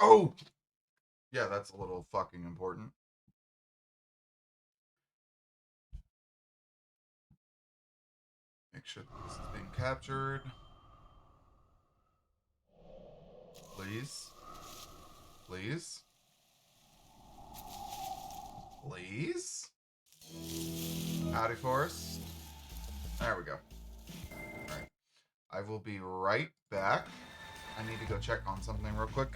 Oh! Yeah, that's a little fucking important. Make sure that this is being captured. Please. Please. Please? Howdy, Forest. There we go. Alright. I will be right back. I need to go check on something real quick.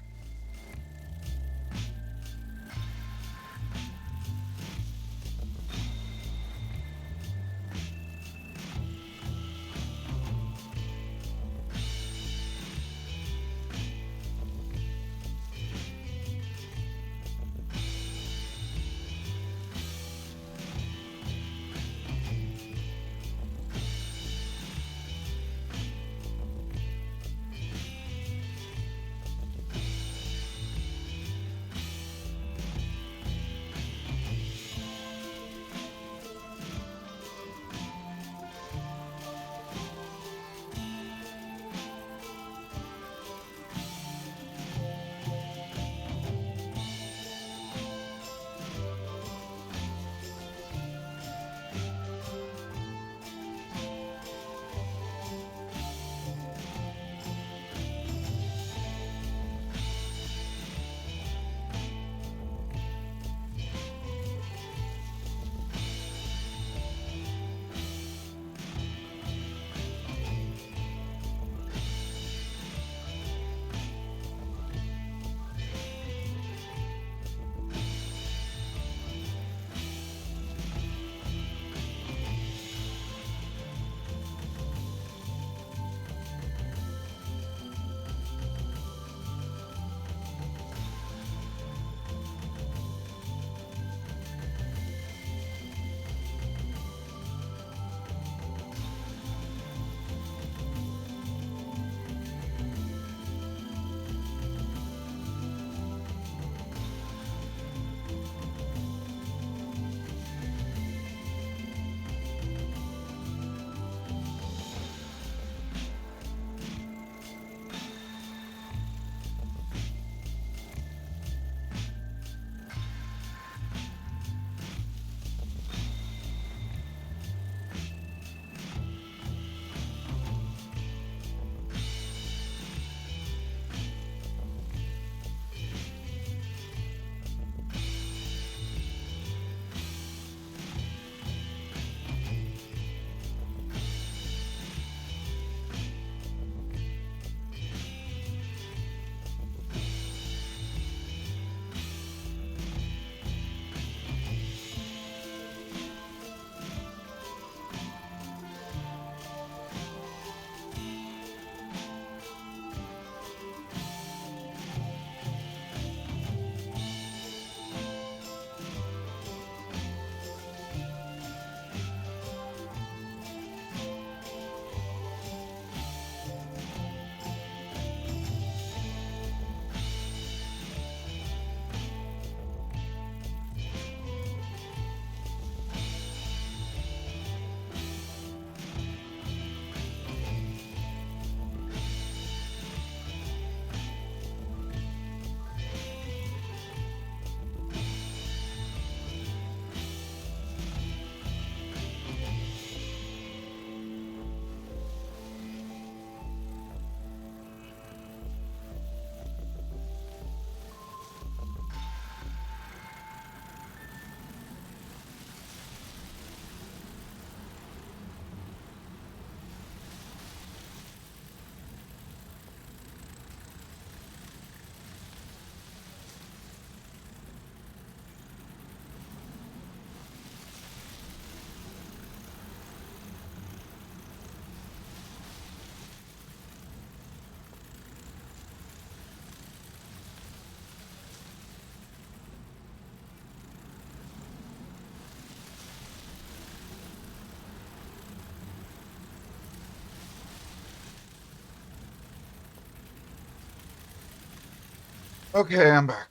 Okay, I'm back.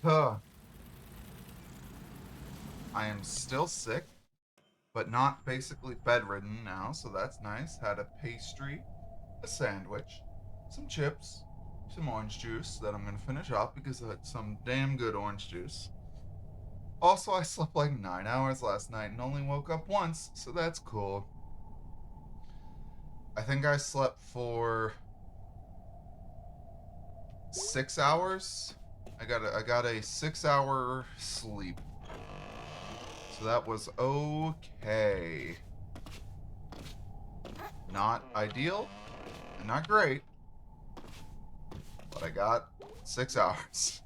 Ugh. I am still sick, but not basically bedridden now, so that's nice. Had a pastry, a sandwich, some chips, some orange juice that I'm going to finish off because I had some damn good orange juice. Also, I slept like 9 hours last night and only woke up once, so that's cool. I think I slept for 6 hours. I got a 6-hour sleep. So that was okay. Not ideal and not great, but I got 6 hours.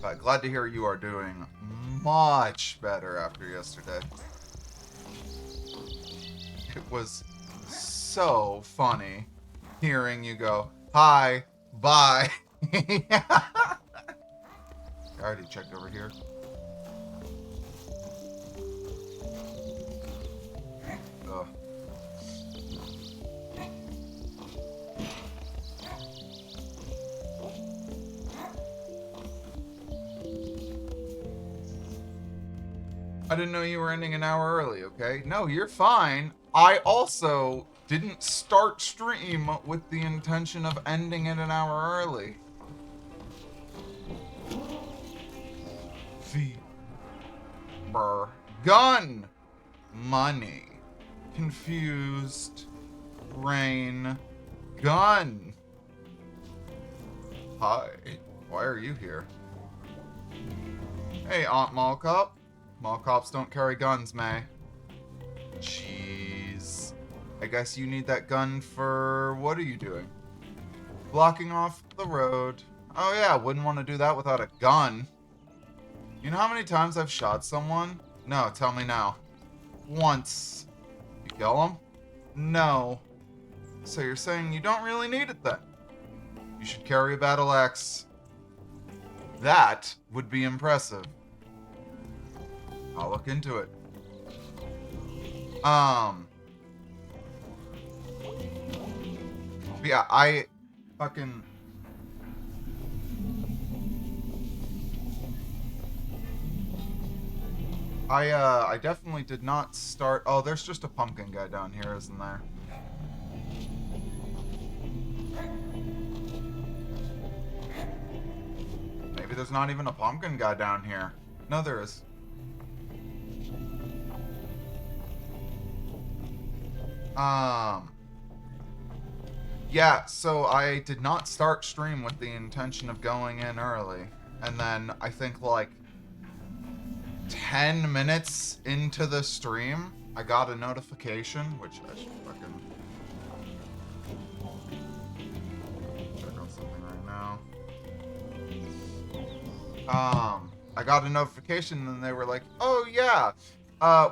But glad to hear you are doing much better after yesterday. It was so funny hearing you go, hi, bye. I already checked over here. Ugh. I didn't know you were ending an hour early, okay? No, you're fine. I also didn't start stream with the intention of ending it an hour early. Fever. Gun. Money. Confused. Rain. Gun. Hi. Why are you here? Hey, Aunt Mall Cop. Mall cops don't carry guns, May. Jeez. I guess you need that gun for... What are you doing? Blocking off the road. Oh yeah, wouldn't want to do that without a gun. You know how many times I've shot someone? No, tell me now. Once. You kill them? No. So you're saying you don't really need it then? You should carry a battle axe. That would be impressive. I'll look into it. Yeah, I fucking... I definitely did not start... Oh, there's just a pumpkin guy down here, isn't there? Maybe there's not even a pumpkin guy down here. No, there is. Yeah, so I did not start stream with the intention of going in early. And then I think like 10 minutes into the stream, I got a notification, which I should fucking check on something right now. I got a notification and they were like, oh yeah,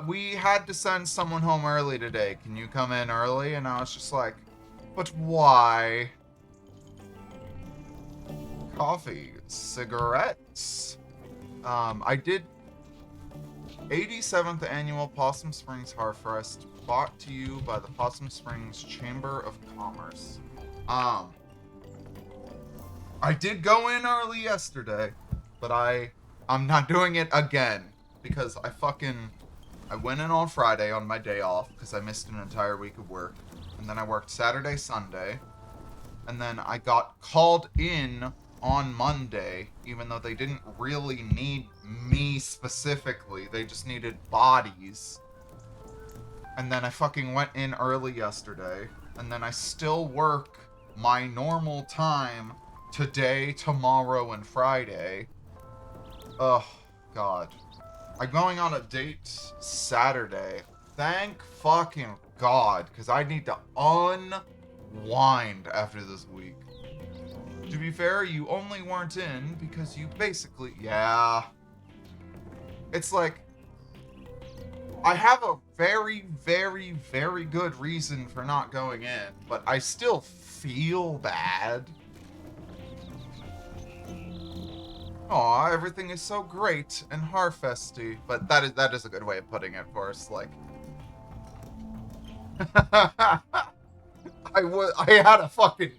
we had to send someone home early today. Can you come in early? And I was just like, but why? Coffee, cigarettes. I did 87th Annual Possum Springs Harfest, brought to you by the Possum Springs Chamber of Commerce. I did go in early yesterday, but I'm not doing it again because I went in on Friday on my day off because I missed an entire week of work. And then I worked Saturday, Sunday. And then I got called in on Monday, even though they didn't really need me specifically. They just needed bodies. And then I fucking went in early yesterday. And then I still work my normal time today, tomorrow, and Friday. Ugh, God. I'm going on a date Saturday. Thank fucking God, because I need to unwind after this week. To be fair, you only weren't in because you basically... Yeah. It's like... I have a very, very, very good reason for not going in, but I still feel bad. Aw, everything is so great and Harfesty. But that is a good way of putting it for us, like... I had a fucking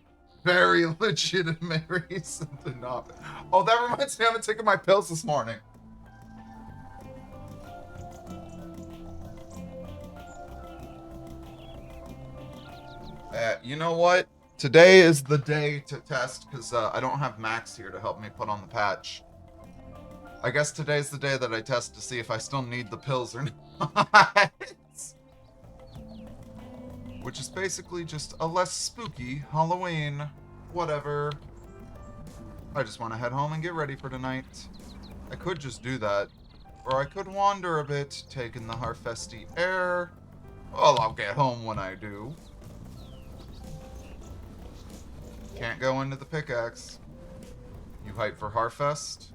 very legitimate reason to not... Oh, that reminds me, I haven't taken my pills this morning. You know what? Today is the day to test because I don't have Max here to help me put on the patch. I guess today's the day that I test to see if I still need the pills or not. Which is basically just a less spooky Halloween. Whatever. I just want to head home and get ready for tonight. I could just do that. Or I could wander a bit, take in the Harfesti air. Well, I'll get home when I do. Can't go into the pickaxe. You hype for Harfest?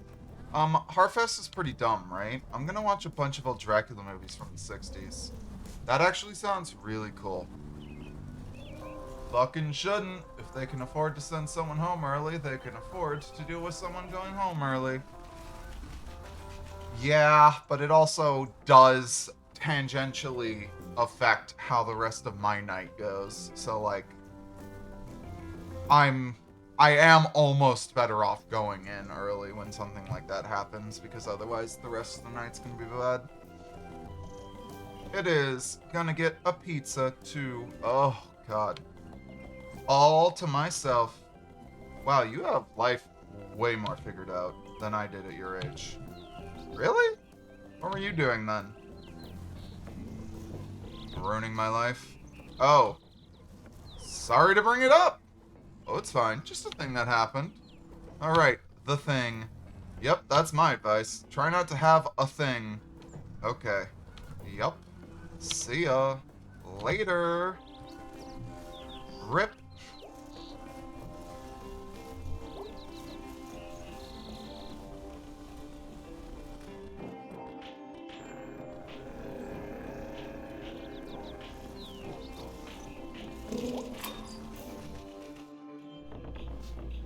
Harfest is pretty dumb, right? I'm gonna watch a bunch of old Dracula movies from the 60s. That actually sounds really cool. Fucking shouldn't. If they can afford to send someone home early, they can afford to deal with someone going home early. Yeah, but it also does tangentially affect how the rest of my night goes. So, like, I am almost better off going in early when something like that happens, because otherwise the rest of the night's gonna be bad. It is gonna get a pizza too. Oh, God. All to myself. Wow, you have life way more figured out than I did at your age. Really? What were you doing then? Ruining my life? Oh. Sorry to bring it up. Oh, it's fine. Just a thing that happened. Alright, the thing. Yep, that's my advice. Try not to have a thing. Okay. Yup. See ya. Later. Rip.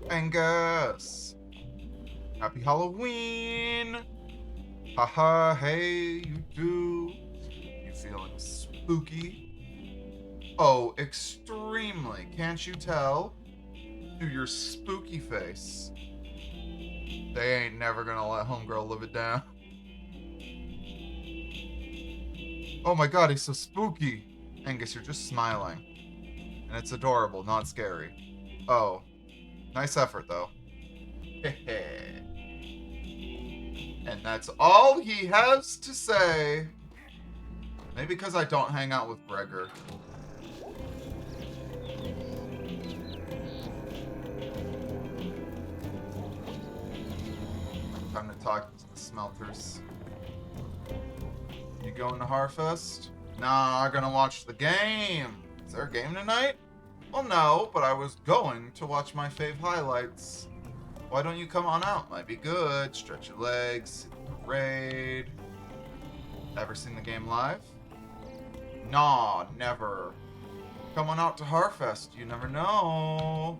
Angus. Happy Halloween. Haha, hey, you do. You feeling spooky? Oh, extremely. Can't you tell? To your spooky face. They ain't never gonna let homegirl live it down. Oh my god, he's so spooky. Angus, you're just smiling. And it's adorable, not scary. Oh. Nice effort, though. And that's all he has to say. Maybe because I don't hang out with Gregor. Time to talk to the smelters. You going to Harfest? Nah, I'm gonna watch the game. Is there a game tonight? Well, no, but I was going to watch my fave highlights. Why don't you come on out? Might be good. Stretch your legs. Raid. Ever seen the game live? Nah, never. Come on out to Harfest. You never know.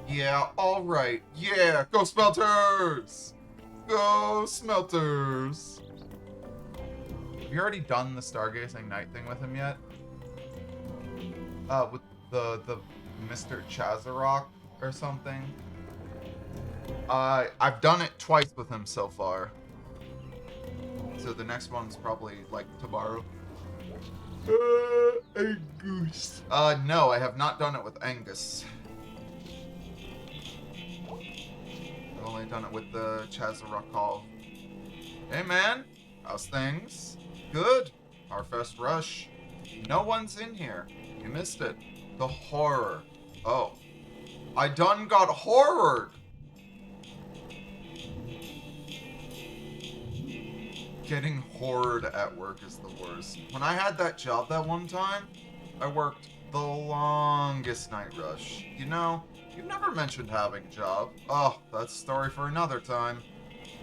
Yeah, alright. Yeah, go Smelters! Go Smelters! Have you already done the Stargazing Night thing with him yet? With the Mr. Chazarok or something? I've done it twice with him so far. So the next one's probably, like, tomorrow. Angus. No, I have not done it with Angus. I've only done it with the Chazarok call. Hey, man. How's things? Good. Harfest Rush. No one's in here. You missed it. The horror. Oh. I done got horrored. Getting horrored at work is the worst. When I had that job that one time, I worked the longest night rush. You know, you never mentioned having a job. Oh, that's a story for another time.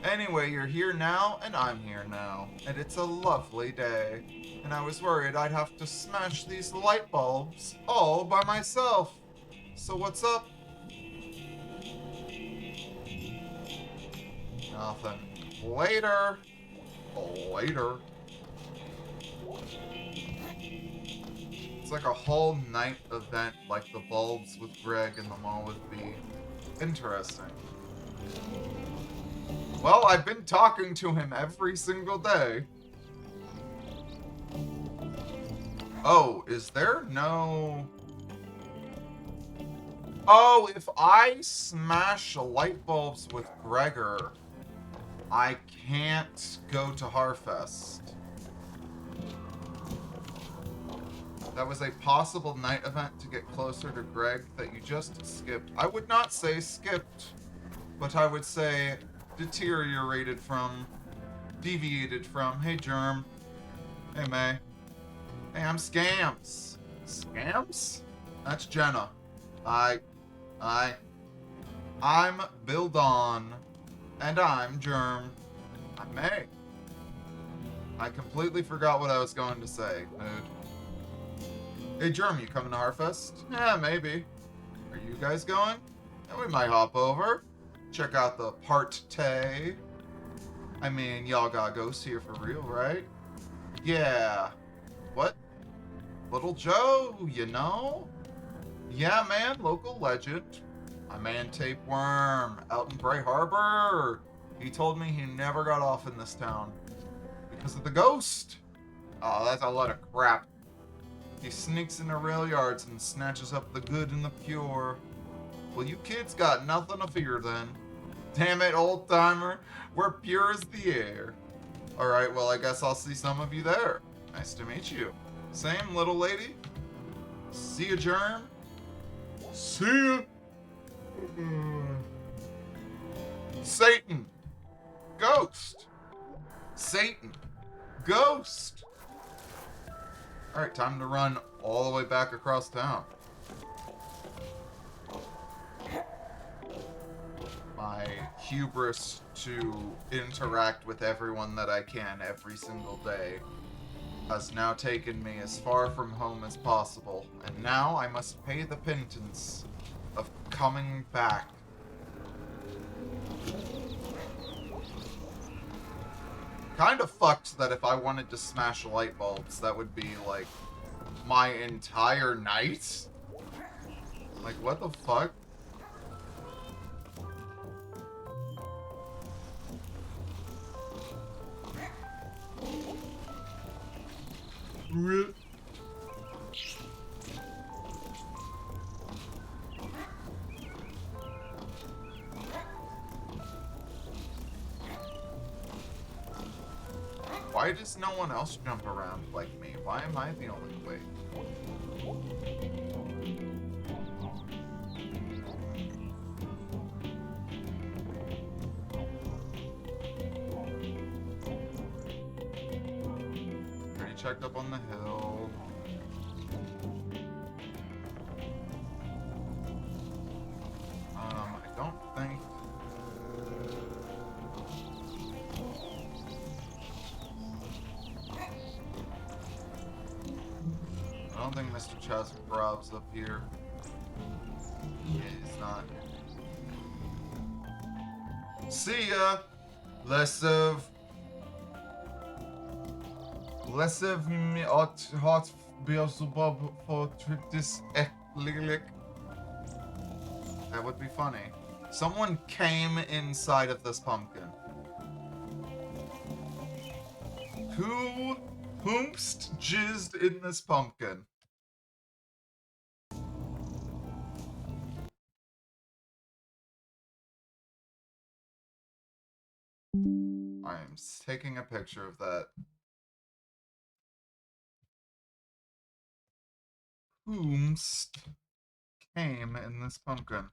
Anyway, you're here now, and I'm here now. And it's a lovely day. And I was worried I'd have to smash these light bulbs all by myself. So what's up? Nothing. Later. Later. It's like a whole night event like the bulbs with Greg and the mall with B. Interesting. Well, I've been talking to him every single day. Oh, is there no... Oh, if I smash light bulbs with Gregor, I can't go to Harfest. That was a possible night event to get closer to Greg that you just skipped. I would not say skipped, but I would say deteriorated from, deviated from. Hey, Germ. Hey, May. Hey, I'm Scams. Scams? That's Jenna. I'm Bill Dawn, and I'm Germ. I'm May. I completely forgot what I was going to say, mood. Hey, Germ, you coming to Harfest? Yeah, maybe. Are you guys going? Yeah, we might hop over. Check out the party. I mean, y'all got ghosts here for real, right? Yeah. What? Little Joe, you know? Yeah, man, local legend. My man Tapeworm, out in Bray Harbor. He told me he never got off in this town because of the ghost. Oh, that's a lot of crap. He sneaks into rail yards and snatches up the good and the pure. Well, you kids got nothing to fear then. Damn it, old timer. We're pure as the air. Alright, well, I guess I'll see some of you there. Nice to meet you. Same, little lady. See ya, Germ. See ya. Satan. Ghost. Satan. Ghost. Alright, time to run all the way back across town. My hubris to interact with everyone that I can every single day has now taken me as far from home as possible, and now I must pay the penance of coming back. Kind of fucked that if I wanted to smash light bulbs, that would be, like, my entire night? Like, what the fuck? Why does no one else jump around like me? Why am I the only way? Already checked up on the hill. I don't think... I don't think Mr. Chasbrov's up here. Yeah, he's not. See ya! Less of me hot Beelzebub for this eklik. That would be funny. Someone came inside of this pumpkin. Who whomst jizzed in this pumpkin? I am taking a picture of that. Whomst came in this pumpkin?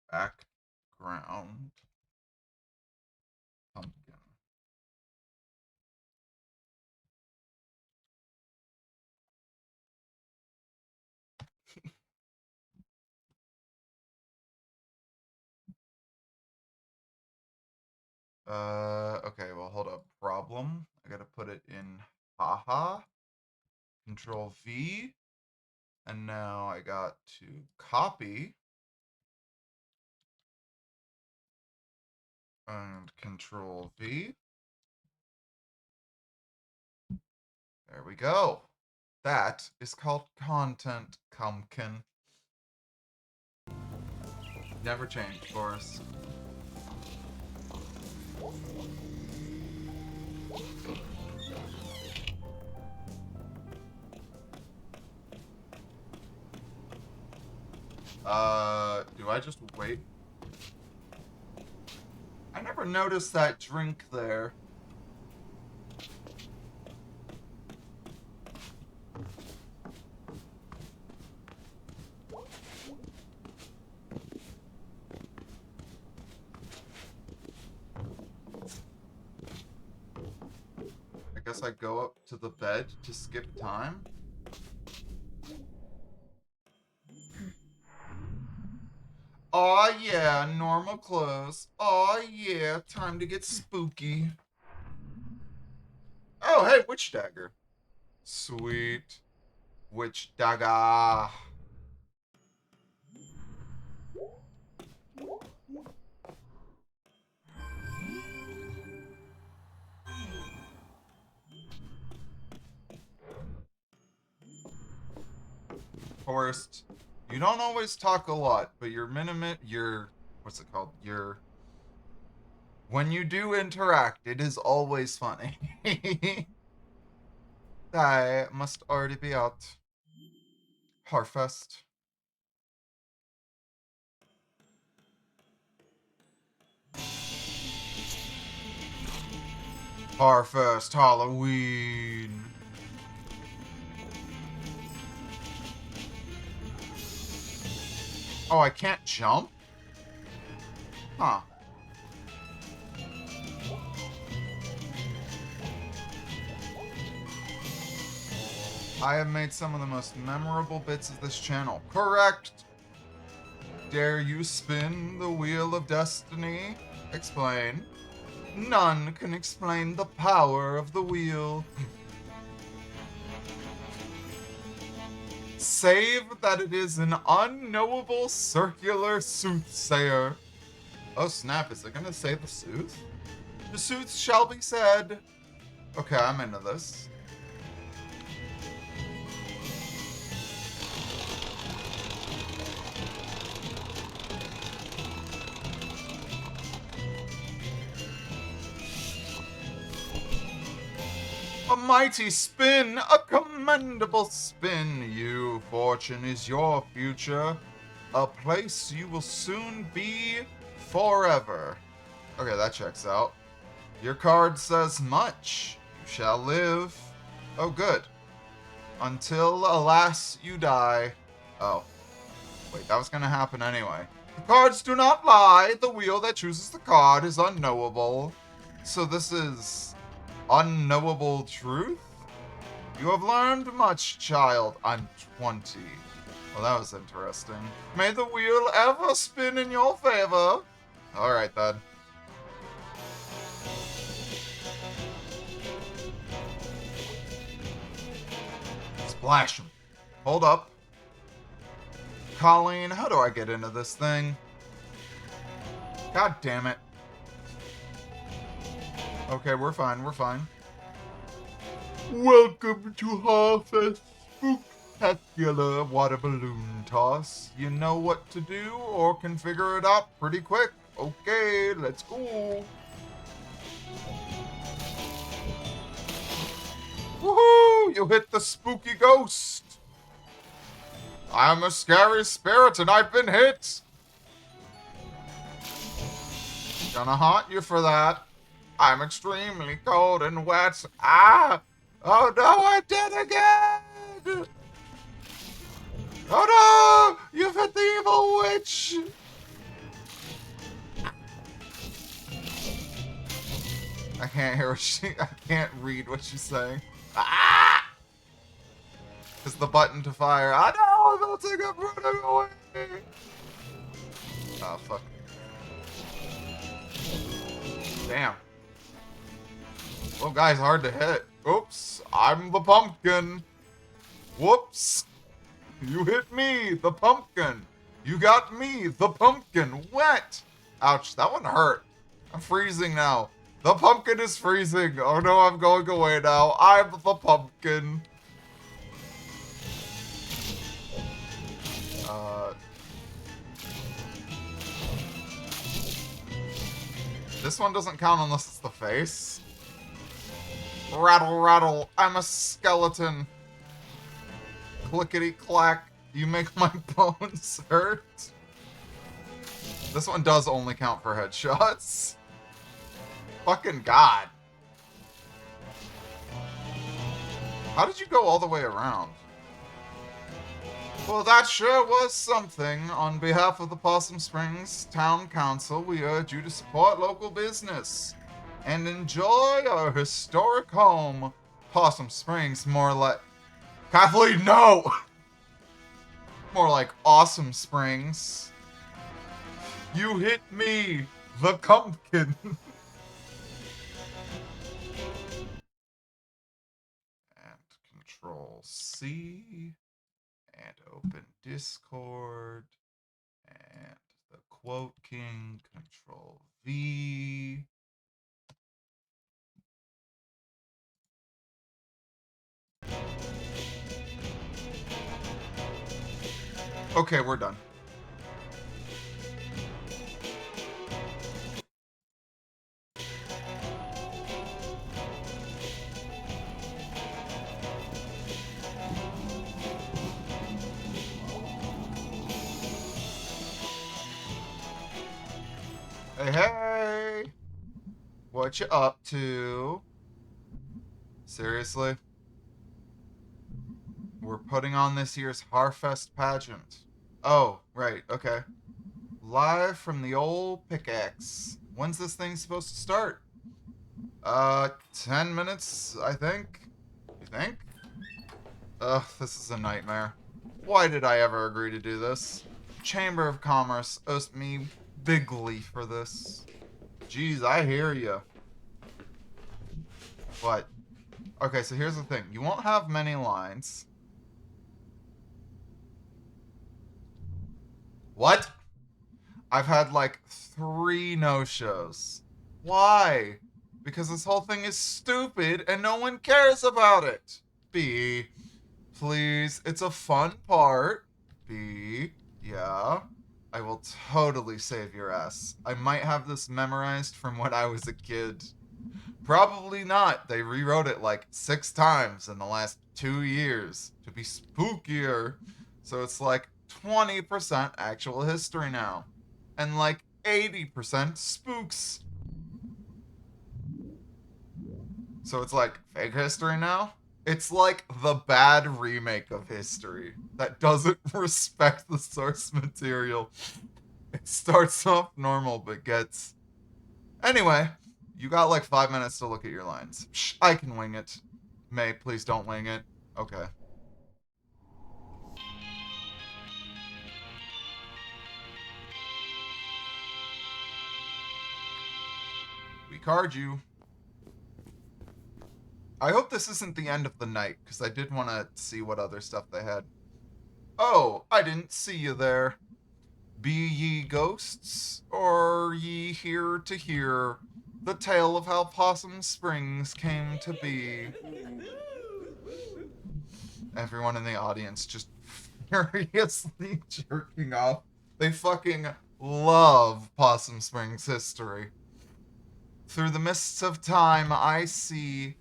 Background pumpkin. Okay, well, hold up. Problem. I gotta put it in haha. Control V. And now I got to copy. And Control V. There we go. That is called content, Pumpkin. Never change for us. Do I just wait? I never noticed that drink there. I guess I go up to the bed to skip time. Aw, yeah, normal clothes. Aw, yeah, time to get spooky. Oh, hey, witch dagger. Sweet. Witch dagger. Forrest, you don't always talk a lot, but what's it called? When you do interact, it is always funny. I must already be out. Harfest. Harfest Halloween. Oh, I can't jump? Huh. I have made some of the most memorable bits of this channel. Correct! Dare you spin the wheel of destiny? Explain. None can explain the power of the wheel. Save that it is an unknowable circular soothsayer. Oh snap, is it gonna say the sooth? The sooth shall be said. Okay, I'm into this. A mighty spin, a commendable spin. You, fortune is your future. A place you will soon be forever. Okay, that checks out. Your card says much. You shall live. Oh, good. Until, alas, you die. Oh. Wait, that was gonna happen anyway. The cards do not lie. The wheel that chooses the card is unknowable. So this is unknowable truth? You have learned much, child. I'm 20. Well, that was interesting. May the wheel ever spin in your favor. Alright, then. Splash him. Hold up. Colleen, how do I get into this thing? God damn it. Okay, we're fine, we're fine. Welcome to Harfest Spooktacular Water Balloon Toss. You know what to do or can figure it out pretty quick. Okay, let's go. Woohoo! You hit the spooky ghost. I'm a scary spirit and I've been hit. Gonna haunt you for that. I'm extremely cold and wet. Ah! Oh no, I did again! Oh no! You've hit the evil witch! I can't hear what I can't read what she's saying. Ah! It's the button to fire. Oh no, I'm melting, I'm running away! Oh, fuck. Damn. Well, guy's hard to hit. Oops, I'm the pumpkin. Whoops. You hit me, the pumpkin. You got me, the pumpkin, wet. Ouch, that one hurt. I'm freezing now. The pumpkin is freezing. Oh no, I'm going away now. I'm the pumpkin. This one doesn't count unless it's the face. Rattle, rattle, I'm a skeleton. Clickety clack, You make my bones hurt. This one does only count for headshots. Fucking God. How did you go all the way around? Well, that sure was something. On behalf of the Possum Springs Town Council, we urge you to support local business and enjoy our historic home. Possum Springs, more like... Kathleen, no! More like Awesome Springs. You hit me, the Cumpkin. And Control C. And open Discord. And the Quote King. Control V. Okay, we're done. Hey, hey! What you up to? Seriously? We're putting on this year's Harfest pageant. Oh, right, okay. Live from the old pickaxe. When's this thing supposed to start? 10 minutes, I think? You think? Ugh, this is a nightmare. Why did I ever agree to do this? Chamber of Commerce owes me bigly for this. Jeez, I hear ya. But, okay, so here's the thing. You won't have many lines. What? I've had like 3 no-shows. Why? Because this whole thing is stupid and no one cares about it. B, please, it's a fun part. B, yeah. I will totally save your ass. I might have this memorized from when I was a kid. Probably not. They rewrote it like 6 times in the last 2 years to be spookier. So it's like 20% actual history now. And like 80% spooks. So it's like fake history now? It's like the bad remake of history that doesn't respect the source material. It starts off normal but gets... Anyway, you got like 5 minutes to look at your lines. Shh, I can wing it. May, please don't wing it. Okay. We card you. I hope this isn't the end of the night, because I did want to see what other stuff they had. Oh, I didn't see you there. Be ye ghosts, or ye here to hear the tale of how Possum Springs came to be? Everyone in the audience just furiously jerking off. They fucking love Possum Springs history. Through the mists of time, I see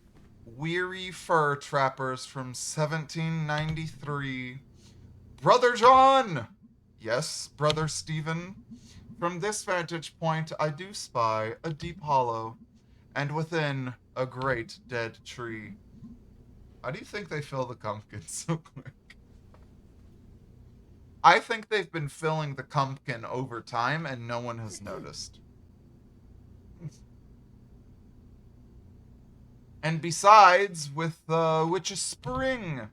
weary fur trappers from 1793. Brother John! Yes, Brother Stephen. From this vantage point, I do spy a deep hollow, and within a great dead tree. How do you think they fill the pumpkin so quick? I think they've been filling the pumpkin over time, and no one has noticed. And besides, with which is spring.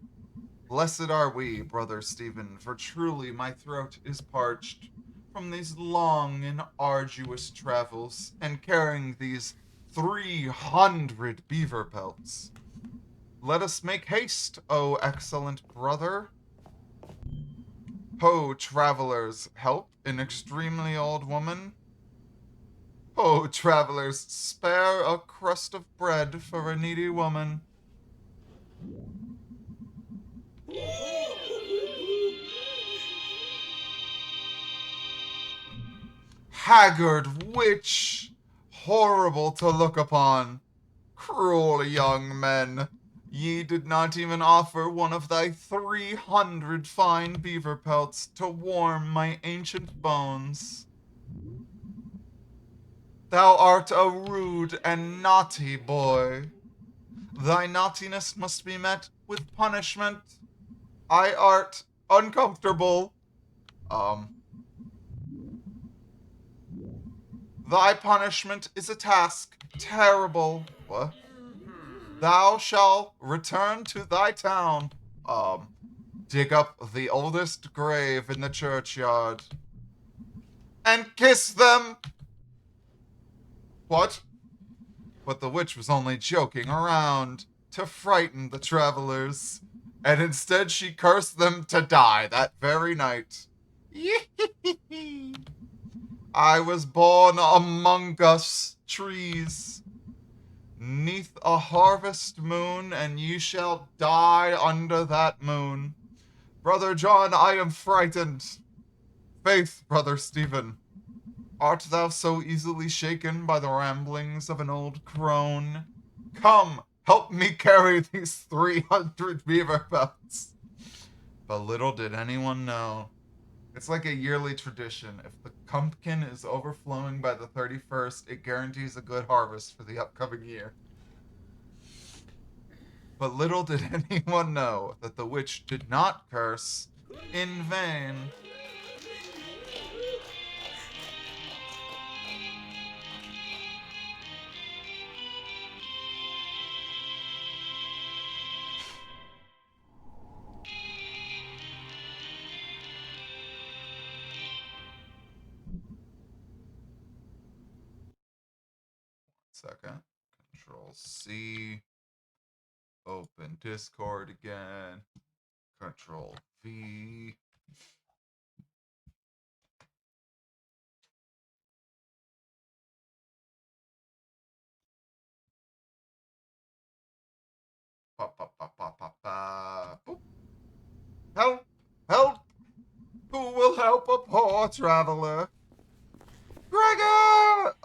Blessed are we, Brother Stephen, for truly my throat is parched from these long and arduous travels, and carrying these 300 beaver pelts. Let us make haste, O excellent brother. Ho, travelers, help an extremely old woman. Ho, travelers, spare a crust of bread for a needy woman. Haggard witch, horrible to look upon. Cruel young men, Ye did not even offer one of thy 300 fine beaver pelts to warm my ancient bones. Thou art a rude and naughty boy. Thy naughtiness must be met with punishment. I art uncomfortable. Thy punishment is a task terrible. What? Thou shalt return to thy town. Dig up the oldest grave in the churchyard. And kiss them! What? But the witch was only joking around to frighten the travelers, and instead she cursed them to die that very night. I was born among us trees, 'neath a harvest moon, and ye shall die under that moon. Brother John, I am frightened. Faith, Brother Stephen, art thou so easily shaken by the ramblings of an old crone? Come, help me carry these 300 beaver pelts. But little did anyone know. It's like a yearly tradition. If the pumpkin is overflowing by the 31st, it guarantees a good harvest for the upcoming year. But little did anyone know that the witch did not curse in vain. Second. Control C. Open Discord again. Control V. Boop. Help! Help! Who will help a poor traveler? Gregor!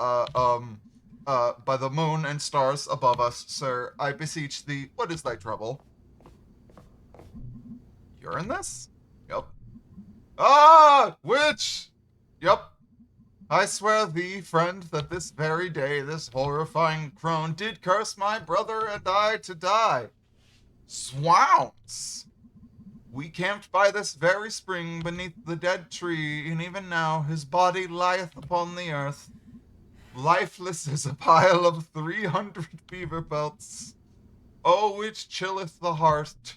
By the moon and stars above us, sir, I beseech thee, what is thy trouble? You're in this? Yep. Ah! Witch! Yep. I swear thee, friend, that this very day this horrifying crone did curse my brother and I to die. Swounds! We camped by this very spring beneath the dead tree, and even now his body lieth upon the earth, lifeless as a pile of 300 beaver pelts. Oh, which chilleth the heart.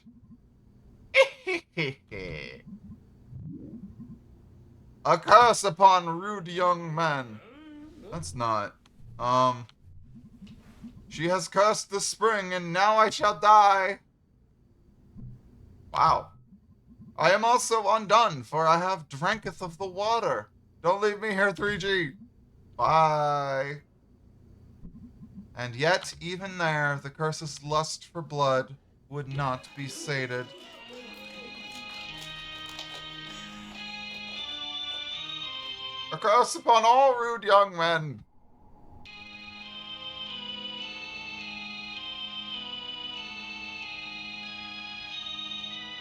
A curse upon rude young men. That's not. She has cursed the spring, and now I shall die. Wow. I am also undone, for I have dranketh of the water. Don't leave me here, 3G. Bye. And yet, even there, the curse's lust for blood would not be sated. A curse upon all rude young men.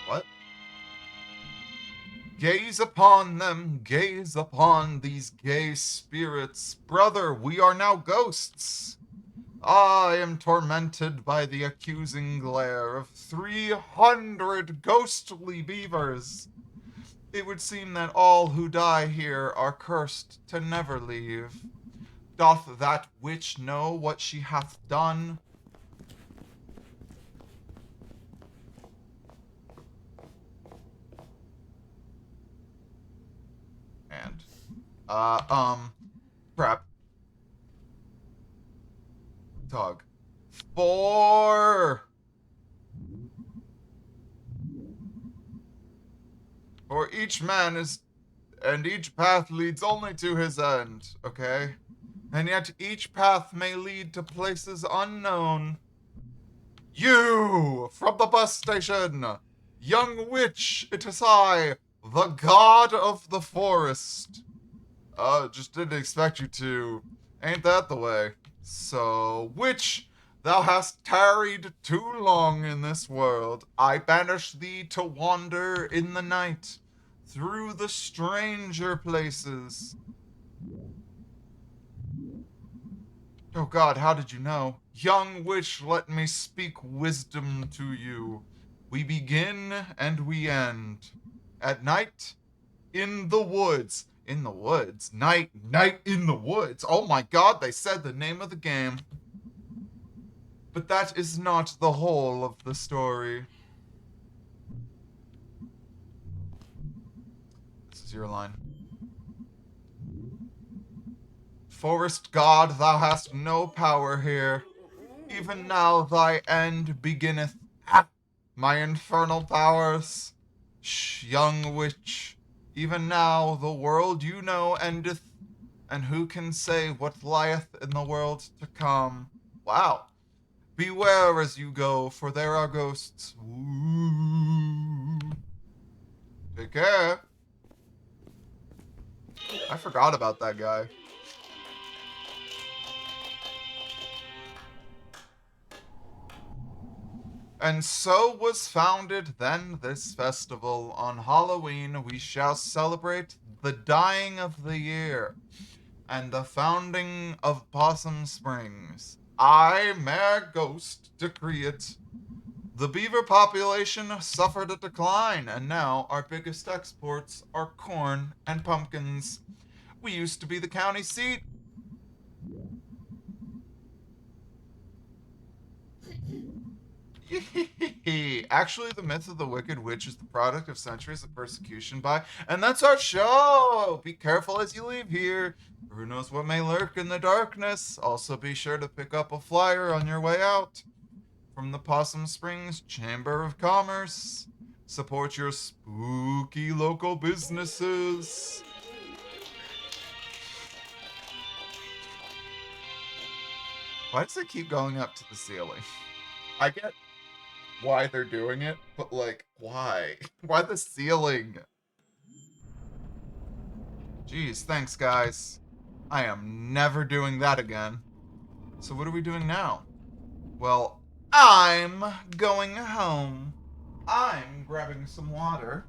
What? Gaze upon them, gaze upon these gay spirits. Brother, we are now ghosts. I am tormented by the accusing glare of 300 ghostly beavers. It would seem that all who die here are cursed to never leave. Doth that witch know what she hath done? And, prep. Tug. 4! For each man is, and each path leads only to his end, okay? And yet each path may lead to places unknown. You, from the bus station! Young witch, it is I, the god of the forest. Just didn't expect you to. Ain't that the way? So, witch, Thou hast tarried too long in this world. I banish thee to wander in the night through the stranger places. Oh God, how did you know? Young witch, let me speak wisdom to you. We begin and we end. At night, in the woods. In the woods? Night in the woods. Oh my God, they said the name of the game. But that is not the whole of the story. This is your line. Forest God, thou hast no power here. Even now thy end beginneth. Ah, my infernal powers. Shh, young witch. Even now the world you know endeth, and who can say what lieth in the world to come? Wow. Beware as you go, for there are ghosts. Ooh. Take care. I forgot about that guy. And so was founded then this festival. On Halloween we shall celebrate the dying of the year and the founding of Possum Springs. I, Mayor Ghost, decree it. The beaver population suffered a decline, and now our biggest exports are corn and pumpkins. We used to be the county seat. Actually, the myth of the Wicked Witch is the product of centuries of persecution by, and that's our show! Be careful as you leave here. Who knows what may lurk in the darkness? Also, be sure to pick up a flyer on your way out. From the Possum Springs Chamber of Commerce. Support your spooky local businesses. Why does it keep going up to the ceiling? I get why they're doing it, but like, why? Why the ceiling? Jeez, thanks guys. I am never doing that again. So what are we doing now? Well, I'm going home. I'm grabbing some water.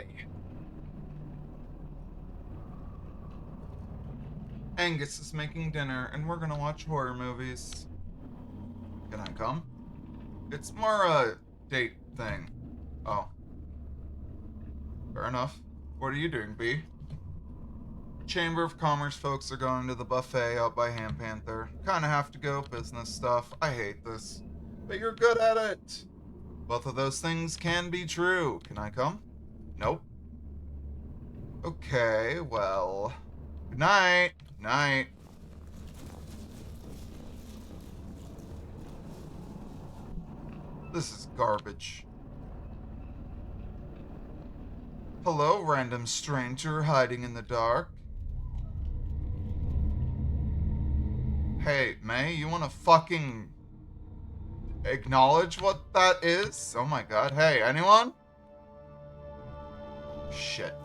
Yeah. Angus is making dinner, and we're gonna watch horror movies. Can I come? It's more a date thing. Oh. Fair enough. What are you doing, B? Chamber of Commerce folks are going to the buffet out by Ham Panther. Kinda have to go, business stuff. I hate this. But you're good at it. Both of those things can be true. Can I come? Nope. Okay, well. Good night. Night. This is garbage. Hello, random stranger hiding in the dark. Hey, May, you wanna fucking acknowledge what that is? Oh my god. Hey, anyone? Shit.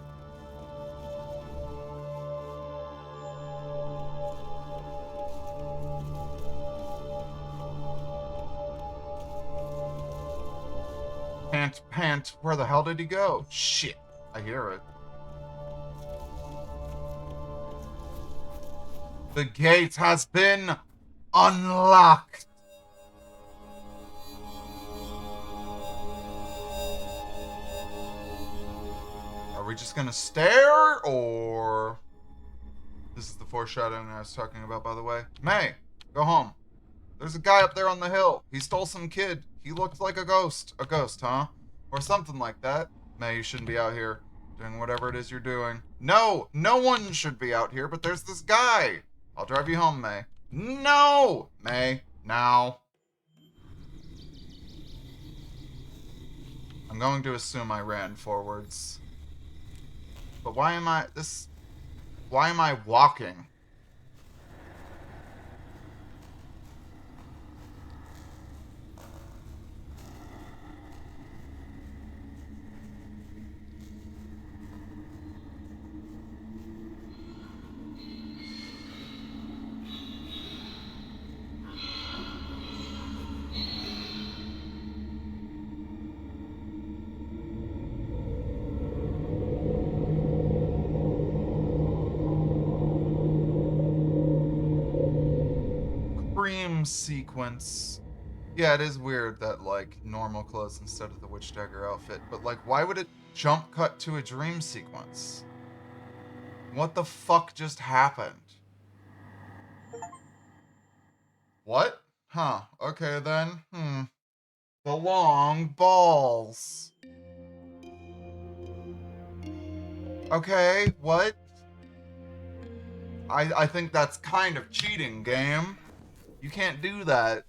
Pant, where the hell did he go? Shit. I hear it. The gate has been unlocked. Are we just gonna stare, or... This is the foreshadowing I was talking about, by the way. May, go home. There's a guy up there on the hill. He stole some kid. He looked like a ghost. A ghost, huh? Or something like that. May, you shouldn't be out here doing whatever it is you're doing. No! No one should be out here, but there's this guy. I'll drive you home, May. No! May, now. I'm going to assume I ran forwards. But why am I walking? Dream sequence. Yeah, it is weird that, like, normal clothes instead of the Witch Dagger outfit, but, like, why would it jump cut to a dream sequence? What the fuck just happened? What? Huh, okay then. The long balls. Okay, what? I think that's kind of cheating, game. You can't do that.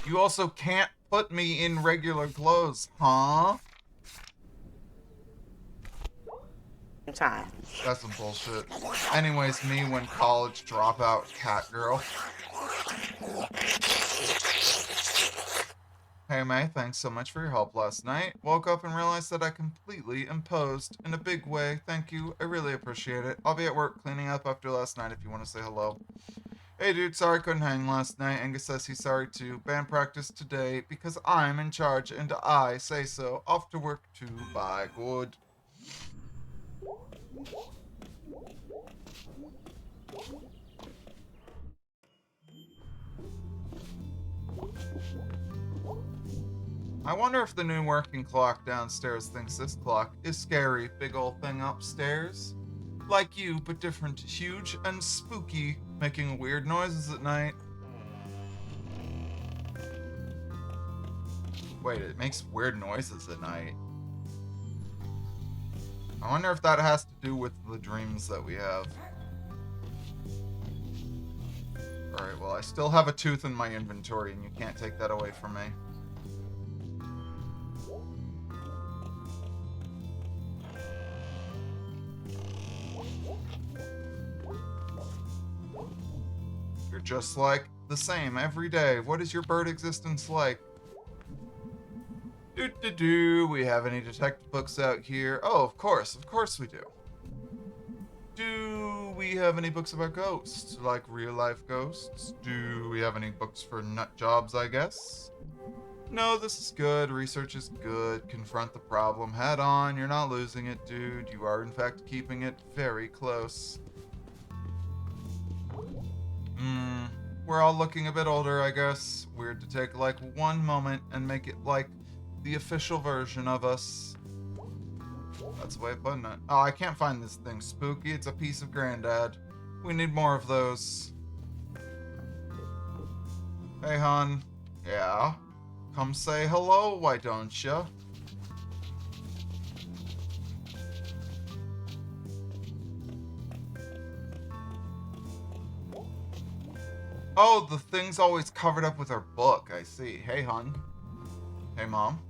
You also can't put me in regular clothes, huh? Time. That's some bullshit. Anyways, me when college dropout cat girl. Hey May, thanks so much for your help last night. Woke up and realized that I completely imposed in a big way. Thank you. I really appreciate it. I'll be at work cleaning up after last night if you want to say hello. Hey dude, sorry I couldn't hang last night. Angus says he's sorry too. Band practice today because I'm in charge and I say so. Off to work too. Bye. Good. I wonder if the new working clock downstairs thinks this clock is scary. Big old thing upstairs. Like you, but different. Huge and spooky. Making weird noises at night. Wait, it makes weird noises at night. I wonder if that has to do with the dreams that we have. Alright, well, I still have a tooth in my inventory, and you can't take that away from me. You're just like the same every day. What is your bird existence like? We have any detective books out here? Oh, of course we do. Do we have any books about ghosts? Like real life ghosts? Do we have any books for nut jobs, I guess? No, this is good. Research is good. Confront the problem head on. You're not losing it, dude. You are, in fact, keeping it very close. We're all looking a bit older, I guess. Weird to take, like, one moment and make it, like, the official version of us. That's the way of putting it. Oh, I can't find this thing spooky. It's a piece of granddad. We need more of those. Hey, hon. Yeah? Come say hello, why don't ya? Oh, the thing's always covered up with her book. I see. Hey, hon. Hey, Mom.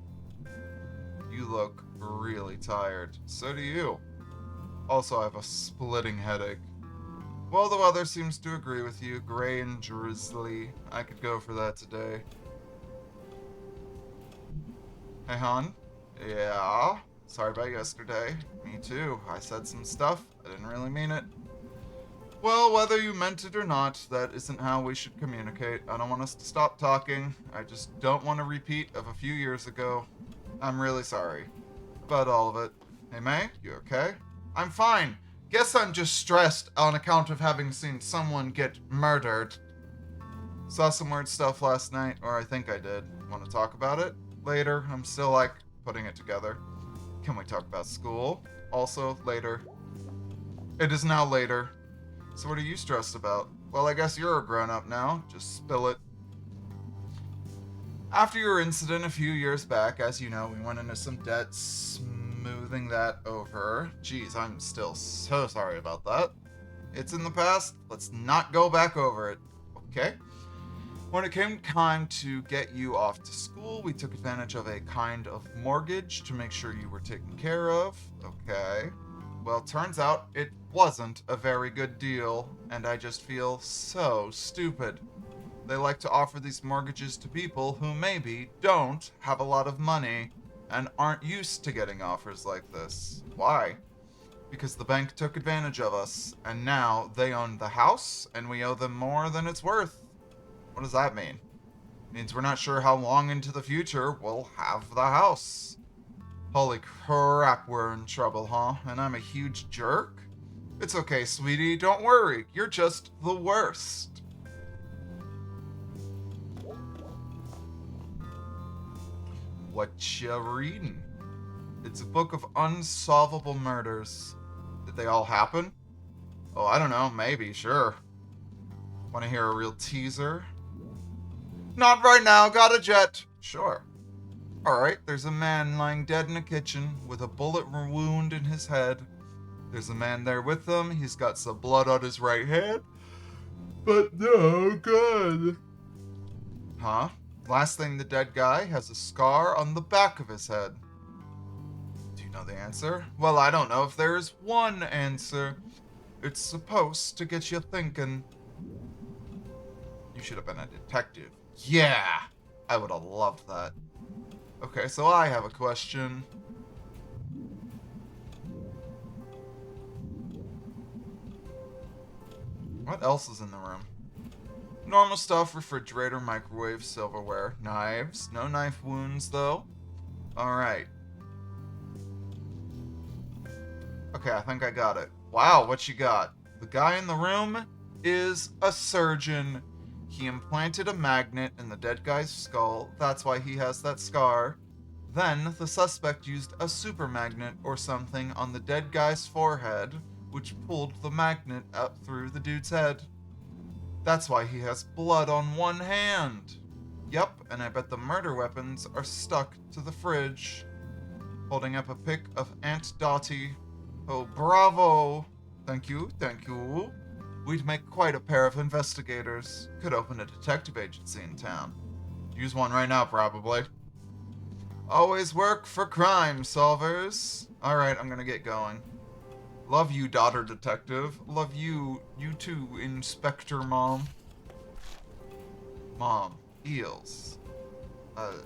You look really tired. So do you. Also, I have a splitting headache. Well, the weather seems to agree with you. Gray and drizzly. I could go for that today. Hey, hon. Yeah? Sorry about yesterday. Me too. I said some stuff. I didn't really mean it. Well, whether you meant it or not, that isn't how we should communicate. I don't want us to stop talking. I just don't want a repeat of a few years ago. I'm really sorry about all of it. Hey, May, you okay? I'm fine. Guess I'm just stressed on account of having seen someone get murdered. Saw some weird stuff last night, or I think I did. Want to talk about it? Later. I'm still, like, putting it together. Can we talk about school? Also, later. It is now later. So what are you stressed about? Well, I guess you're a grown-up now. Just spill it. After your incident a few years back, as you know, we went into some debt, smoothing that over. Geez, I'm still so sorry about that. It's in the past. Let's not go back over it. Okay? When it came time to get you off to school, we took advantage of a kind of mortgage to make sure you were taken care of. Okay. Well, turns out it wasn't a very good deal, and I just feel so stupid. They like to offer these mortgages to people who maybe don't have a lot of money and aren't used to getting offers like this. Why? Because the bank took advantage of us, and now they own the house, and we owe them more than it's worth. What does that mean? It means we're not sure how long into the future we'll have the house. Holy crap, we're in trouble, huh? And I'm a huge jerk? It's okay, sweetie, don't worry. You're just the worst. What you reading? It's a book of unsolvable murders. Did they all happen? Oh, I don't know, maybe, sure. Want to hear a real teaser? Not right now, got a jet. Sure. Alright, there's a man lying dead in a kitchen with a bullet wound in his head. There's a man there with him, he's got some blood on his right hand, but no good. Huh? Last thing, the dead guy has a scar on the back of his head. Do you know the answer? Well, I don't know if there is one answer. It's supposed to get you thinking. You should have been a detective. Yeah! I would have loved that. Okay, so I have a question. What else is in the room? Normal stuff, refrigerator, microwave, silverware, knives. No knife wounds, though. Alright. Okay, I think I got it. Wow, what you got? The guy in the room is a surgeon. He implanted a magnet in the dead guy's skull. That's why he has that scar. Then, the suspect used a super magnet or something on the dead guy's forehead, which pulled the magnet up through the dude's head. That's why he has blood on one hand. Yep, and I bet the murder weapons are stuck to the fridge. Holding up a pic of Aunt Dottie. Oh, bravo! Thank you, thank you. We'd make quite a pair of investigators. Could open a detective agency in town. Use one right now, probably. Always work for crime solvers. Alright, I'm gonna get going. Love you, daughter detective. Love you. You too, Inspector Mom. Mom. Eels. The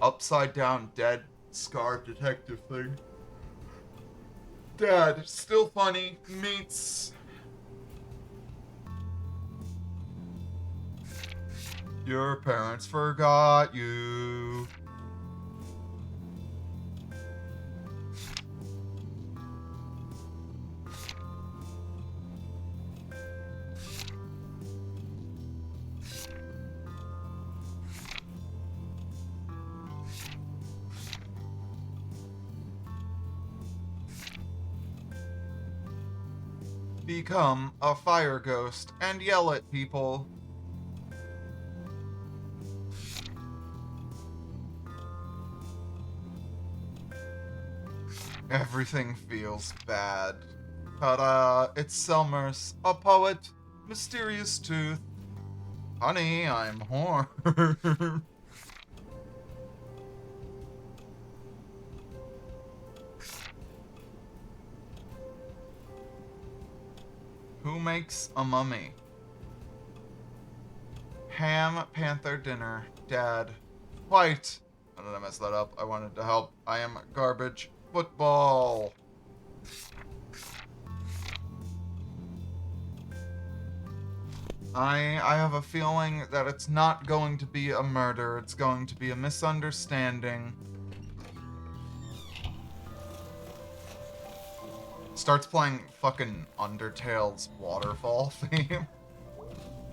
upside down dead scar detective thing. Dad, still funny. Meets. Your parents forgot you. Become a fire ghost and yell at people. Everything feels bad. Ta-da! It's Selmers, a poet, mysterious tooth. Honey, I'm Horn. Who makes a mummy? Ham, panther, dinner, dad. White. How did I mess that up? I wanted to help. I am garbage. Football. I have a feeling that it's not going to be a murder. It's going to be a misunderstanding. Starts playing fucking Undertale's waterfall theme.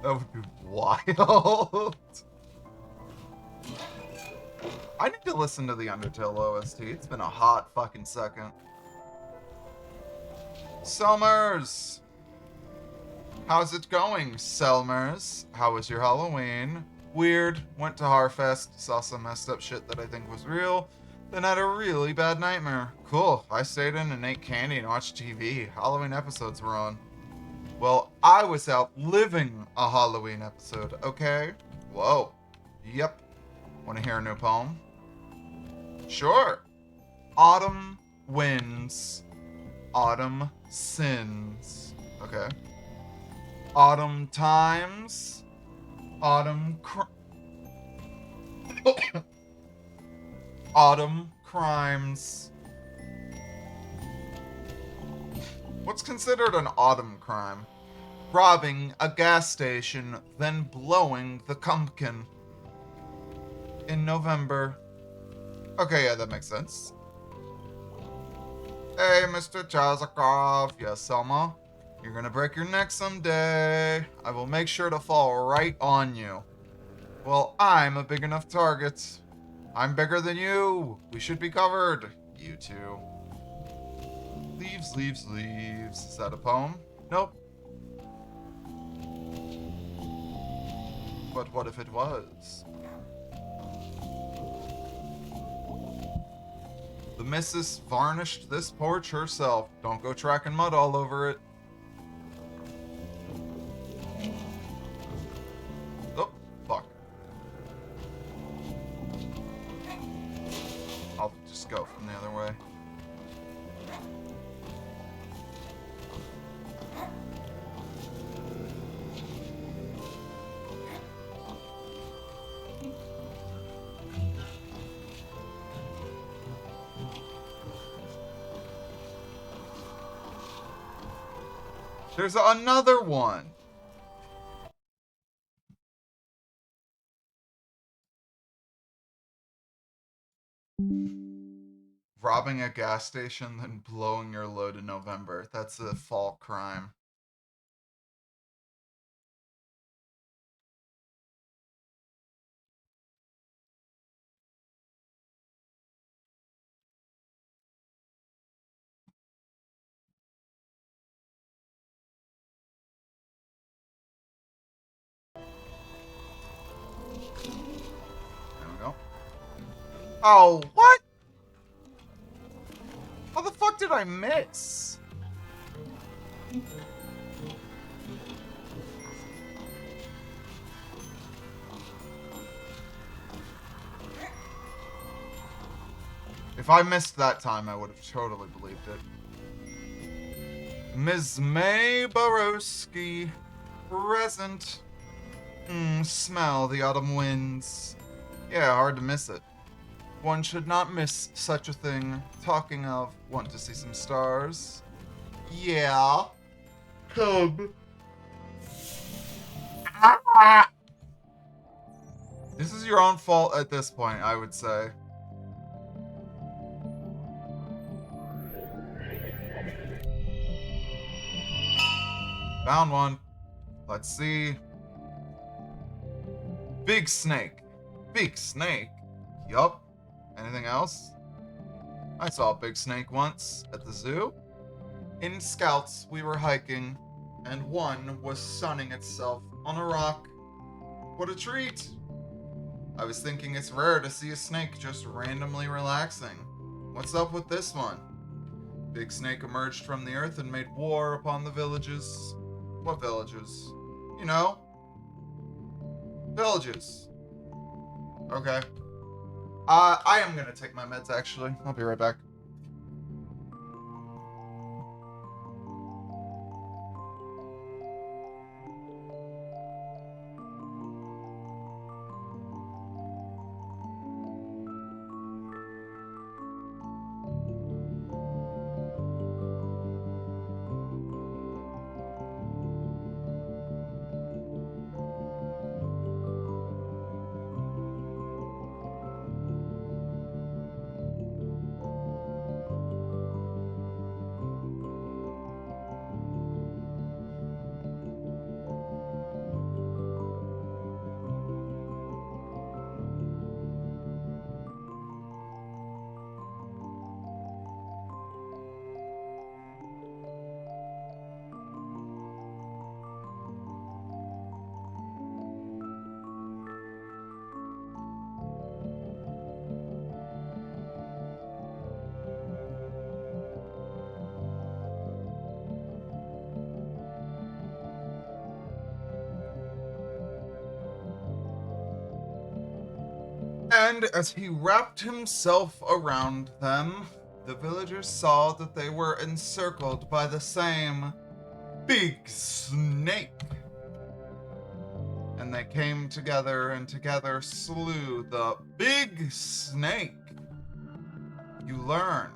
That would be wild. I need to listen to the Undertale OST. It's been a hot fucking second. Selmers! How's it going, Selmers? How was your Halloween? Weird. Went to Harfest, saw some messed up shit that I think was real, then had a really bad nightmare. Cool. I stayed in and ate candy and watched TV. Halloween episodes were on. Well, I was out living a Halloween episode, okay? Whoa. Yep. Want to hear a new poem? Sure. Autumn wins. Autumn sins. Okay. Autumn times. Autumn Autumn crimes. What's considered an autumn crime? Robbing a gas station, then blowing the pumpkin. In November. Okay, yeah, that makes sense. Hey, Mr. Chazakov. Yes, Selma? You're gonna break your neck someday. I will make sure to fall right on you. Well, I'm a big enough target. I'm bigger than you. We should be covered. You too. Leaves, leaves, leaves. Is that a poem? Nope. But what if it was? The missus varnished this porch herself. Don't go tracking mud all over it. Oh, fuck. I'll just go from the other way. There's another one. Robbing a gas station, then blowing your load in November. That's a fall crime. There we go. Oh, what? How the fuck did I miss? If I missed that time, I would have totally believed it. Ms. May Borowski, present. Smell the autumn winds. Yeah, hard to miss it. One should not miss such a thing. Talking of, want to see some stars? Yeah. Come. Ah! This is your own fault at this point, I would say. Found one. Let's see. Big snake. Big snake? Yup. Anything else? I saw a big snake once at the zoo. In Scouts, we were hiking, and one was sunning itself on a rock. What a treat! I was thinking it's rare to see a snake just randomly relaxing. What's up with this one? Big snake emerged from the earth and made war upon the villages. What villages? You know. Villages. Okay. I am gonna take my meds, actually. I'll be right back. And as he wrapped himself around them, the villagers saw that they were encircled by the same big snake. And they came together and together slew the big snake. You learn,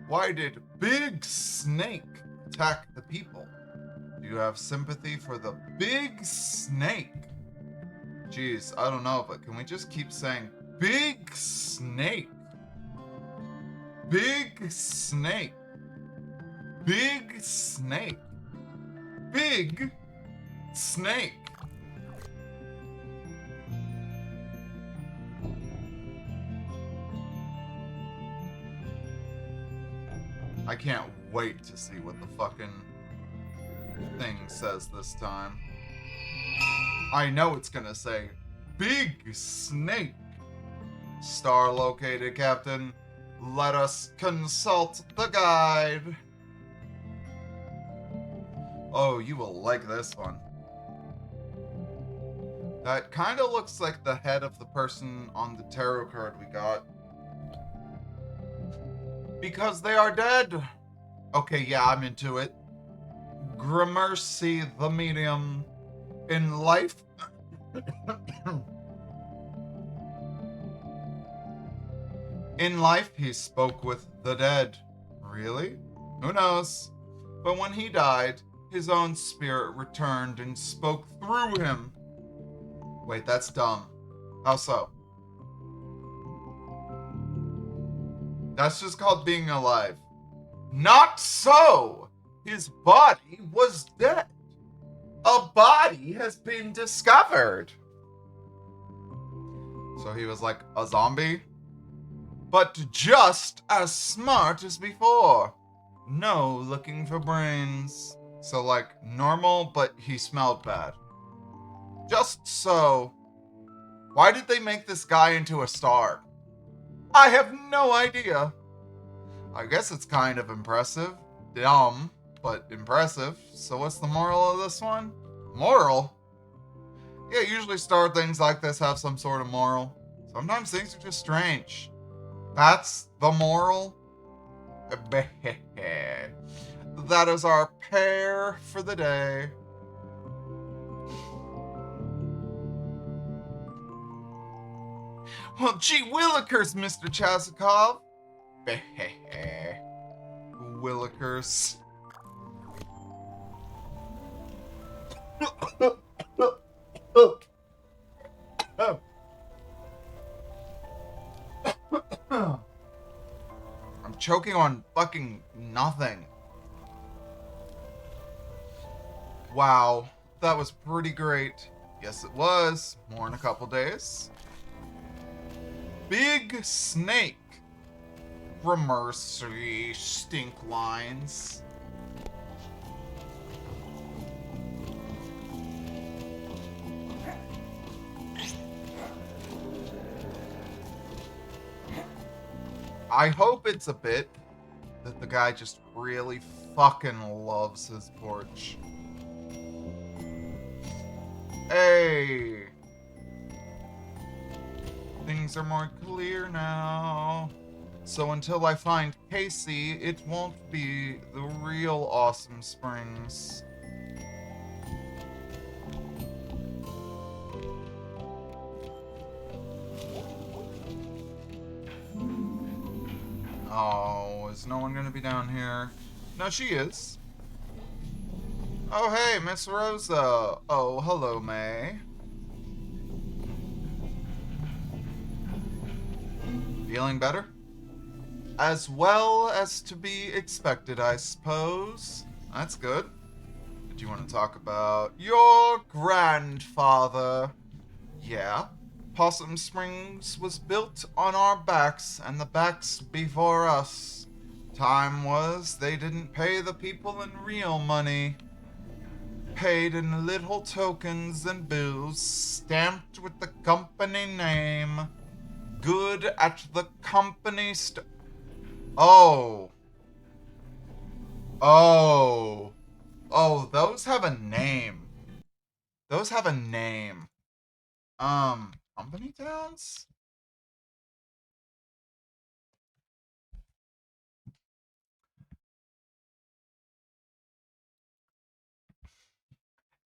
why did Big Snake attack the people? Do you have sympathy for the Big Snake? Jeez, I don't know, but can we just keep saying Big Snake? Big Snake. Big Snake. Big Snake. I can't wait to see what the fucking thing says this time. I know it's gonna say, Big Snake. Star located, Captain. Let us consult the guide. Oh, you will like this one. That kind of looks like the head of the person on the tarot card we got. Because they are dead. Okay, yeah, I'm into it. Gramercy the medium. In life... In life, he spoke with the dead. Really? Who knows? But when he died, his own spirit returned and spoke through him. Wait, that's dumb. How so? That's just called being alive. Not so! His body was dead. A body has been discovered. So he was like a zombie? But just as smart as before. No looking for brains. So like normal, but he smelled bad. Just so. Why did they make this guy into a star? I have no idea. I guess it's kind of impressive. Dumb, but impressive. So what's the moral of this one? Moral? Yeah, usually star things like this have some sort of moral. Sometimes things are just strange. That's the moral? That is our pair for the day. Well, gee willikers, Mr. Chazikov. Willikers. I'm choking on fucking nothing. Wow, that was pretty great. Yes, it was. More in a couple days. Big Snake. Gramercy stink lines. I hope it's a bit that the guy just really fucking loves his porch. Hey! Things are more clear now. So until I find Casey, it won't be the real Awesome Springs. Oh, is no one gonna be down here? No, she is. Oh, hey, Miss Rosa. Oh, hello, May. Feeling better? As well as to be expected, I suppose. That's good. Did you want to talk about your grandfather? Yeah. Possum Springs was built on our backs and the backs before us. Time was they didn't pay the people in real money. Paid in little tokens and bills stamped with the company name. Good at the company Oh. Oh. Oh, those have a name. Those have a name. Company towns?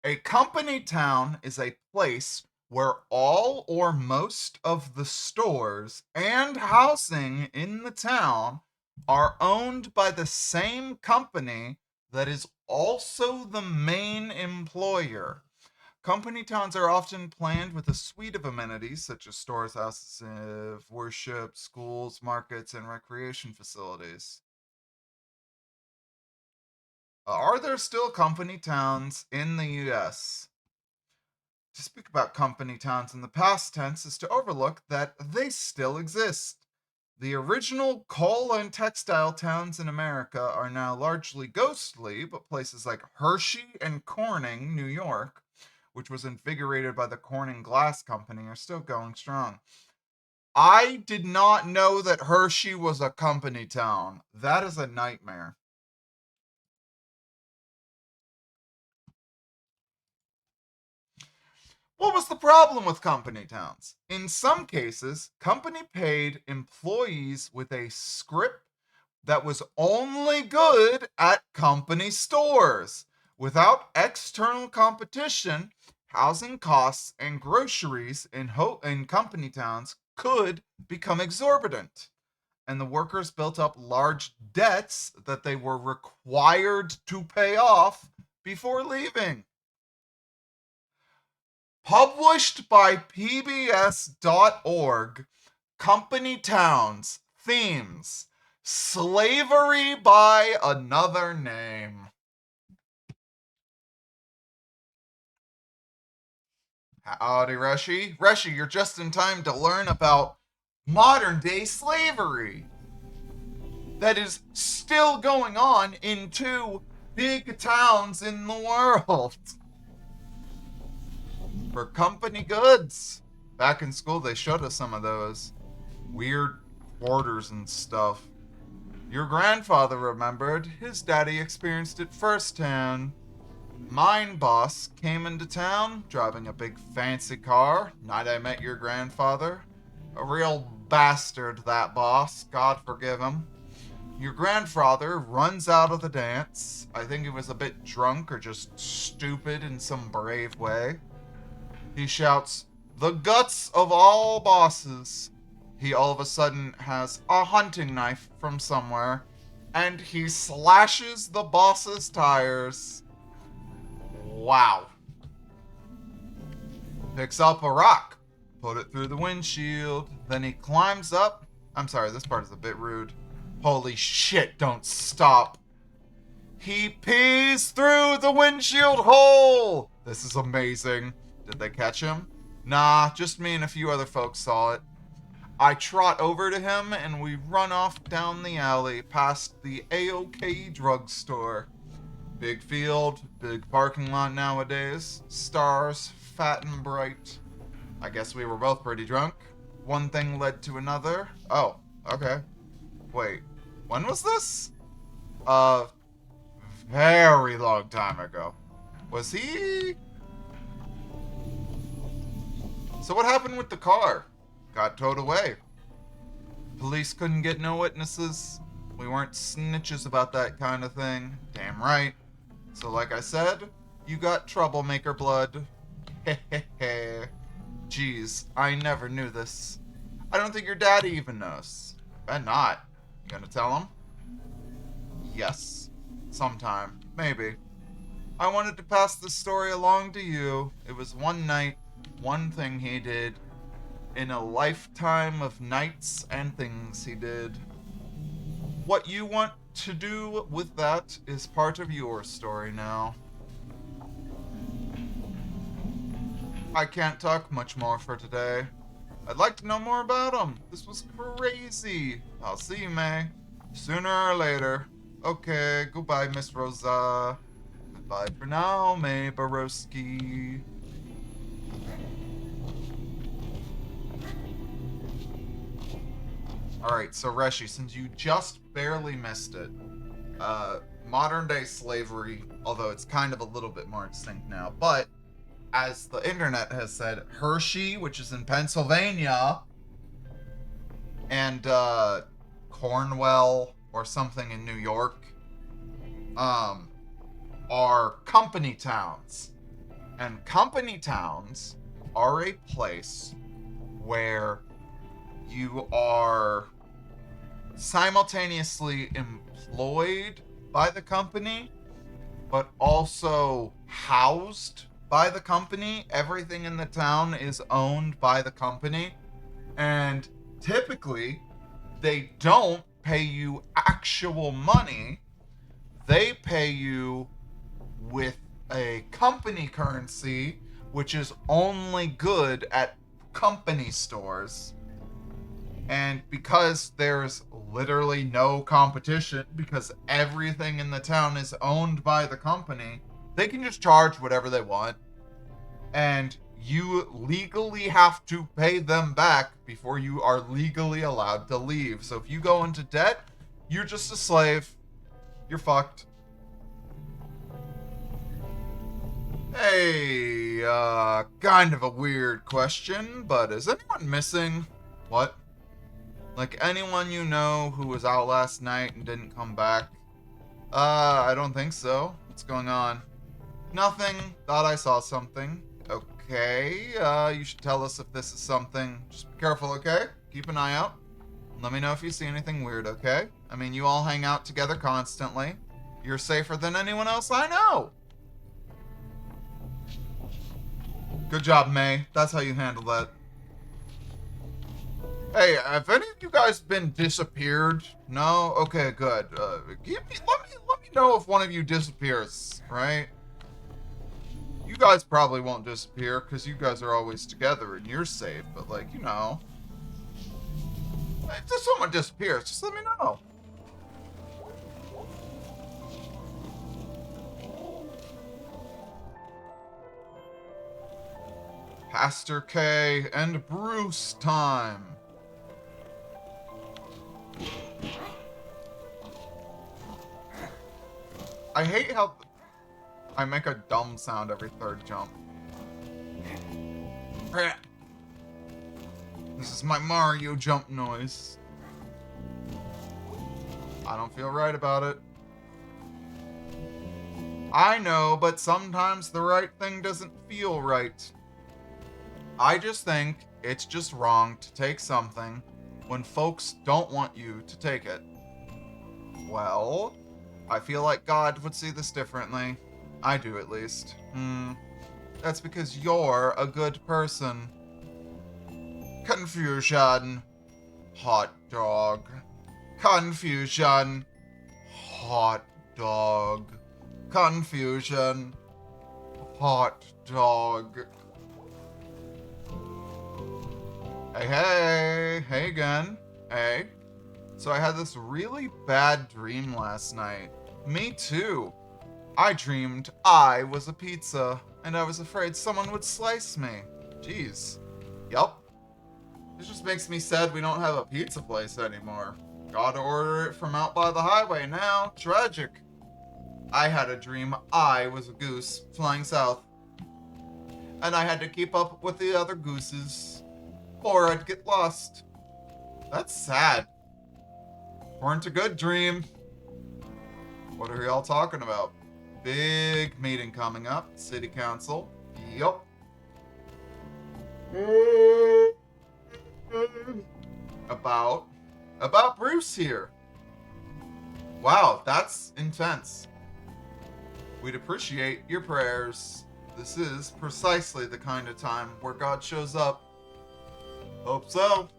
A company town is a place where all or most of the stores and housing in the town are owned by the same company that is also the main employer. Company towns are often planned with a suite of amenities such as stores, houses of worship, schools, markets, and recreation facilities. Are there still company towns in the US? To speak about company towns in the past tense is to overlook that they still exist. The original coal and textile towns in America are now largely ghostly, but places like Hershey and Corning, New York, which was invigorated by the Corning Glass Company, are still going strong. I did not know that Hershey was a company town. That is a nightmare. What was the problem with company towns? In some cases, company paid employees with a script that was only good at company stores. Without external competition, housing costs and groceries in company towns could become exorbitant. And the workers built up large debts that they were required to pay off before leaving. Published by PBS.org, Company Towns, Themes, Slavery by Another Name. Howdy, Reshi. Reshi, you're just in time to learn about modern day slavery that is still going on in two big towns in the world. For company goods. Back in school, they showed us some of those weird quarters and stuff. Your grandfather remembered. His daddy experienced it firsthand. Mine boss came into town, driving a big fancy car. Night I met your grandfather. A real bastard, that boss. God forgive him. Your grandfather runs out of the dance. I think he was a bit drunk or just stupid in some brave way. He shouts, "The guts of all bosses." He all of a sudden has a hunting knife from somewhere, and he slashes the boss's tires. Wow. Picks up a rock, put it through the windshield, then he climbs up. I'm sorry, this part is a bit rude. Holy shit, don't stop. He pees through the windshield hole. This is amazing. Did they catch him? Nah, just me and a few other folks saw it. I trot over to him and we run off down the alley past the AOK drugstore. Big field, big parking lot nowadays. Stars, fat and bright. I guess we were both pretty drunk. One thing led to another. Oh, okay. Wait, when was this? Very long time ago. Was he? So what happened with the car? Got towed away. Police couldn't get no witnesses. We weren't snitches about that kind of thing. Damn right. So like I said, you got troublemaker blood. Hehehe. Jeez, I never knew this. I don't think your daddy even knows. Bet not. You gonna tell him? Yes. Sometime. Maybe. I wanted to pass this story along to you. It was one night, one thing he did, in a lifetime of nights and things he did. What you want to do with that is part of your story now. I can't talk much more for today. I'd like to know more about him. This was crazy. I'll see you, May. Sooner or later. Okay, goodbye, Miss Rosa. Goodbye for now, May Borowski. Alright, so Reshi, since you just barely missed it, modern day slavery, although it's kind of a little bit more extinct now, but as the internet has said, Hershey, which is in Pennsylvania, and Cornwell or something in New York, are company towns. And company towns are a place where you are simultaneously employed by the company, but also housed by the company. Everything in the town is owned by the company. And typically, they don't pay you actual money. They pay you with a company currency, which is only good at company stores. And because there's literally no competition, because everything in the town is owned by the company, they can just charge whatever they want. And you legally have to pay them back before you are legally allowed to leave. So if you go into debt, you're just a slave. You're fucked. Hey, kind of a weird question, but is anyone missing? What? Like anyone you know who was out last night and didn't come back? I don't think so. What's going on? Nothing. Thought I saw something. Okay, you should tell us if this is something. Just be careful, okay? Keep an eye out. Let me know if you see anything weird, okay? I mean, you all hang out together constantly. You're safer than anyone else I know. Good job, May. That's how you handle that. Hey, have any of you guys been disappeared? No? Okay, good. Let me know if one of you disappears, right? You guys probably won't disappear because you guys are always together and you're safe, but like, you know. If someone disappears, just let me know. Pastor K and Bruce time. I hate how I make a dumb sound every third jump. This is my Mario jump noise. I don't feel right about it. I know, but sometimes the right thing doesn't feel right. I just think it's just wrong to take something when folks don't want you to take it. Well, I feel like God would see this differently. I do, at least. That's because you're a good person. Confusion. Hot dog. Confusion. Hot dog. Confusion. Hot dog. Hey again. Hey. So I had this really bad dream last night. Me too. I dreamed I was a pizza, and I was afraid someone would slice me. Jeez. Yup. This just makes me sad we don't have a pizza place anymore. Gotta order it from out by the highway now. Tragic. I had a dream I was a goose flying south, and I had to keep up with the other gooses, or I'd get lost. That's sad. Weren't a good dream. What are y'all talking about? Big meeting coming up. City Council. Yup. About Bruce here. Wow, that's intense. We'd appreciate your prayers. This is precisely the kind of time where God shows up. Hope so.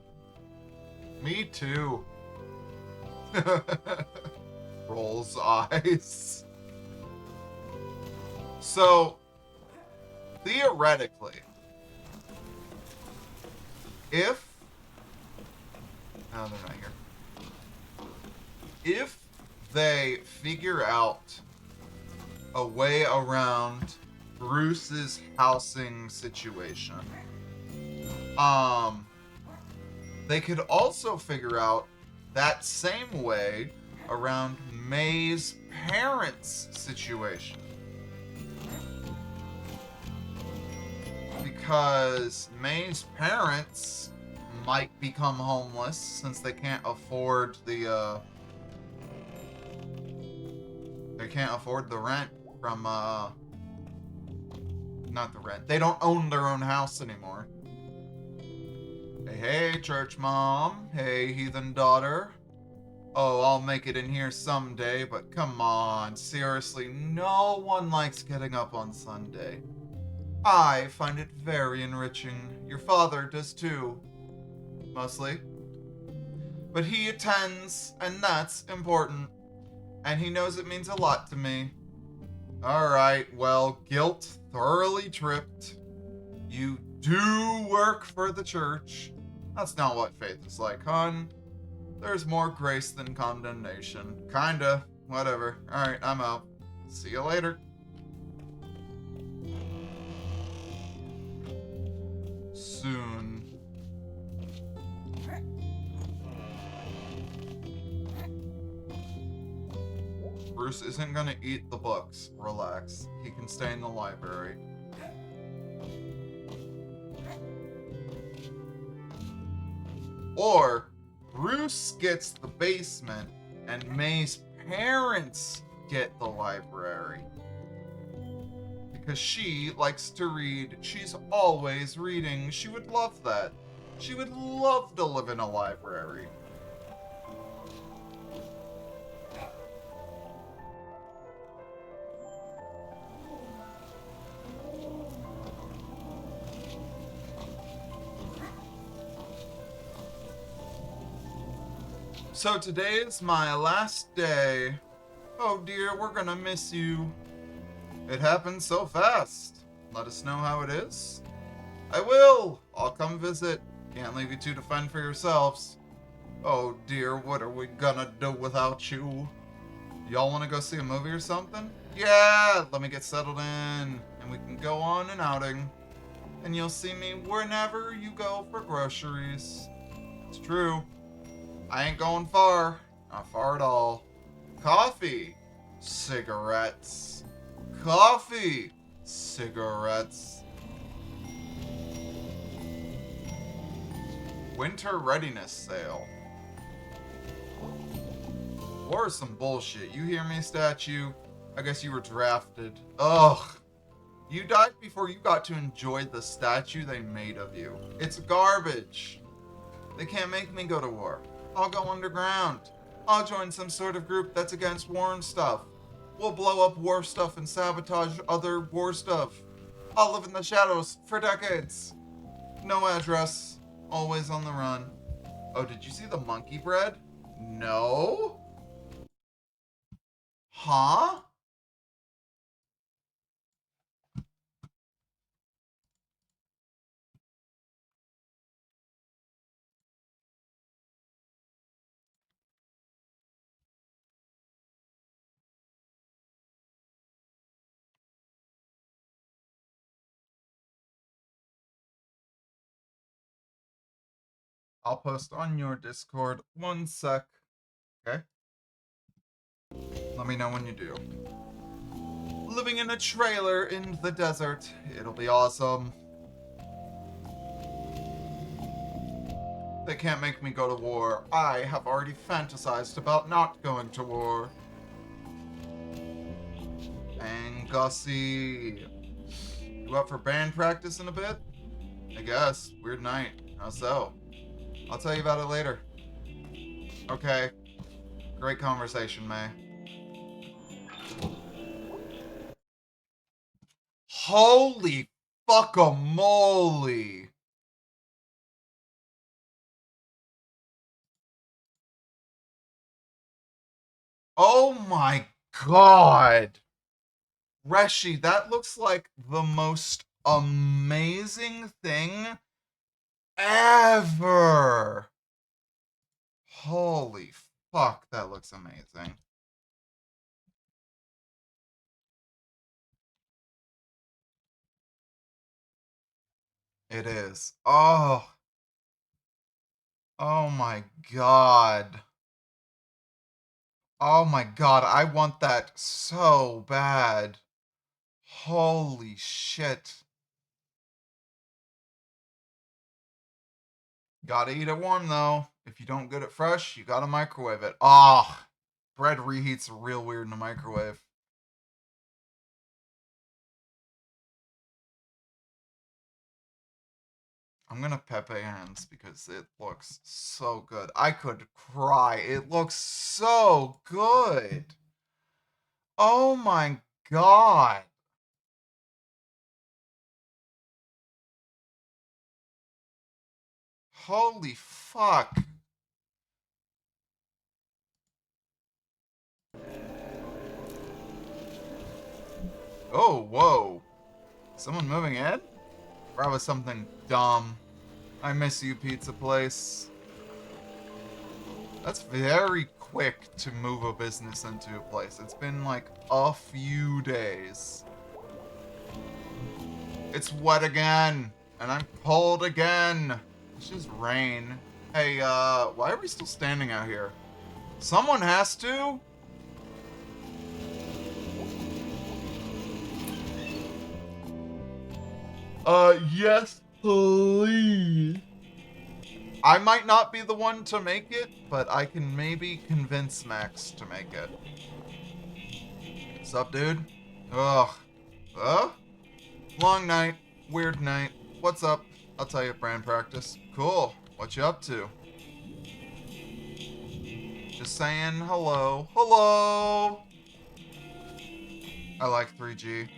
Me too. Rolls eyes. So, theoretically, if... No, they're not here. If they figure out a way around Bruce's housing situation, they could also figure out that same way around May's parents' situation. Because May's parents might become homeless since they can't afford the rent from Not the rent. They don't own their own house anymore. Hey, church mom. Hey, heathen daughter. Oh, I'll make it in here someday, but come on. Seriously, no one likes getting up on Sunday. I find it very enriching. Your father does too. Mostly. But he attends, and that's important. And he knows it means a lot to me. Alright, well, guilt thoroughly tripped. You do work for the church. That's not what faith is like, hon. There's more grace than condemnation. Kinda. Whatever. Alright, I'm out. See you later. Soon. Bruce isn't gonna eat the books. Relax. He can stay in the library. Or Bruce gets the basement and May's parents get the library. Because she likes to read. She's always reading. She would love that. She would love to live in a library. So today is my last day. Oh dear, we're gonna miss you. It happened so fast. Let us know how it is. I will. I'll come visit. Can't leave you two to fend for yourselves. Oh dear, what are we gonna do without you? Y'all wanna go see a movie or something? Yeah, let me get settled in, and we can go on an outing. And you'll see me whenever you go for groceries. It's true. I ain't going far. Not far at all. Coffee. Cigarettes. Coffee. Cigarettes. Winter readiness sale. War is some bullshit. You hear me, statue? I guess you were drafted. Ugh. You died before you got to enjoy the statue they made of you. It's garbage. They can't make me go to war. I'll go underground. I'll join some sort of group that's against war and stuff. We'll blow up war stuff and sabotage other war stuff. I'll live in the shadows for decades. No address. Always on the run. Oh, did you see the monkey bread? No? Huh? I'll post on your Discord. 1 sec. Okay? Let me know when you do. Living in a trailer in the desert. It'll be awesome. They can't make me go to war. I have already fantasized about not going to war. And Gussie. You up for band practice in a bit? I guess. Weird night. How so? I'll tell you about it later. Okay. Great conversation, May. Holy fuck-a-moly! Oh my god! Reshi, that looks like the most amazing thing ever! Holy fuck, that looks amazing. It is. Oh. Oh my god. Oh my god, I want that so bad. Holy shit. Gotta eat it warm though. If you don't get it fresh, you gotta microwave it. Ah, bread reheats real weird in the microwave. I'm gonna Pepe hands because it looks so good. I could cry. It looks so good. Oh my god. Holy fuck. Oh, whoa. Someone moving in? Or was something dumb. I miss you, pizza place. That's very quick to move a business into a place. It's been like a few days. It's wet again. And I'm cold again. It's just rain. Hey, why are we still standing out here? Someone has to. Yes, please. I might not be the one to make it, but I can maybe convince Max to make it. What's up, dude? Ugh. Long night. Weird night. What's up? I'll tell you at brand practice. Cool. What you up to? Just saying hello. Hello! I like 3G.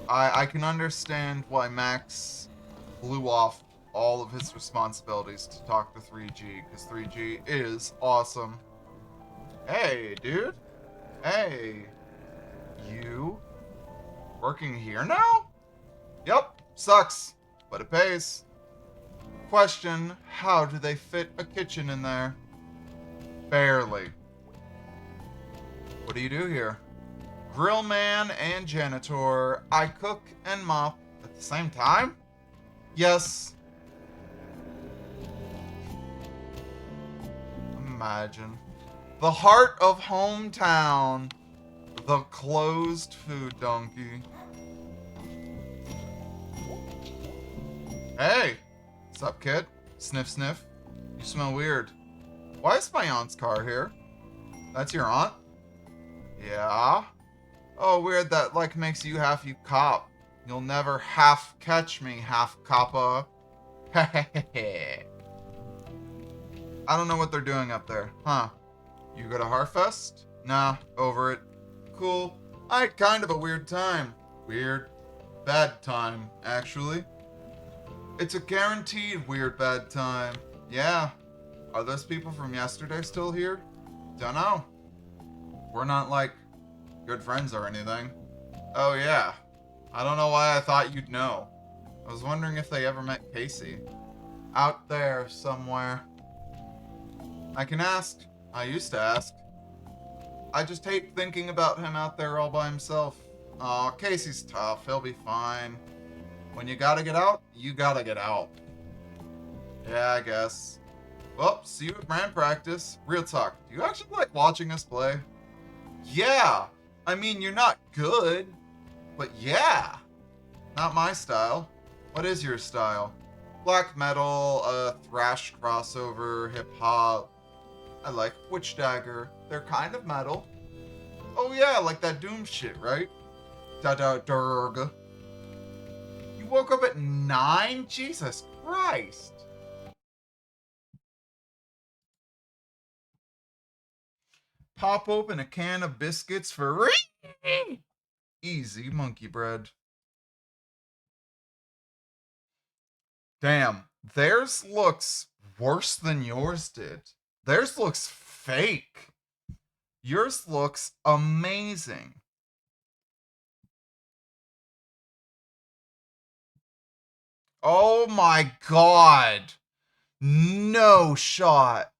I can understand why Max blew off all of his responsibilities to talk to 3G, because 3G is awesome. Hey, dude. Hey. You working here now? Yep, sucks, but it pays. Question, how do they fit a kitchen in there? Barely. What do you do here? Grill man and janitor. I cook and mop at the same time? Yes. Imagine. The heart of hometown. The closed food donkey. Hey. What's up, kid? Sniff, sniff. You smell weird. Why is my aunt's car here? That's your aunt? Yeah. Oh, weird. That, like, makes you half you cop. You'll never half catch me, half coppa. Hehehe. I don't know what they're doing up there. Huh. You go to Harfest? Nah, over it. Cool. I had kind of a weird time. Weird. Bad time, actually. It's a guaranteed weird bad time. Yeah. Are those people from yesterday still here? Dunno. We're not, like, good friends or anything. Oh, yeah. I don't know why I thought you'd know. I was wondering if they ever met Casey. Out there somewhere. I can ask. I used to ask. I just hate thinking about him out there all by himself. Aw, Casey's tough. He'll be fine. When you gotta get out, you gotta get out. Yeah, I guess. Well, see you at brand practice. Real talk. Do you actually like watching us play? Yeah. I mean, you're not good. But yeah. Not my style. What is your style? Black metal, thrash crossover, hip hop. I like Witch Dagger. They're kind of metal. Oh yeah, like that Doom shit, right? Da-da-durg. You woke up at 9? Jesus Christ. Pop open a can of biscuits for easy monkey bread. Damn, theirs looks worse than yours did. Theirs looks fake. Yours looks amazing. Oh my god. No shot.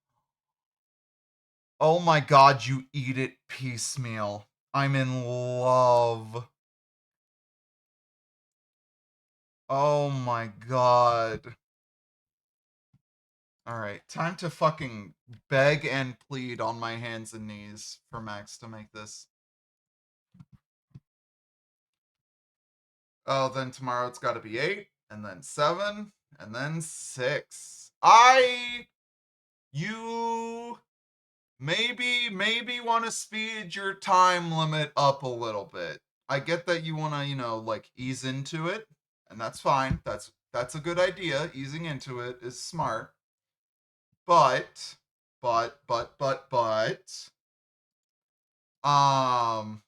Oh my god, you eat it piecemeal. I'm in love. Oh my god. Alright, time to fucking beg and plead on my hands and knees for Max to make this. Oh, then tomorrow it's gotta be 8, and then 7, and then 6. You maybe want to speed your time limit up a little bit. I get that you want to, like, ease into it, and that's fine. That's That's a good idea. Easing into it is smart. But, um,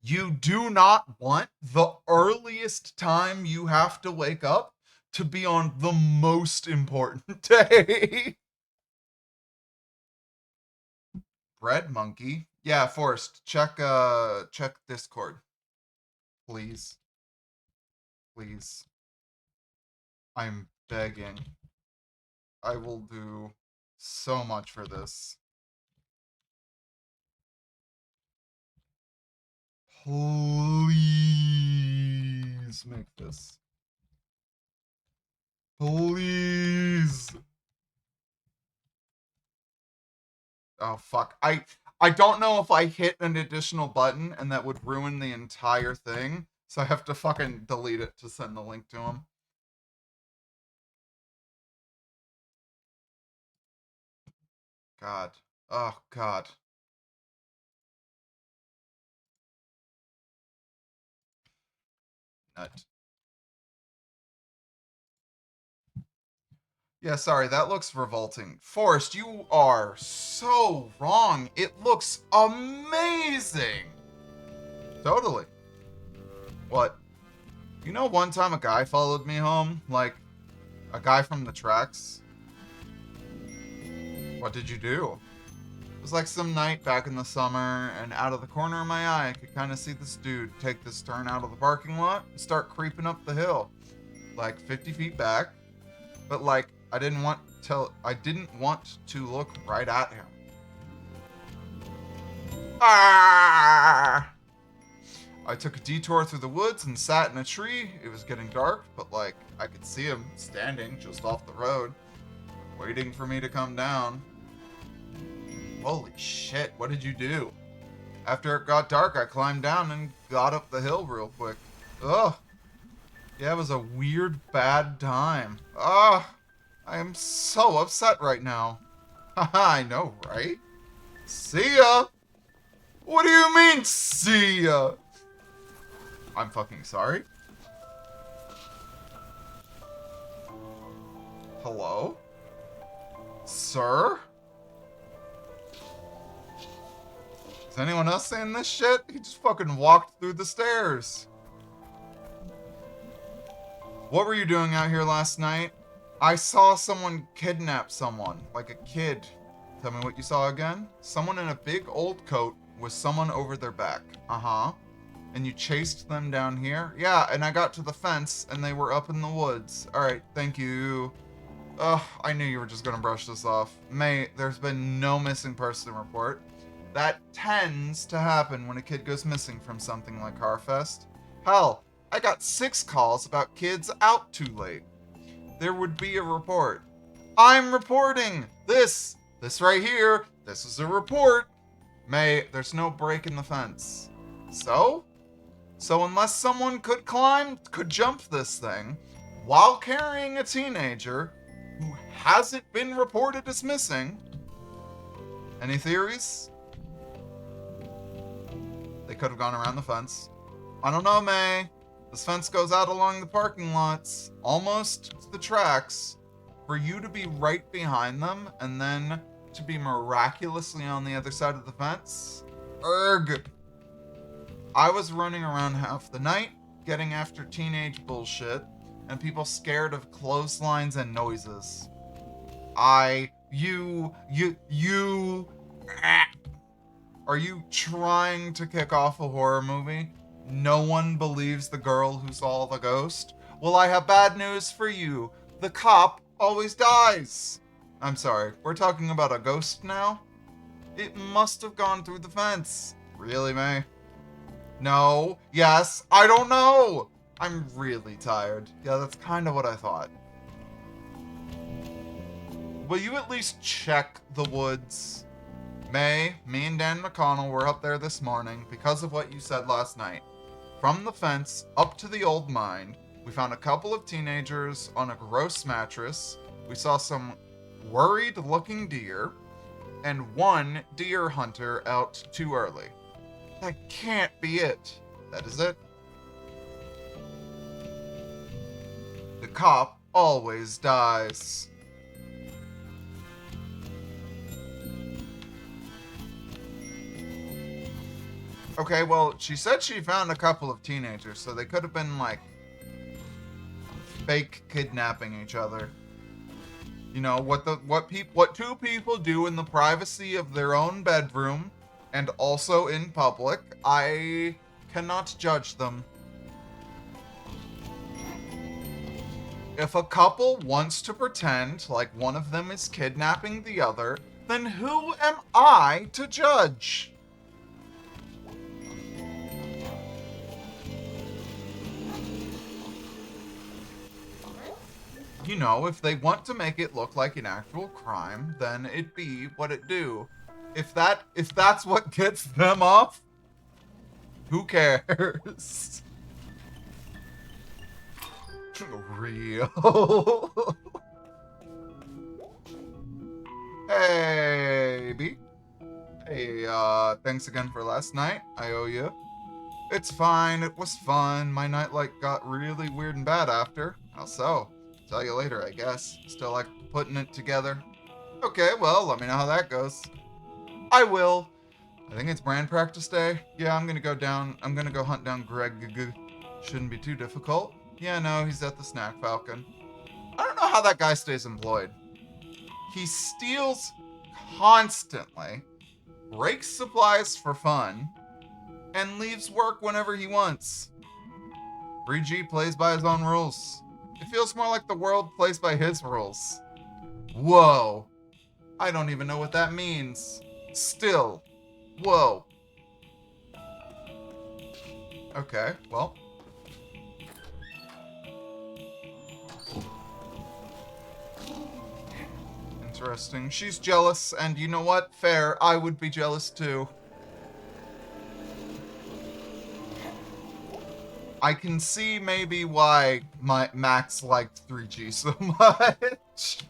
you do not want the earliest time you have to wake up to be on the most important day. Bread monkey. Yeah, Forrest, check Discord. Please. Please. I'm begging. I will do so much for this. Please make this. Please. Oh fuck. I don't know if I hit an additional button and that would ruin the entire thing. So I have to fucking delete it to send the link to him. God. Oh god. Nut. Yeah, sorry, that looks revolting. Forrest, you are so wrong. It looks amazing. Totally. What? You know, one time a guy followed me home? Like, a guy from the tracks? What did you do? It was like some night back in the summer, and out of the corner of my eye, I could kind of see this dude take this turn out of the parking lot and start creeping up the hill. Like 50 feet back. But like, I didn't want to look right at him. Ah! I took a detour through the woods and sat in a tree. It was getting dark, but like, I could see him standing just off the road, waiting for me to come down. Holy shit, what did you do? After it got dark, I climbed down and got up the hill real quick. Ugh. Yeah, it was a weird, bad time. Ugh. I am so upset right now. Haha, I know, right? See ya! What do you mean, see ya? I'm fucking sorry. Hello? Sir? Is anyone else saying this shit? He just fucking walked through the stairs. What were you doing out here last night? I saw someone kidnap someone, like a kid. Tell me what you saw again? Someone in a big old coat with someone over their back. Uh-huh. And you chased them down here? Yeah, and I got to the fence and they were up in the woods. Alright, thank you. Ugh, I knew you were just gonna brush this off. May, there's been no missing person report. That tends to happen when a kid goes missing from something like Harfest. Hell, I got 6 calls about kids out too late. There would be a report. I'm reporting! This right here, this is a report. May, there's no break in the fence. So unless someone could jump this thing, while carrying a teenager who hasn't been reported as missing. Any theories? They could have gone around the fence. I don't know, May. This fence goes out along the parking lots, almost to the tracks. For you to be right behind them, and then to be miraculously on the other side of the fence? Erg! I was running around half the night, getting after teenage bullshit, and people scared of clotheslines and noises. Are you trying to kick off a horror movie? No one believes the girl who saw the ghost? Well, I have bad news for you. The cop always dies. I'm sorry, we're talking about a ghost now? It must have gone through the fence. Really, May? No. Yes. I don't know. I'm really tired. Yeah, that's kind of what I thought. Will you at least check the woods? May, me and Dan McConnell were up there this morning because of what you said last night. From the fence up to the old mine, we found a couple of teenagers on a gross mattress. We saw some worried-looking deer, and one deer hunter out too early. That can't be it. That is it. good cop always dies. Okay, well, she said she found a couple of teenagers, so they could have been, like, fake kidnapping each other. You know, what two people do in the privacy of their own bedroom and also in public, I cannot judge them. If a couple wants to pretend like one of them is kidnapping the other, then who am I to judge? You know, if they want to make it look like an actual crime, then it be what it do. If that's what gets them off, who cares? Real. Hey, B. Hey, thanks again for last night. I owe you. It's fine. It was fun. My nightlight got really weird and bad after. How so? Tell you later, I guess. Still like putting it together. Okay, well, let me know how that goes. I will. I think it's brand practice day. Yeah, I'm gonna go hunt down Greg. Shouldn't be too difficult. Yeah, no, he's at the Snack Falcon. I don't know how that guy stays employed. He steals constantly, rakes supplies for fun, and leaves work whenever he wants. 3G plays by his own rules. It feels more like the world plays by his rules. Whoa. I don't even know what that means. Still. Whoa. Okay, well. Interesting. She's jealous, and you know what? Fair. I would be jealous too. I can see maybe why Max liked 3G so much.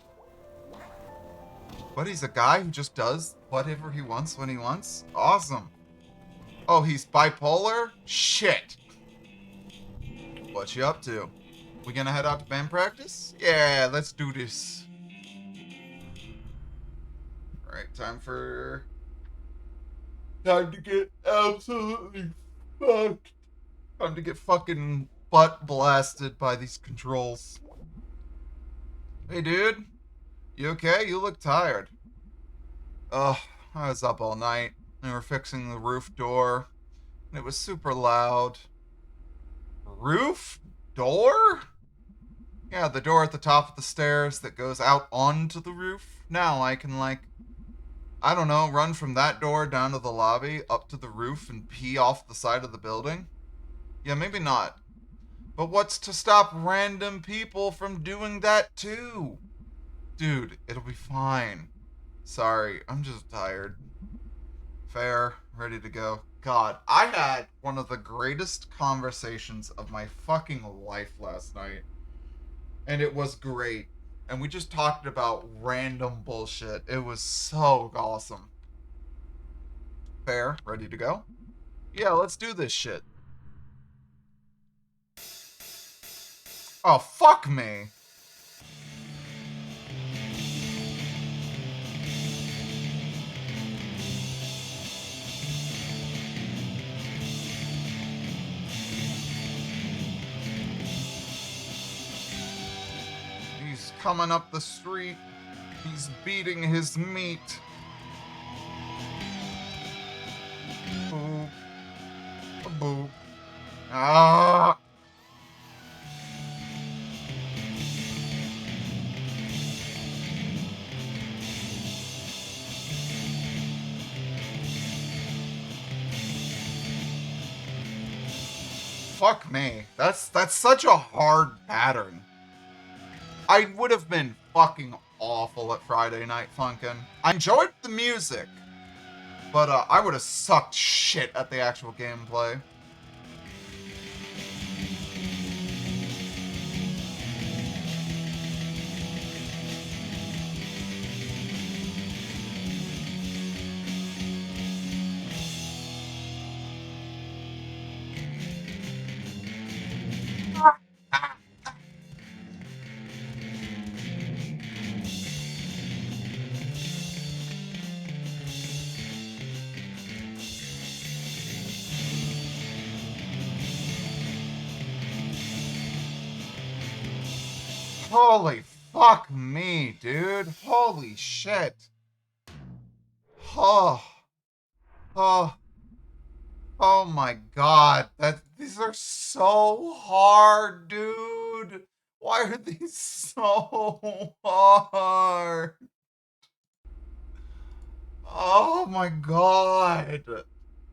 But he's a guy who just does whatever he wants when he wants? Awesome. Oh, he's bipolar? Shit. What you up to? We gonna head out to band practice? Yeah, let's do this. Alright, time to get absolutely fucked. Time to get fucking butt blasted by these controls. Hey, dude. You okay? You look tired. Ugh, I was up all night. They were fixing the roof door. And it was super loud. Roof? Door? Yeah, the door at the top of the stairs that goes out onto the roof. Now I can, like, I don't know, run from that door down to the lobby, up to the roof, and pee off the side of the building. Yeah, maybe not. But what's to stop random people from doing that too? Dude, it'll be fine. Sorry, I'm just tired. Fair, ready to go. God, I had one of the greatest conversations of my fucking life last night. And it was great. And we just talked about random bullshit. It was so awesome. Fair, ready to go? Yeah, let's do this shit. Oh, fuck me. He's coming up the street. He's beating his meat. Boop. Boop. Ah. Fuck me. That's such a hard pattern. I would have been fucking awful at Friday Night Funkin'. I enjoyed the music, but I would have sucked shit at the actual gameplay. Holy fuck me, dude. Holy shit. Oh. Oh. Oh my god. These are so hard, dude. Why are these so hard? Oh my god.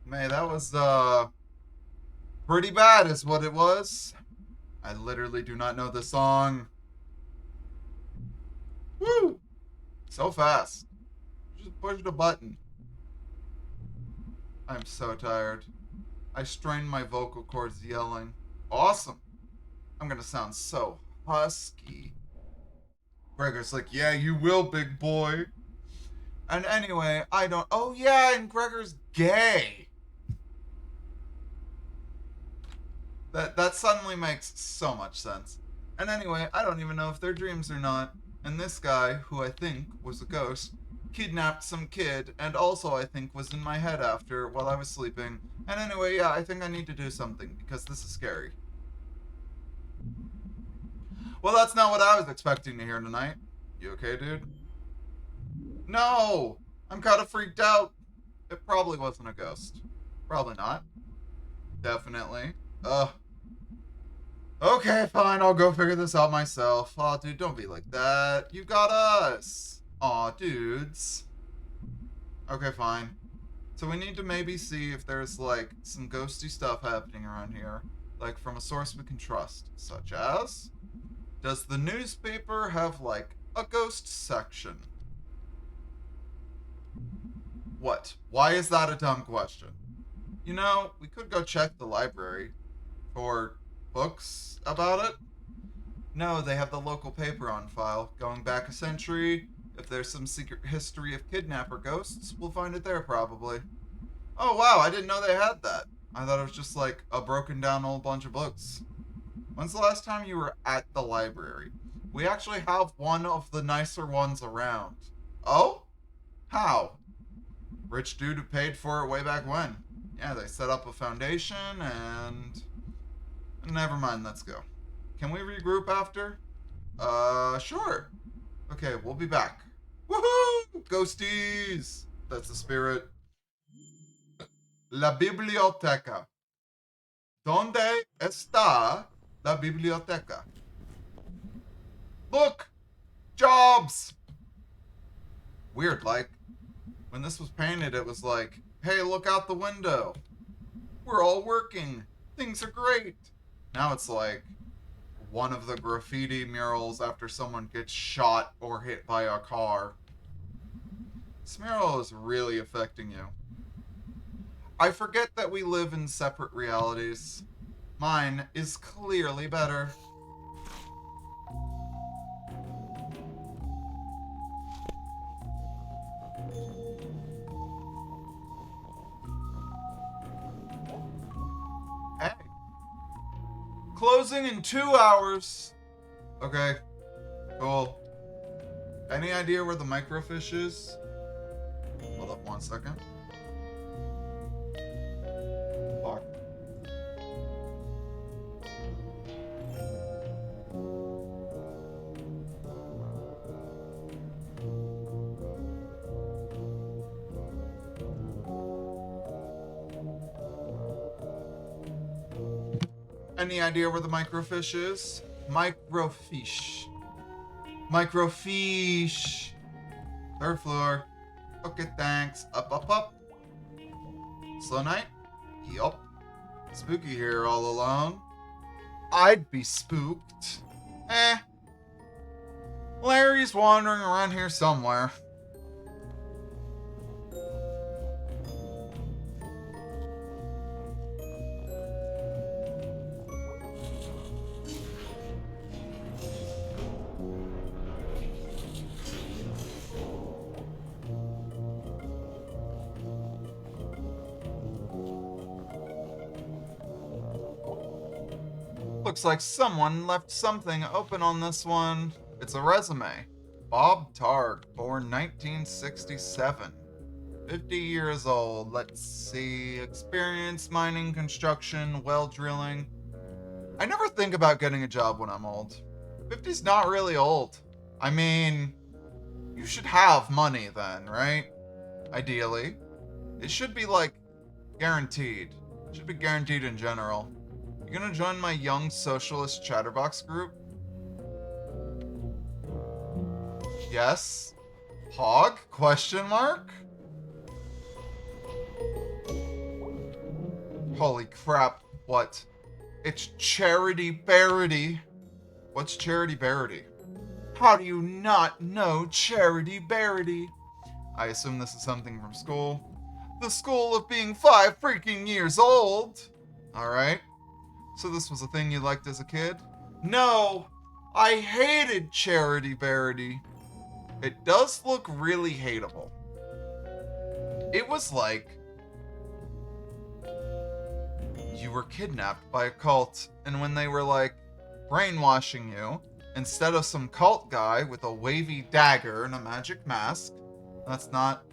Man, that was pretty bad is what it was. I literally do not know the song. Woo! So fast. Just pushed a button. I'm so tired. I strained my vocal cords yelling. Awesome. I'm gonna sound so husky. Gregor's like, yeah, you will, big boy. And anyway, I don't. Oh, yeah, and Gregor's gay. That suddenly makes so much sense. And anyway, I don't even know if they're dreams or not. And this guy, who I think was a ghost, kidnapped some kid, and also I think was in my head after while I was sleeping. And anyway, yeah, I think I need to do something because this is scary. Well, that's not what I was expecting to hear tonight. You okay, dude? No! I'm kind of freaked out. It probably wasn't a ghost. Probably not. Definitely. Okay, fine, I'll go figure this out myself. Aw, dude, don't be like that. You got us. Aw, dudes. Okay, fine. So we need to maybe see if there's, like, some ghosty stuff happening around here. Like, from a source we can trust. Such as? Does the newspaper have, like, a ghost section? What? Why is that a dumb question? You know, we could go check the library for books about it. No, they have the local paper on file, going back a century. If there's some secret history of kidnapper ghosts, we'll find it there probably. Oh wow, I didn't know they had that. I thought it was just like a broken down old bunch of books. When's the last time you were at the library? We actually have one of the nicer ones around. Oh? How? Rich dude who paid for it way back when. Yeah, they set up a foundation and... Never mind, let's go. Can we regroup after? Sure. Okay, we'll be back. Woohoo! Ghosties! That's the spirit. La biblioteca. ¿Dónde está la biblioteca? Look! Jobs! Weird, like, when this was painted, it was like, hey, look out the window. We're all working. Things are great. Now it's like one of the graffiti murals after someone gets shot or hit by a car. This mural is really affecting you. I forget that we live in separate realities. Mine is clearly better. Hey. Closing in 2 hours. Okay. Cool. Any idea where the microfiche is? Hold up 1 second. Fuck. Any idea where the microfiche is? Microfiche. Microfiche. 3rd floor. Okay, thanks. Up, up, up. Slow night? Yup. Spooky here all alone. I'd be spooked. Larry's wandering around here somewhere. Looks like someone left something open on this one. It's a resume. Bob Targ, born 1967. 50 years old. Let's see. Experience mining, construction, well drilling. I never think about getting a job when I'm old. 50's not really old. I mean, you should have money then, right? Ideally. It should be, like, guaranteed. It should be guaranteed in general. You gonna join my Young Socialist Chatterbox group? Yes. Hog? Question mark? Holy crap, what? It's Charity Barity. What's Charity Barity? How do you not know Charity Barity? I assume this is something from school. The school of being 5 freaking years old! Alright. So this was a thing you liked as a kid? No! I hated Charity Barity. It does look really hateable. It was like you were kidnapped by a cult, and when they were like brainwashing you, instead of some cult guy with a wavy dagger and a magic mask, that's not...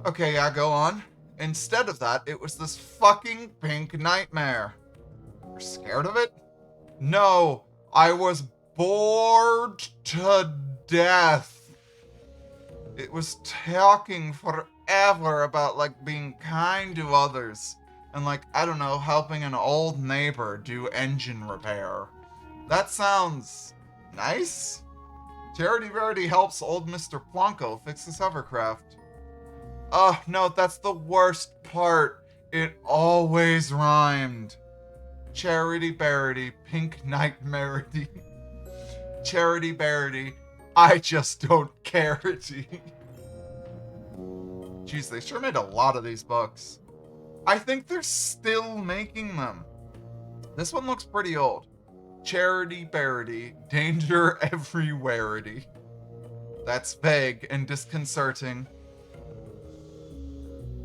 Okay, yeah, go on. Instead of that, it was this fucking pink nightmare. You're scared of it? No, I was bored to death. It was talking forever about, like, being kind to others. And, like, I don't know, helping an old neighbor do engine repair. That sounds nice. Charity Verity helps old Mr. Plonko fix his hovercraft. Oh, no, that's the worst part. It always rhymed. Charity Barity, Pink Nightmarity. Charity Barity, I just don't care-ity. Jeez, they sure made a lot of these books. I think they're still making them. This one looks pretty old. Charity Barity, Danger Everywhere-ity. That's vague and disconcerting.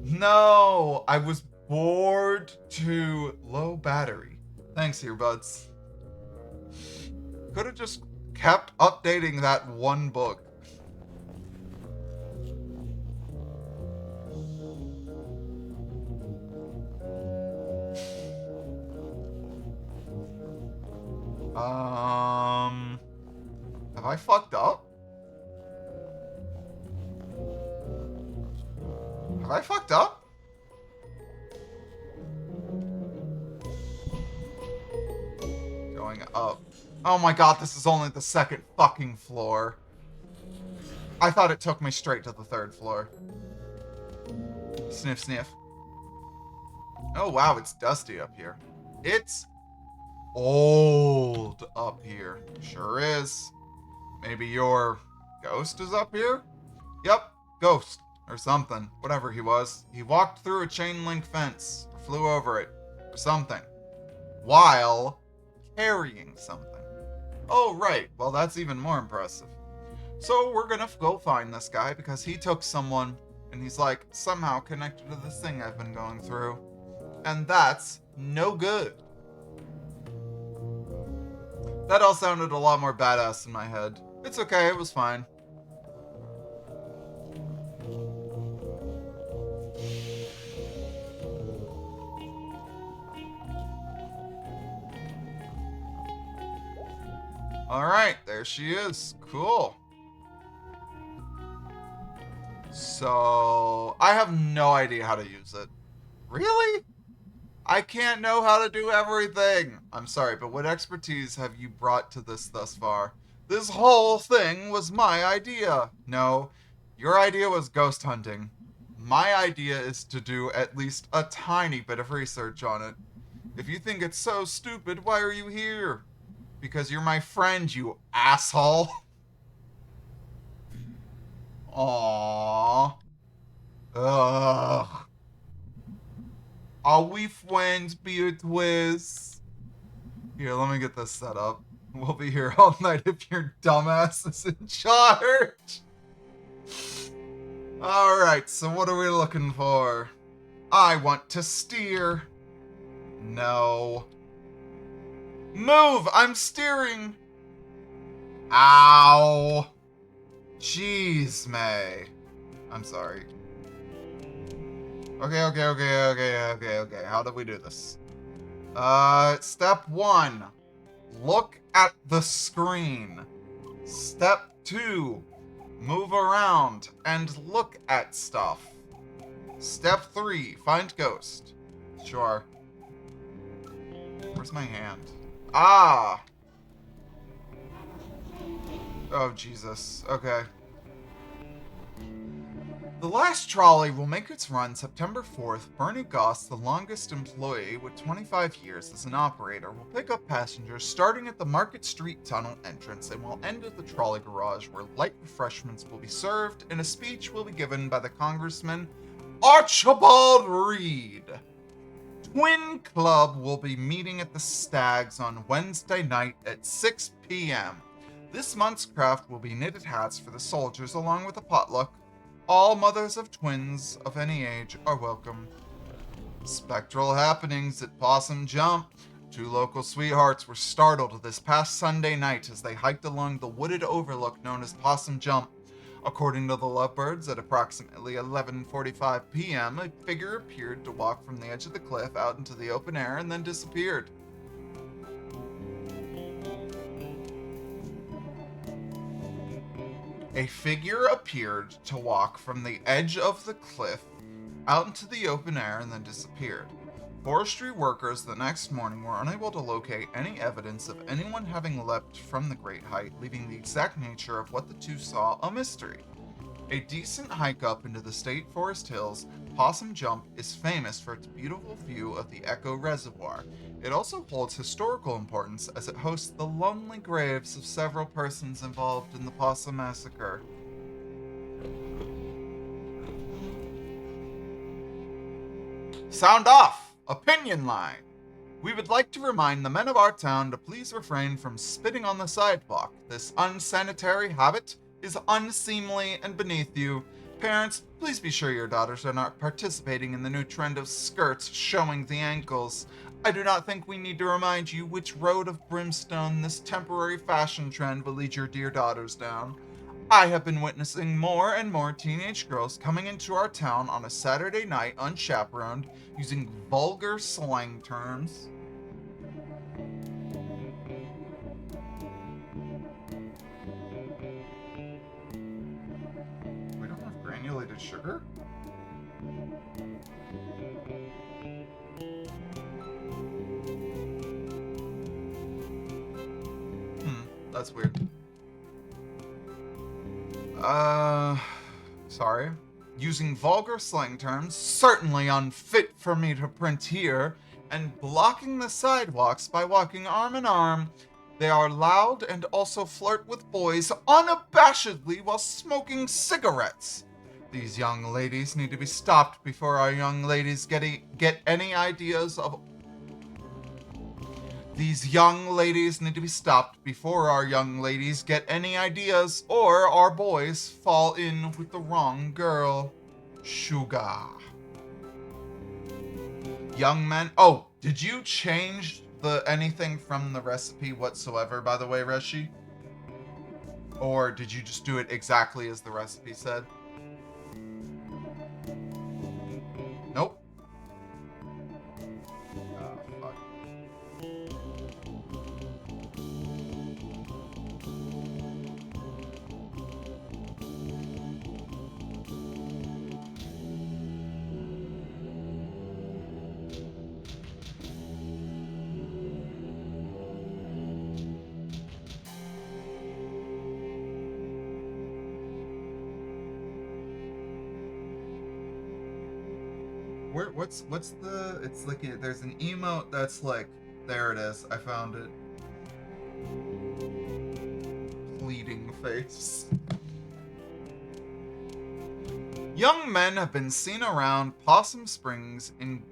No, I was bored to low battery. Thanks, earbuds. Could have just kept updating that one book. Have I fucked up? Have I fucked up? Going up. Oh my god, this is only the second fucking floor. I thought it took me straight to the 3rd floor. Sniff, sniff. Oh wow, it's dusty up here. It's old up here. Sure is. Maybe your ghost is up here? Yep, ghost. Or something. Whatever he was. He walked through a chain link fence. Or flew over it. Or something. While carrying something. Oh, right. Well, that's even more impressive. So we're gonna go find this guy because he took someone and he's like somehow connected to this thing I've been going through. And that's no good. That all sounded a lot more badass in my head. It's okay, it was fine. Alright, there she is. Cool. So, I have no idea how to use it. Really? I can't know how to do everything. I'm sorry, but what expertise have you brought to this thus far? This whole thing was my idea. No, your idea was ghost hunting. My idea is to do at least a tiny bit of research on it. If you think it's so stupid, why are you here? Because you're my friend, you asshole. Aww. Ugh. Are we friends, Beatrice? Here, let me get this set up. We'll be here all night if your dumbass is in charge. Alright, so what are we looking for? I want to steer. No. Move! I'm steering! Ow! Jeez, May. I'm sorry. Okay. How do we do this? Step 1. look at the screen. Step 2, move around and look at stuff. Step 3, find ghost. Sure. Where's my hand? Ah! Oh, Jesus. Okay. The last trolley will make its run September 4th. Bernie Goss, the longest employee with 25 years as an operator, will pick up passengers starting at the Market Street Tunnel entrance and will end at the trolley garage where light refreshments will be served and a speech will be given by the Congressman Archibald Reed. Twin Club will be meeting at the Stags on Wednesday night at 6 p.m. This month's craft will be knitted hats for the soldiers along with a potluck. All mothers of twins of any age are welcome. Spectral happenings at Possum Jump. 2 local sweethearts were startled this past Sunday night as they hiked along the wooded overlook known as Possum Jump. According to the Lovebirds, at approximately 11:45 p.m., a figure appeared to walk from the edge of the cliff out into the open air and then disappeared. A figure appeared to walk from the edge of the cliff out into the open air and then disappeared. Forestry workers the next morning were unable to locate any evidence of anyone having leapt from the great height, leaving the exact nature of what the two saw a mystery. A decent hike up into the State Forest Hills, Possum Jump is famous for its beautiful view of the Echo Reservoir. It also holds historical importance as it hosts the lonely graves of several persons involved in the Possum Massacre. Sound off! Opinion line! We would like to remind the men of our town to please refrain from spitting on the sidewalk. This unsanitary habit is unseemly and beneath you. Parents, please be sure your daughters are not participating in the new trend of skirts showing the ankles. I do not think we need to remind you which road of brimstone this temporary fashion trend will lead your dear daughters down. I have been witnessing more and more teenage girls coming into our town on a Saturday night unchaperoned, using vulgar slang terms. We don't have granulated sugar? That's weird. Sorry. Using vulgar slang terms, certainly unfit for me to print here, and blocking the sidewalks by walking arm in arm. They are loud and also flirt with boys unabashedly while smoking cigarettes. These young ladies need to be stopped before our young ladies get any ideas of... These young ladies need to be stopped before our young ladies get any ideas or our boys fall in with the wrong girl. Sugar. Young men... Oh, did you change anything from the recipe whatsoever, by the way, Reshi? Or did you just do it exactly as the recipe said? Nope. Oh, fuck. What's the... It's like there's an emote that's like... There it is. I found it. Pleading face. Young men have been seen around Possum Springs in...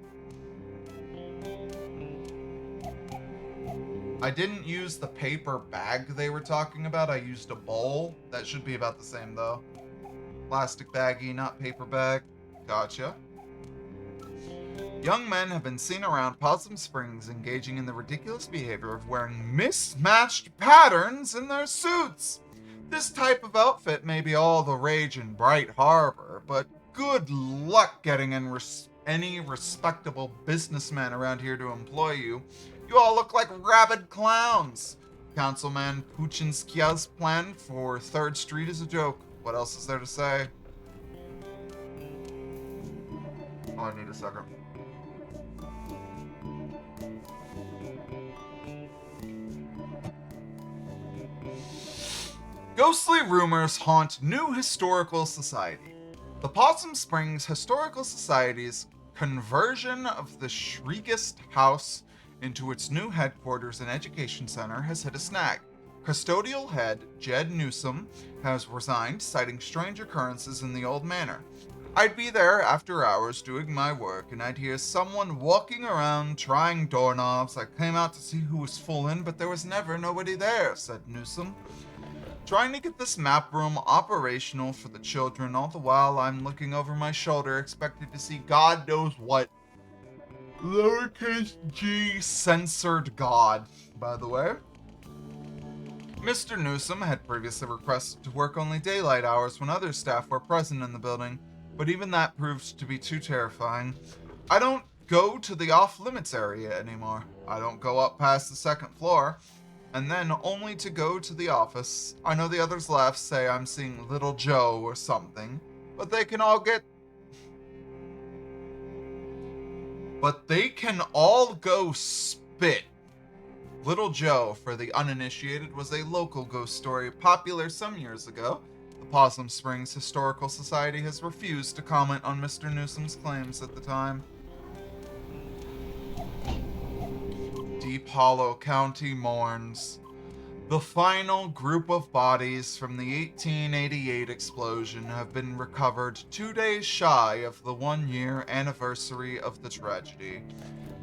I didn't use the paper bag they were talking about. I used a bowl. That should be about the same though. Plastic baggie, not paper bag. Gotcha. Young men have been seen around Possum Springs engaging in the ridiculous behavior of wearing mismatched patterns in their suits. This type of outfit may be all the rage in Bright Harbor, but good luck getting any respectable businessman around here to employ you. You all look like rabid clowns. Councilman Puchinskia's plan for 3rd Street is a joke. What else is there to say? Oh, I need a second. Ghostly rumors haunt New Historical Society. The Possum Springs Historical Society's conversion of the Shriegest House into its new headquarters and education center has hit a snag. Custodial head Jed Newsom has resigned, citing strange occurrences in the old manor. I'd be there after hours doing my work, and I'd hear someone walking around trying doorknobs. I came out to see who was fooling, but there was never nobody there, said Newsom. Trying to get this map room operational for the children, all the while I'm looking over my shoulder, expecting to see God knows what. Lowercase g censored God, by the way. Mr. Newsom had previously requested to work only daylight hours when other staff were present in the building, but even that proved to be too terrifying. I don't go to the off-limits area anymore. I don't go up past the 2nd floor, and then only to go to the office. I know the others left, say I'm seeing Little Joe or something, but they can all go spit. Little Joe, for the uninitiated, was a local ghost story popular some years ago. The Possum Springs Historical Society has refused to comment on Mr. Newsom's claims at the time. Deep Hollow County mourns. The final group of bodies from the 1888 explosion have been recovered 2 days shy of the 1-year anniversary of the tragedy.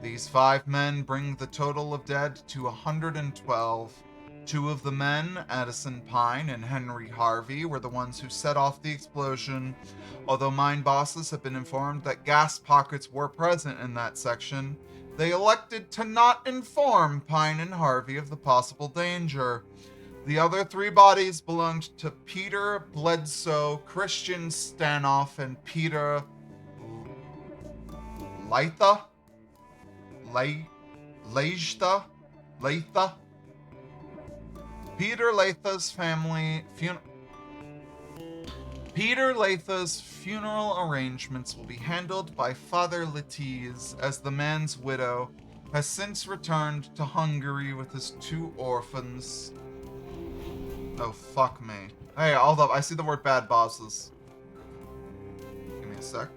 These 5 men bring the total of dead to 112. 2 of the men, Addison Pine and Henry Harvey, were the ones who set off the explosion. Although mine bosses have been informed that gas pockets were present in that section, they elected to not inform Pine and Harvey of the possible danger. The other 3 bodies belonged to Peter Bledsoe, Christian Stanoff, and Peter Latha? Latha? Peter Latha's funeral arrangements will be handled by Father Letiz, as the man's widow has since returned to Hungary with his 2 orphans. Oh, fuck me. Hey, hold up. I see the word bad bosses. Give me a sec.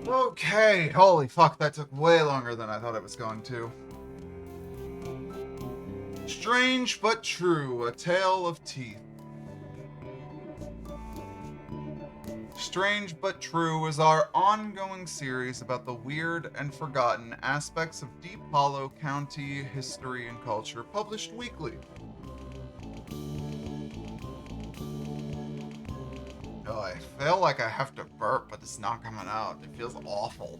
Okay, holy fuck, that took way longer than I thought it was going to. Strange but true, a tale of teeth. Strange but True is our ongoing series about the weird and forgotten aspects of Deep Hollow County history and culture, published weekly. Oh, I feel like I have to burp, but it's not coming out. It feels awful.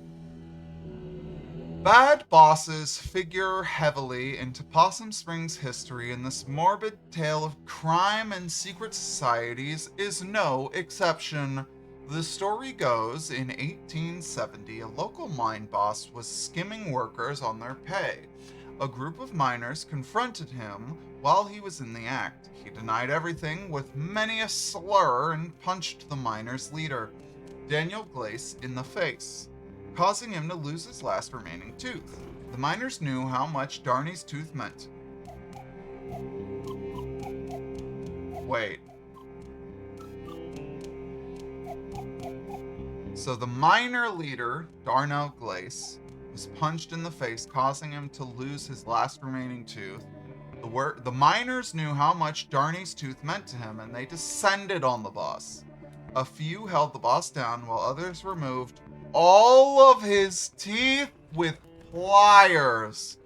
Bad bosses figure heavily into Possum Springs history, and this morbid tale of crime and secret societies is no exception. The story goes, in 1870, a local mine boss was skimming workers on their pay. A group of miners confronted him while he was in the act. He denied everything with many a slur and punched the miners' leader, Daniel Glace, in the face, causing him to lose his last remaining tooth. The miners knew how much Darney's tooth meant. Wait. So the miner leader, Darnell Glace, was punched in the face, causing him to lose his last remaining tooth. The miners knew how much Darney's tooth meant to him, and they descended on the boss. A few held the boss down, while others removed all of his teeth with pliers.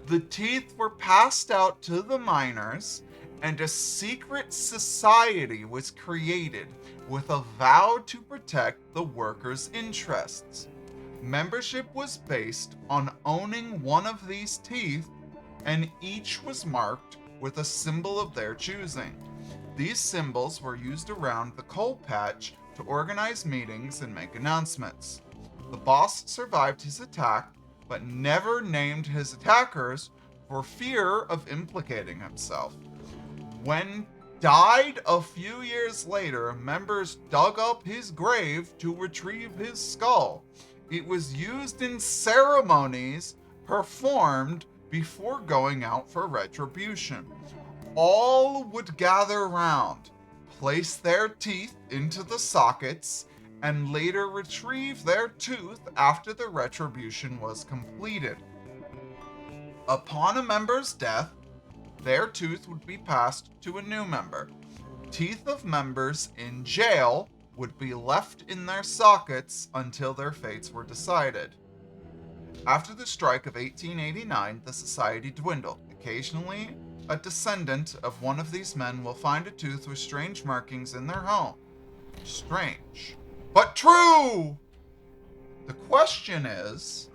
The teeth were passed out to the miners, and a secret society was created with a vow to protect the workers' interests. Membership was based on owning one of these teeth, and each was marked with a symbol of their choosing. These symbols were used around the coal patch to organize meetings and make announcements. The boss survived his attack, but never named his attackers for fear of implicating himself. When died a few years later, members dug up his grave to retrieve his skull. It was used in ceremonies performed before going out for retribution. All would gather round, place their teeth into the sockets, and later retrieve their tooth after the retribution was completed. Upon a member's death, their tooth would be passed to a new member. Teeth of members in jail would be left in their sockets until their fates were decided. After the strike of 1889, the society dwindled. Occasionally, a descendant of one of these men will find a tooth with strange markings in their home. Strange, but true! The question is,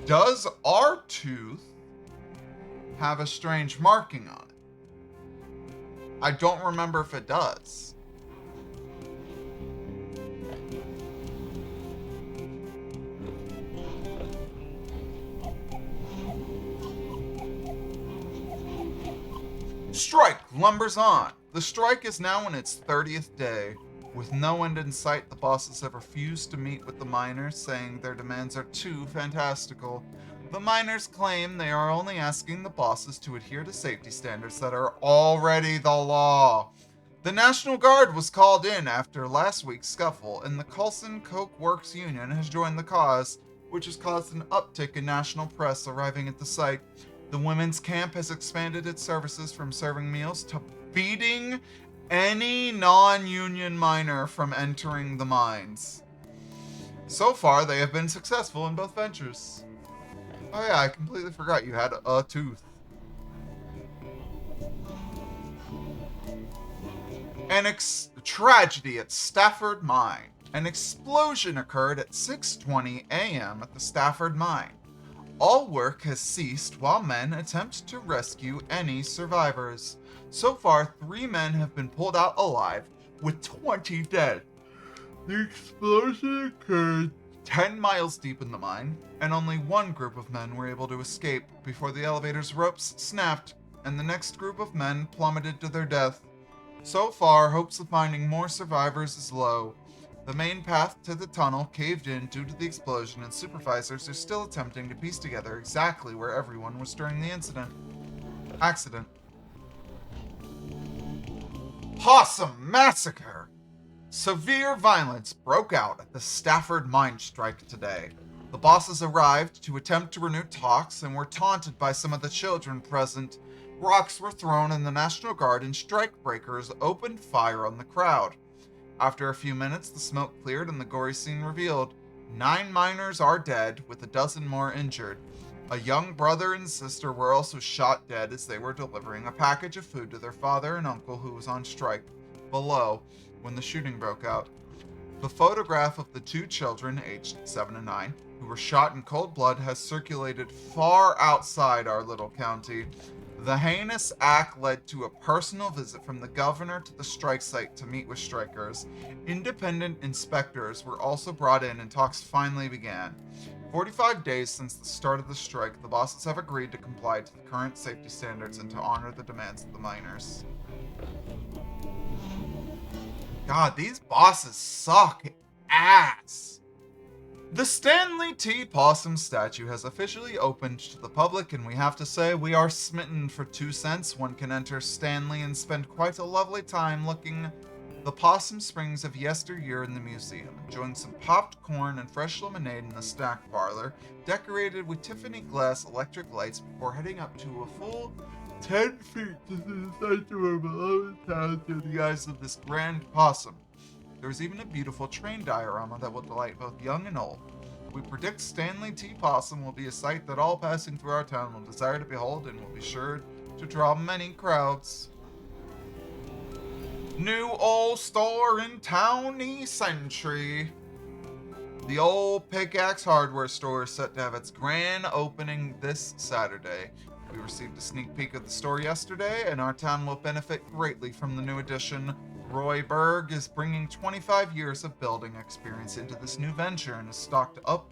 does our tooth have a strange marking on it? I don't remember if it does. Strike lumbers on. The strike is now in its 30th day. With no end in sight, the bosses have refused to meet with the miners, saying their demands are too fantastical. The miners claim they are only asking the bosses to adhere to safety standards that are already the law. The National Guard was called in after last week's scuffle, and the Coulson Coke Works Union has joined the cause, which has caused an uptick in national press arriving at the site. The women's camp has expanded its services from serving meals to beating any non-union miner from entering the mines. So far, they have been successful in both ventures. Oh yeah, I completely forgot you had a tooth. Tragedy at Stafford Mine. An explosion occurred at 6:20 a.m. at the Stafford Mine. All work has ceased while men attempt to rescue any survivors. So far, 3 men have been pulled out alive, with 20 dead. The explosion occurred 10 miles deep in the mine, and only one group of men were able to escape before the elevator's ropes snapped and the next group of men plummeted to their death. So far, hopes of finding more survivors is low. The main path to the tunnel caved in due to the explosion, and supervisors are still attempting to piece together exactly where everyone was during the accident. Possum Massacre! Severe violence broke out at the Stafford mine strike today. The bosses arrived to attempt to renew talks and were taunted by some of the children present. Rocks were thrown and the National Guard and strikebreakers opened fire on the crowd. After a few minutes, the smoke cleared and the gory scene revealed. 9 miners are dead, with a dozen more injured. A young brother and sister were also shot dead as they were delivering a package of food to their father and uncle who was on strike below when the shooting broke out. The photograph of the 2 children, aged 7 and 9, who were shot in cold blood has circulated far outside our little county. The heinous act led to a personal visit from the governor to the strike site to meet with strikers. Independent inspectors were also brought in and talks finally began. 45 days since the start of the strike, the bosses have agreed to comply to the current safety standards and to honor the demands of the miners. God, these bosses suck ass. The Stanley T. Possum statue has officially opened to the public, and we have to say we are smitten for 2 cents. One can enter Stanley and spend quite a lovely time looking the Possum Springs of yesteryear in the museum, enjoying some popped corn and fresh lemonade in the snack parlor, decorated with Tiffany glass electric lights before heading up to a full 10 feet to the center of beloved town through the eyes of this grand possum. There is even a beautiful train diorama that will delight both young and old. We predict Stanley T. Possum will be a sight that all passing through our town will desire to behold and will be sure to draw many crowds. New old store in Towny Century. The old Pickaxe hardware store is set to have its grand opening this Saturday. We received a sneak peek of the store yesterday, and our town will benefit greatly from the new addition. Roy Berg is bringing 25 years of building experience into this new venture and has stocked up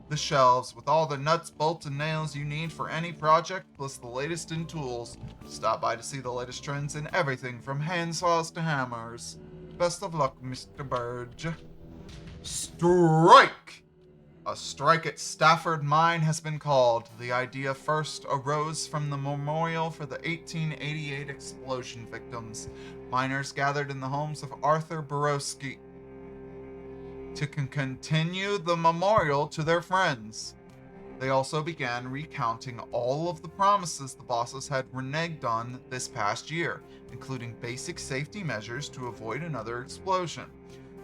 the shelves with all the nuts, bolts, and nails you need for any project, plus the latest in tools. Stop by to see the latest trends in everything from handsaws to hammers. Best of luck, Mr. Burge. Strike! A strike at Stafford Mine has been called. The idea first arose from the memorial for the 1888 explosion victims. Miners gathered in the homes of Arthur Borowski to continue the memorial to their friends. They also began recounting all of the promises the bosses had reneged on this past year, including basic safety measures to avoid another explosion.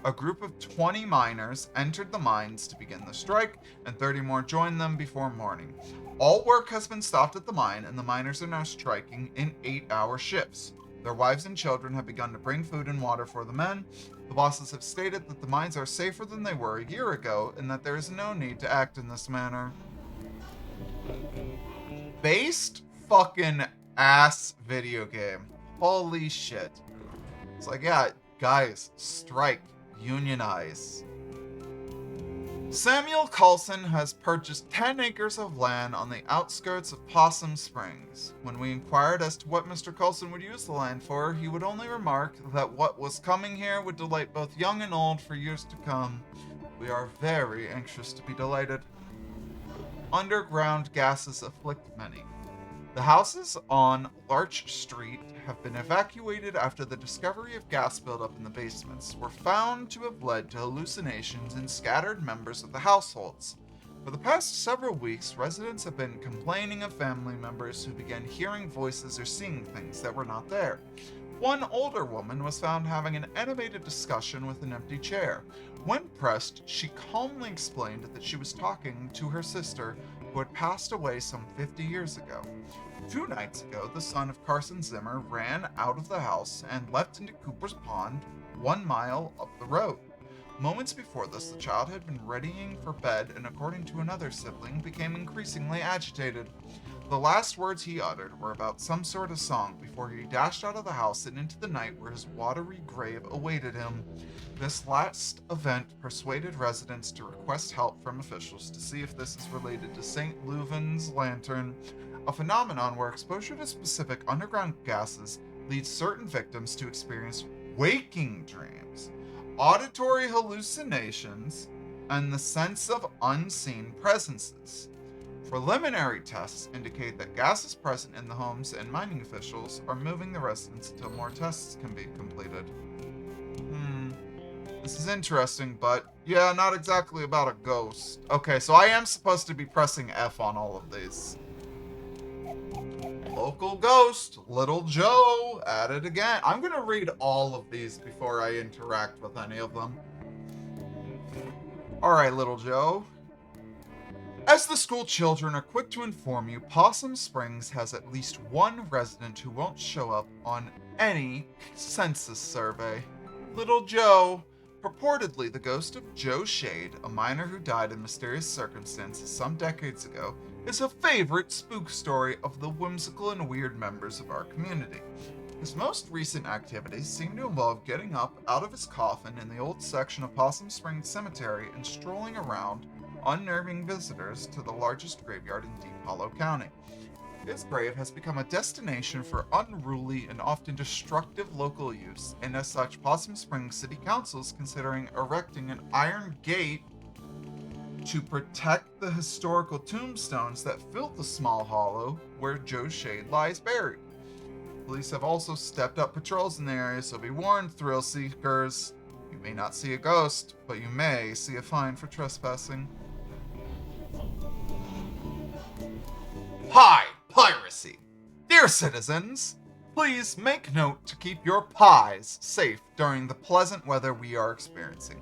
A group of 20 miners entered the mines to begin the strike, and 30 more joined them before morning. All work has been stopped at the mine, and the miners are now striking in 8-hour shifts. Their wives and children have begun to bring food and water for the men. The bosses have stated that the mines are safer than they were a year ago, and that there is no need to act in this manner. Based fucking ass video game. Holy shit. It's like, yeah, guys, strike. Unionize. Samuel Coulson has purchased 10 acres of land on the outskirts of Possum Springs. When we inquired as to what Mr. Coulson would use the land for, he would only remark that what was coming here would delight both young and old for years to come. We are very anxious to be delighted. Underground gases afflict many. The houses on Larch Street have been evacuated after the discovery of gas buildup in the basements were found to have led to hallucinations in scattered members of the households. For the past several weeks, residents have been complaining of family members who began hearing voices or seeing things that were not there. One older woman was found having an animated discussion with an empty chair. When pressed, she calmly explained that she was talking to her sister, who had passed away some 50 years ago. 2 nights ago, the son of Carson Zimmer ran out of the house and leapt into Cooper's Pond, 1 mile up the road. Moments before this, the child had been readying for bed and, according to another sibling, became increasingly agitated. The last words he uttered were about some sort of song before he dashed out of the house and into the night where his watery grave awaited him. This last event persuaded residents to request help from officials to see if this is related to St. Leuven's lantern, a phenomenon where exposure to specific underground gases leads certain victims to experience waking dreams, auditory hallucinations, and the sense of unseen presences. Preliminary tests indicate that gas is present in the homes, and mining officials are moving the residents until more tests can be completed. This is interesting, but yeah, not exactly about a ghost. Okay, so I am supposed to be pressing F on all of these. Local ghost, Little Joe, at it again. I'm gonna read all of these before I interact with any of them. Alright, Little Joe. As the school children are quick to inform you, Possum Springs has at least one resident who won't show up on any census survey. Little Joe. Purportedly, the ghost of Joe Shade, a miner who died in mysterious circumstances some decades ago, is a favorite spook story of the whimsical and weird members of our community. His most recent activities seem to involve getting up out of his coffin in the old section of Possum Springs Cemetery and strolling around, unnerving visitors to the largest graveyard in Deep Hollow County. His grave has become a destination for unruly and often destructive local use, and as such, Possum Springs City Council is considering erecting an iron gate to protect the historical tombstones that fill the small hollow where Joe Shade lies buried. Police have also stepped up patrols in the area, so be warned, thrill seekers. You may not see a ghost, but you may see a fine for trespassing. Pie piracy. Dear citizens, please make note to keep your pies safe during the pleasant weather we are experiencing.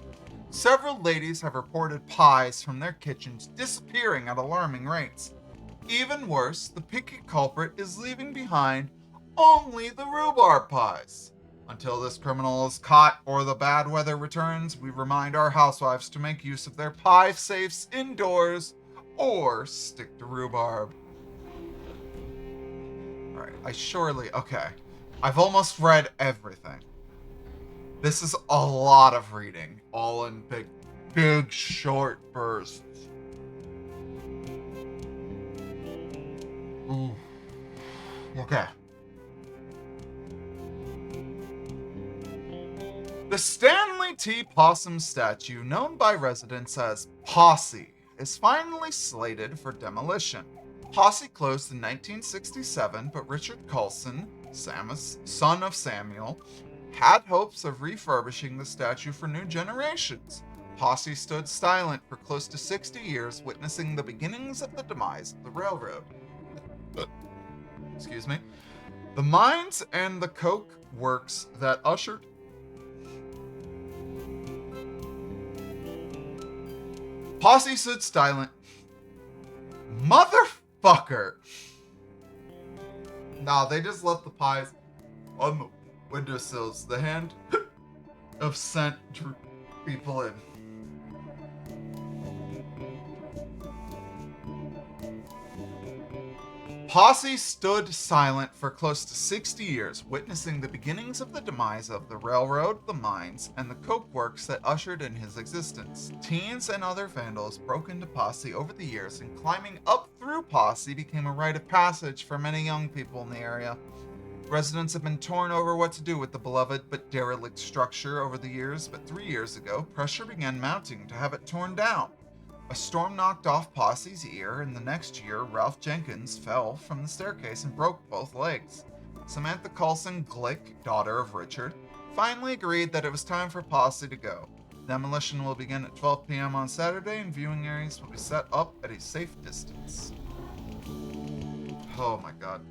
Several ladies have reported pies from their kitchens disappearing at alarming rates. Even worse, the picky culprit is leaving behind only the rhubarb pies. Until this criminal is caught or the bad weather returns, we remind our housewives to make use of their pie safes indoors or stick to rhubarb. Alright, okay. I've almost read everything. This is a lot of reading, all in big short bursts. Ooh. Okay. The Stanley T. Possum statue, known by residents as Posse, is finally slated for demolition. Posse closed in 1967, but Richard Coulson, son of Samuel, had hopes of refurbishing the statue for new generations. Posse stood silent for close to 60 years, witnessing the beginnings of the demise of the railroad. Excuse me. The mines and the coke works that ushered Posse stood silent. Motherfucker! Nah, they just left the pies on the windowsills. The hand of scent drew people in. Posse stood silent for close to 60 years, witnessing the beginnings of the demise of the railroad, the mines, and the coke works that ushered in his existence. Teens and other vandals broke into Posse over the years, and climbing up through Posse became a rite of passage for many young people in the area. Residents have been torn over what to do with the beloved but derelict structure over the years, but 3 years ago, pressure began mounting to have it torn down. A storm knocked off Posse's ear, and the next year, Ralph Jenkins fell from the staircase and broke both legs. Samantha Coulson Glick, daughter of Richard, finally agreed that it was time for Posse to go. Demolition will begin at 12 p.m. on Saturday, and viewing areas will be set up at a safe distance. Oh my god.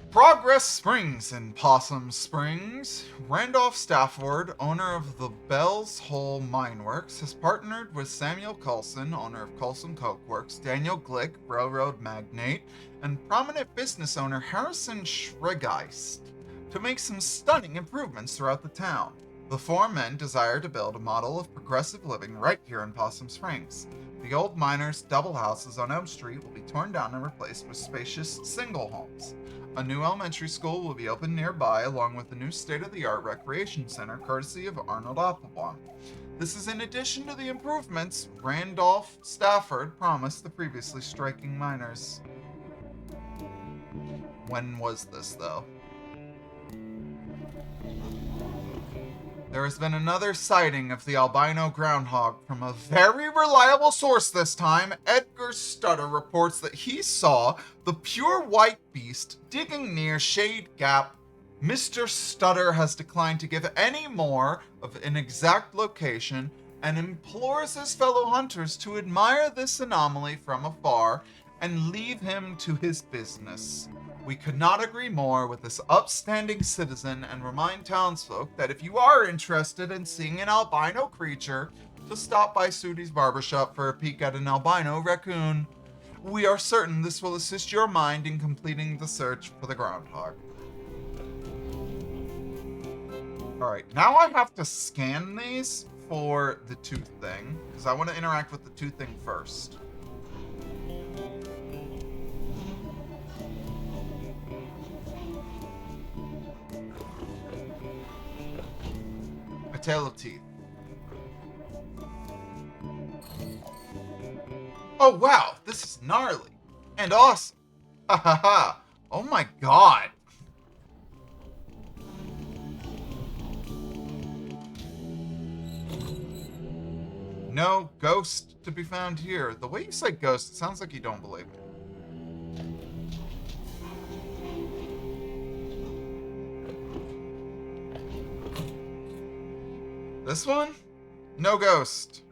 Progress Springs in Possum Springs. Randolph Stafford, owner of the Bell's Hole Mine Works, has partnered with Samuel Coulson, owner of Coulson Coke Works, Daniel Glick, railroad magnate, and prominent business owner Harrison Schregeist to make some stunning improvements throughout the town. The four men desire to build a model of progressive living right here in Possum Springs. The old miners' double houses on Elm Street will be torn down and replaced with spacious single homes. A new elementary school will be opened nearby, along with a new state-of-the-art recreation center courtesy of Arnold Applebaum. This is in addition to the improvements Randolph Stafford promised the previously striking miners. When was this, though? There has been another sighting of the albino groundhog from a very reliable source this time. Edgar Stutter reports that he saw the pure white beast digging near Shade Gap. Mr. Stutter has declined to give any more of an exact location and implores his fellow hunters to admire this anomaly from afar and leave him to his business. We could not agree more with this upstanding citizen and remind townsfolk that if you are interested in seeing an albino creature, to stop by Sudi's barbershop for a peek at an albino raccoon. We are certain this will assist your mind in completing the search for the groundhog. Alright, now I have to scan these for the tooth thing, because I want to interact with the tooth thing first. A tail of teeth. Oh wow, this is gnarly and awesome. Ha ha ha. Oh my god. No ghost to be found here. The way you say ghost, it sounds like you don't believe it. This one? No ghost.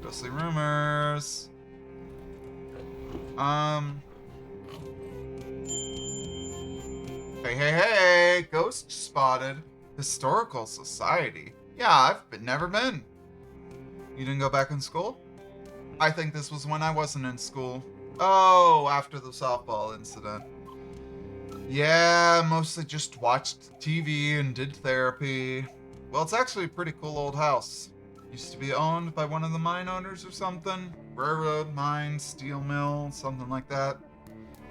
Ghostly rumors. Hey, ghost spotted. Historical Society. Yeah, never been. You didn't go back in school? I think this was when I wasn't in school. Oh, after the softball incident. Yeah, mostly just watched TV and did therapy. Well, it's actually a pretty cool old house. Used to be owned by one of the mine owners or something. Railroad, mine, steel mill, something like that.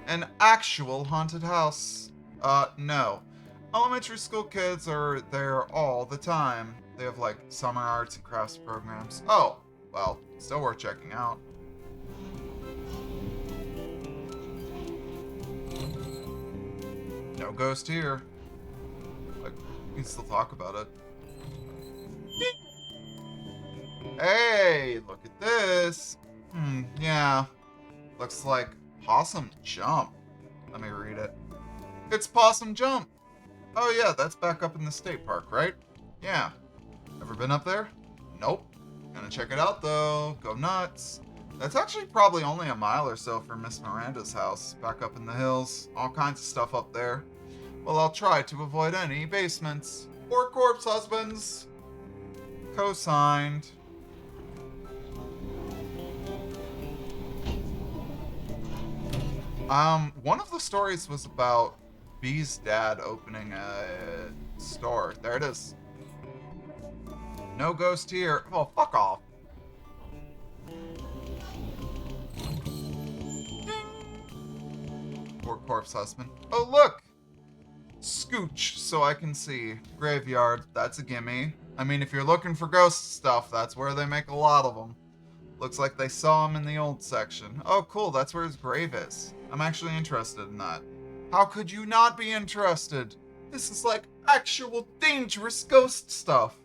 An actual haunted house. No. Elementary school kids are there all the time. They have like summer arts and crafts programs. Oh, well, still worth checking out. No ghost here. Like, we can still talk about it. Hey, look at this. Yeah. Looks like Possum Jump. Let me read it. It's Possum Jump. Oh yeah, that's back up in the state park, right? Yeah. Ever been up there? Nope. Gonna check it out though. Go nuts. That's actually probably only a mile or so from Miss Miranda's house, back up in the hills. All kinds of stuff up there. Well, I'll try to avoid any basements. Or corpse husbands. Co-signed. One of the stories was about B's dad opening a store. There it is. No ghost here. Oh, fuck off. Poor corpse husband. Oh, look! Scooch, so I can see. Graveyard, that's a gimme. I mean, if you're looking for ghost stuff, that's where they make a lot of them. Looks like they saw him in the old section. Oh, cool, that's where his grave is. I'm actually interested in that. How could you not be interested? This is like actual dangerous ghost stuff.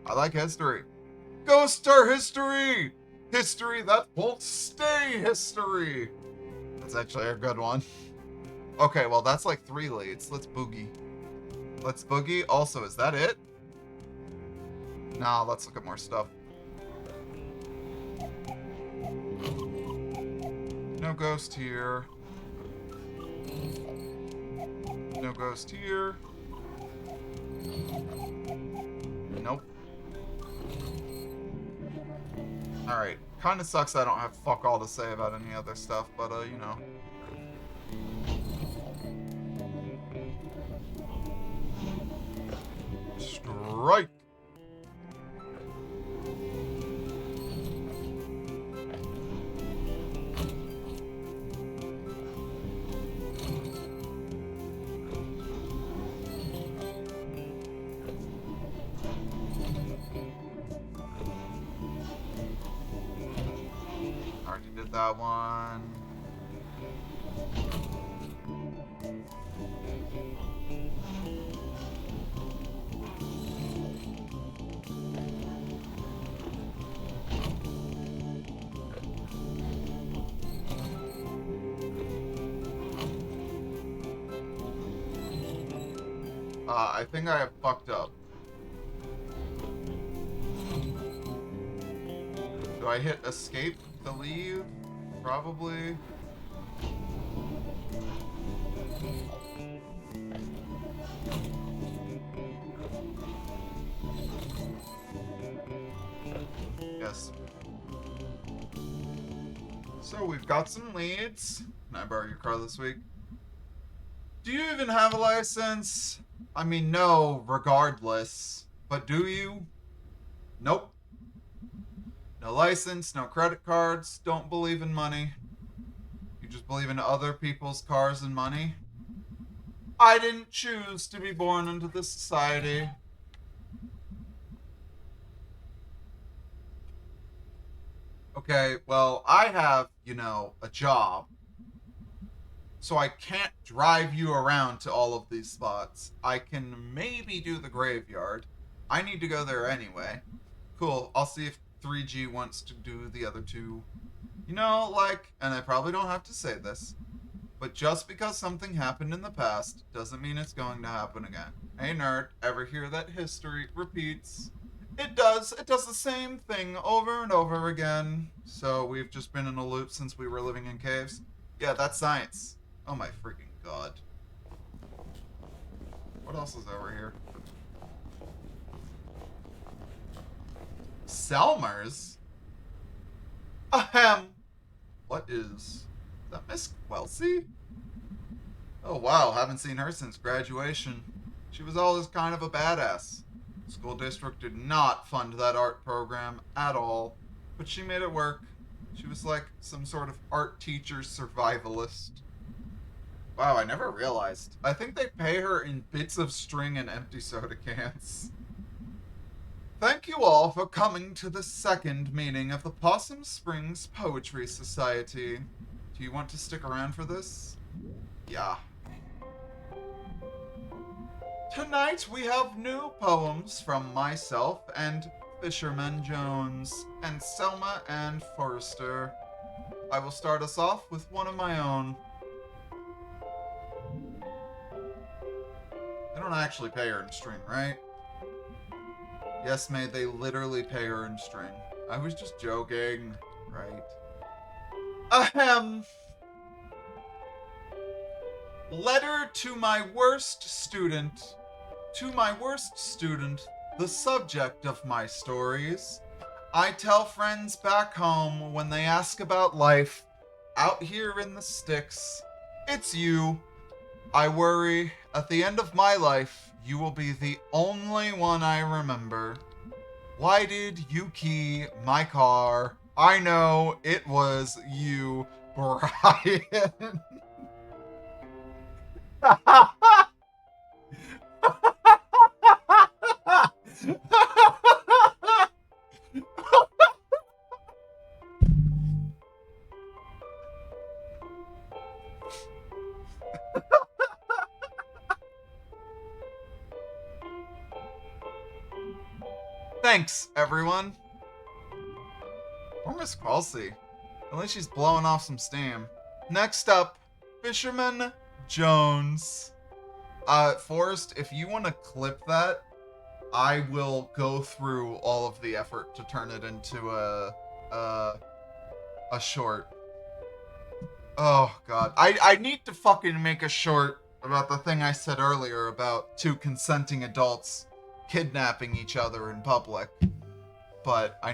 I like history. Ghosts are history! History that won't stay history! That's actually a good one. Okay, well, that's like 3 leads. Let's boogie. Let's boogie. Also, is that it? Nah, let's look at more stuff. No ghost here. No ghost here. Nope. Alright. Kinda sucks I don't have fuck all to say about any other stuff, but, you know. Strike! Already did that one. I think I have fucked up. Do I hit escape to leave? Probably. Yes. So we've got some leads. Can I borrow your car this week? Do you even have a license? I mean, no, regardless. But do you? Nope. No license, no credit cards, don't believe in money. You just believe in other people's cars and money. I didn't choose to be born into this society. Okay, well, I have, a job. So I can't drive you around to all of these spots. I can maybe do the graveyard. I need to go there anyway. Cool, I'll see if 3G wants to do the other two. And I probably don't have to say this, but just because something happened in the past doesn't mean it's going to happen again. Hey nerd, ever hear that history repeats? It does. It does the same thing over and over again. So we've just been in a loop since we were living in caves. Yeah, that's science. Oh my freaking god. What else is over here? Selmers? Ahem. What is that, Miss Kelsey? Oh wow, haven't seen her since graduation. She was always kind of a badass. School district did not fund that art program at all, but she made it work. She was like some sort of art teacher survivalist. Wow, I never realized. I think they pay her in bits of string and empty soda cans. Thank you all for coming to the second meeting of the Possum Springs Poetry Society. Do you want to stick around for this? Yeah. Tonight we have new poems from myself and Fisherman Jones and Selma and Forrester. I will start us off with one of my own. They don't actually pay her in string, right? Yes, May, they literally pay her in string. I was just joking, right? Ahem. Letter to my worst student. To my worst student, the subject of my stories. I tell friends back home when they ask about life, out here in the sticks, it's you. I worry, at the end of my life, you will be the only one I remember. Why did you key my car? I know it was you, Brian. Thanks, everyone. Poor Miss Kelsey. At least she's blowing off some steam. Next up, Fisherman Jones. Forrest, if you want to clip that, I will go through all of the effort to turn it into a short. Oh, God. I need to fucking make a short about the thing I said earlier about two consenting adults kidnapping each other in public. But I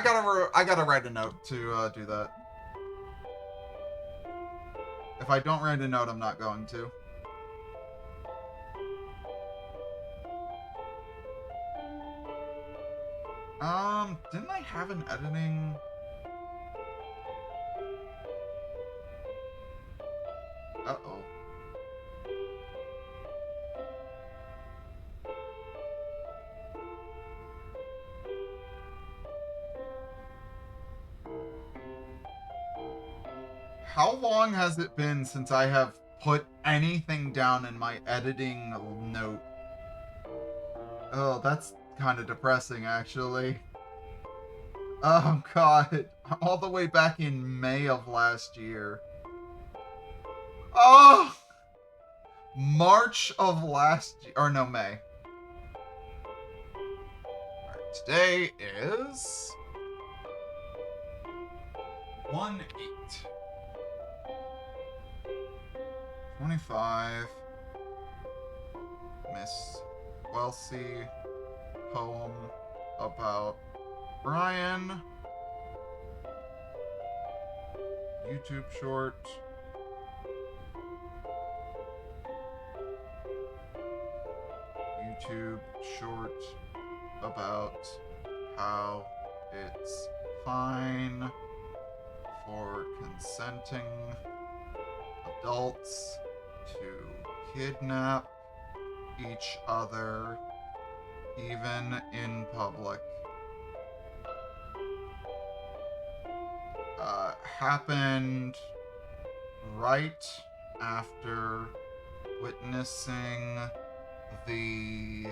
gotta write a note to do that. If I don't write a note, I'm not going to. Didn't I have an editing? Uh-oh. How long has it been since I have put anything down in my editing note? Oh, that's kind of depressing, actually. Oh, God. All the way back in May of last year. Oh! March of last year, or no, May. Alright, today is 1/8. 25. Miss Welsie. Poem about Brian. YouTube short. YouTube short about how it's fine for consenting adults to kidnap each other, even in public. Happened right after witnessing the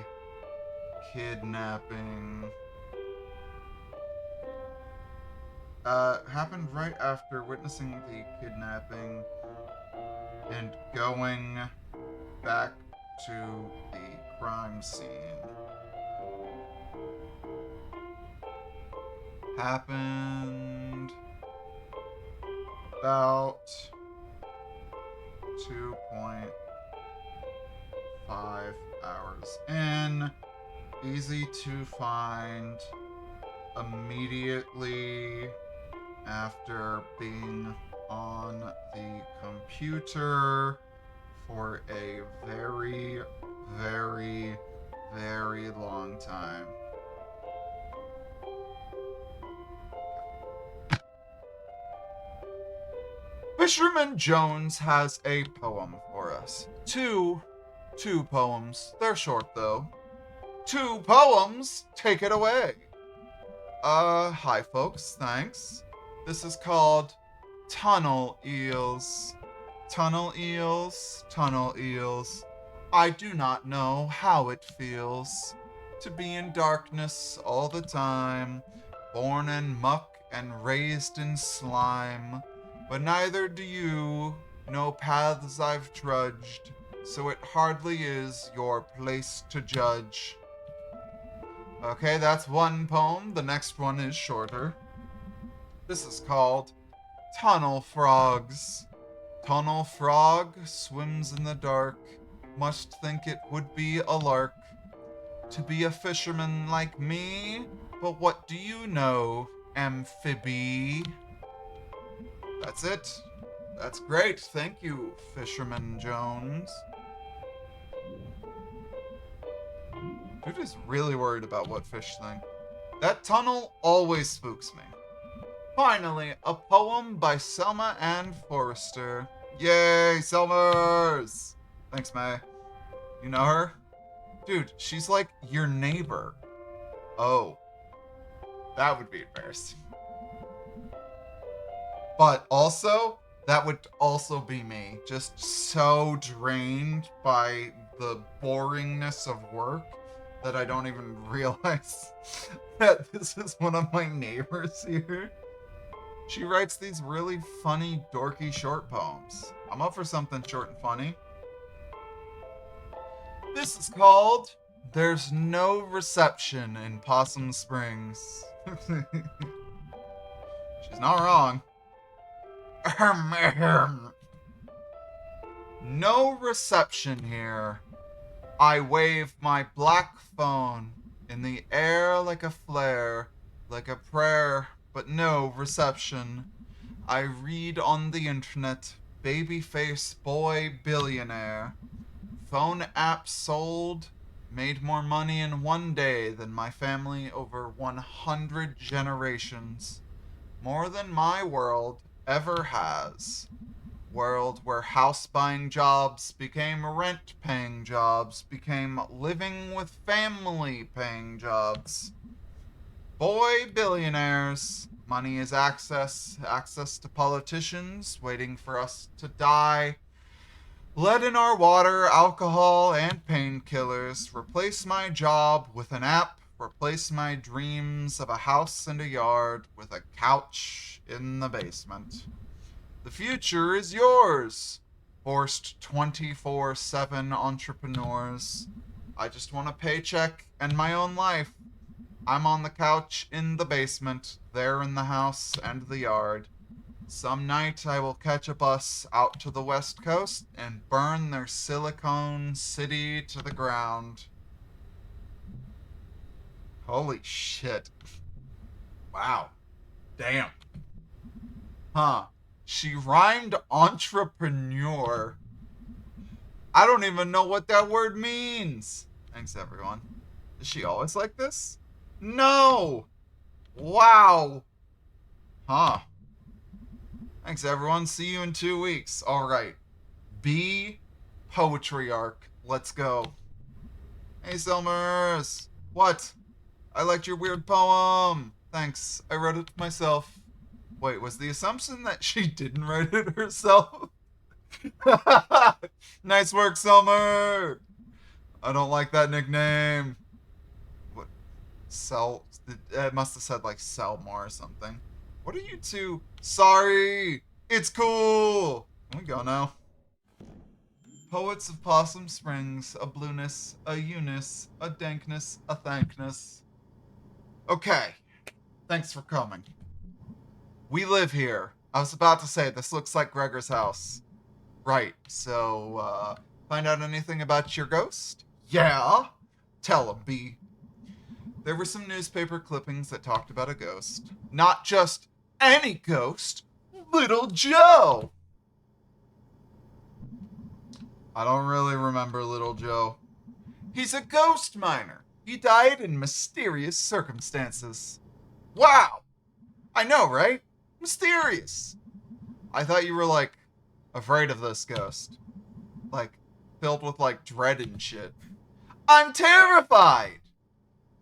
kidnapping. Happened right after witnessing the kidnapping and going back to the crime scene. Happened about 2.5 hours in. Easy to find immediately after being on the computer for a very, very, very long time. Fisherman Jones has a poem for us. Two poems. They're short though. 2 poems. Take it away. Hi folks, thanks. This is called Tunnel Eels. Tunnel eels, tunnel eels. I do not know how it feels to be in darkness all the time, born in muck and raised in slime. But neither do you know paths I've trudged, so it hardly is your place to judge. Okay, that's one poem. The next one is shorter. This is called Tunnel Frogs. Tunnel frog swims in the dark, must think it would be a lark to be a fisherman like me, but what do you know, amphibie? That's it. That's great. Thank you, Fisherman Jones. Dude is really worried about what fish think. That tunnel always spooks me. Finally, a poem by Selma Ann Forrester. Yay, Selmers! Thanks, May. You know her? Dude, she's like your neighbor. Oh. That would be embarrassing. But also, that would also be me. Just so drained by the boringness of work that I don't even realize that this is one of my neighbors here. She writes these really funny, dorky short poems. I'm up for something short and funny. This is called There's No Reception in Possum Springs. She's not wrong. No reception here. I wave my black phone in the air like a flare, like a prayer, but no reception. I read on the internet, babyface boy billionaire. Phone app sold, made more money in one day than my family over 100 generations. More than my world ever has. World where house buying jobs became rent paying jobs, became living with family paying jobs. Boy billionaires. Money is access to politicians waiting for us to die. Lead in our water, alcohol, and painkillers. Replace my job with an app. Replace my dreams of a house and a yard with a couch in the basement. The future is yours. forced 24/7 entrepreneurs. I just want a paycheck and my own life. I'm on the couch in the basement, there in the house and the yard. Some night I will catch a bus out to the West Coast and burn their Silicon City to the ground. Holy shit. Wow. Damn. Huh. She rhymed entrepreneur. I don't even know what that word means. Thanks, everyone. Is she always like this? No! Wow. Huh. Thanks, everyone. See you in 2 weeks. Alright. B poetry arc. Let's go. Hey, Selmers. What? I liked your weird poem. Thanks. I wrote it myself. Wait, was the assumption that she didn't write it herself? Nice work, Selmer. I don't like that nickname. What? It must have said like Selma or something. What are you two? Sorry. It's cool. Can we go now? Poets of Possum Springs, a blueness, a Eunice, a dankness, a thankness. Okay. Thanks for coming. We live here. I was about to say, this looks like Gregor's house. Right, so, find out anything about your ghost? Yeah? Tell him, B. There were some newspaper clippings that talked about a ghost. Not just any ghost, Little Joe! I don't really remember Little Joe. He's a ghost miner. He died in mysterious circumstances. Wow! I know, right? Mysterious. I thought you were, like, afraid of this ghost. Like, filled with, like, dread and shit. I'm terrified!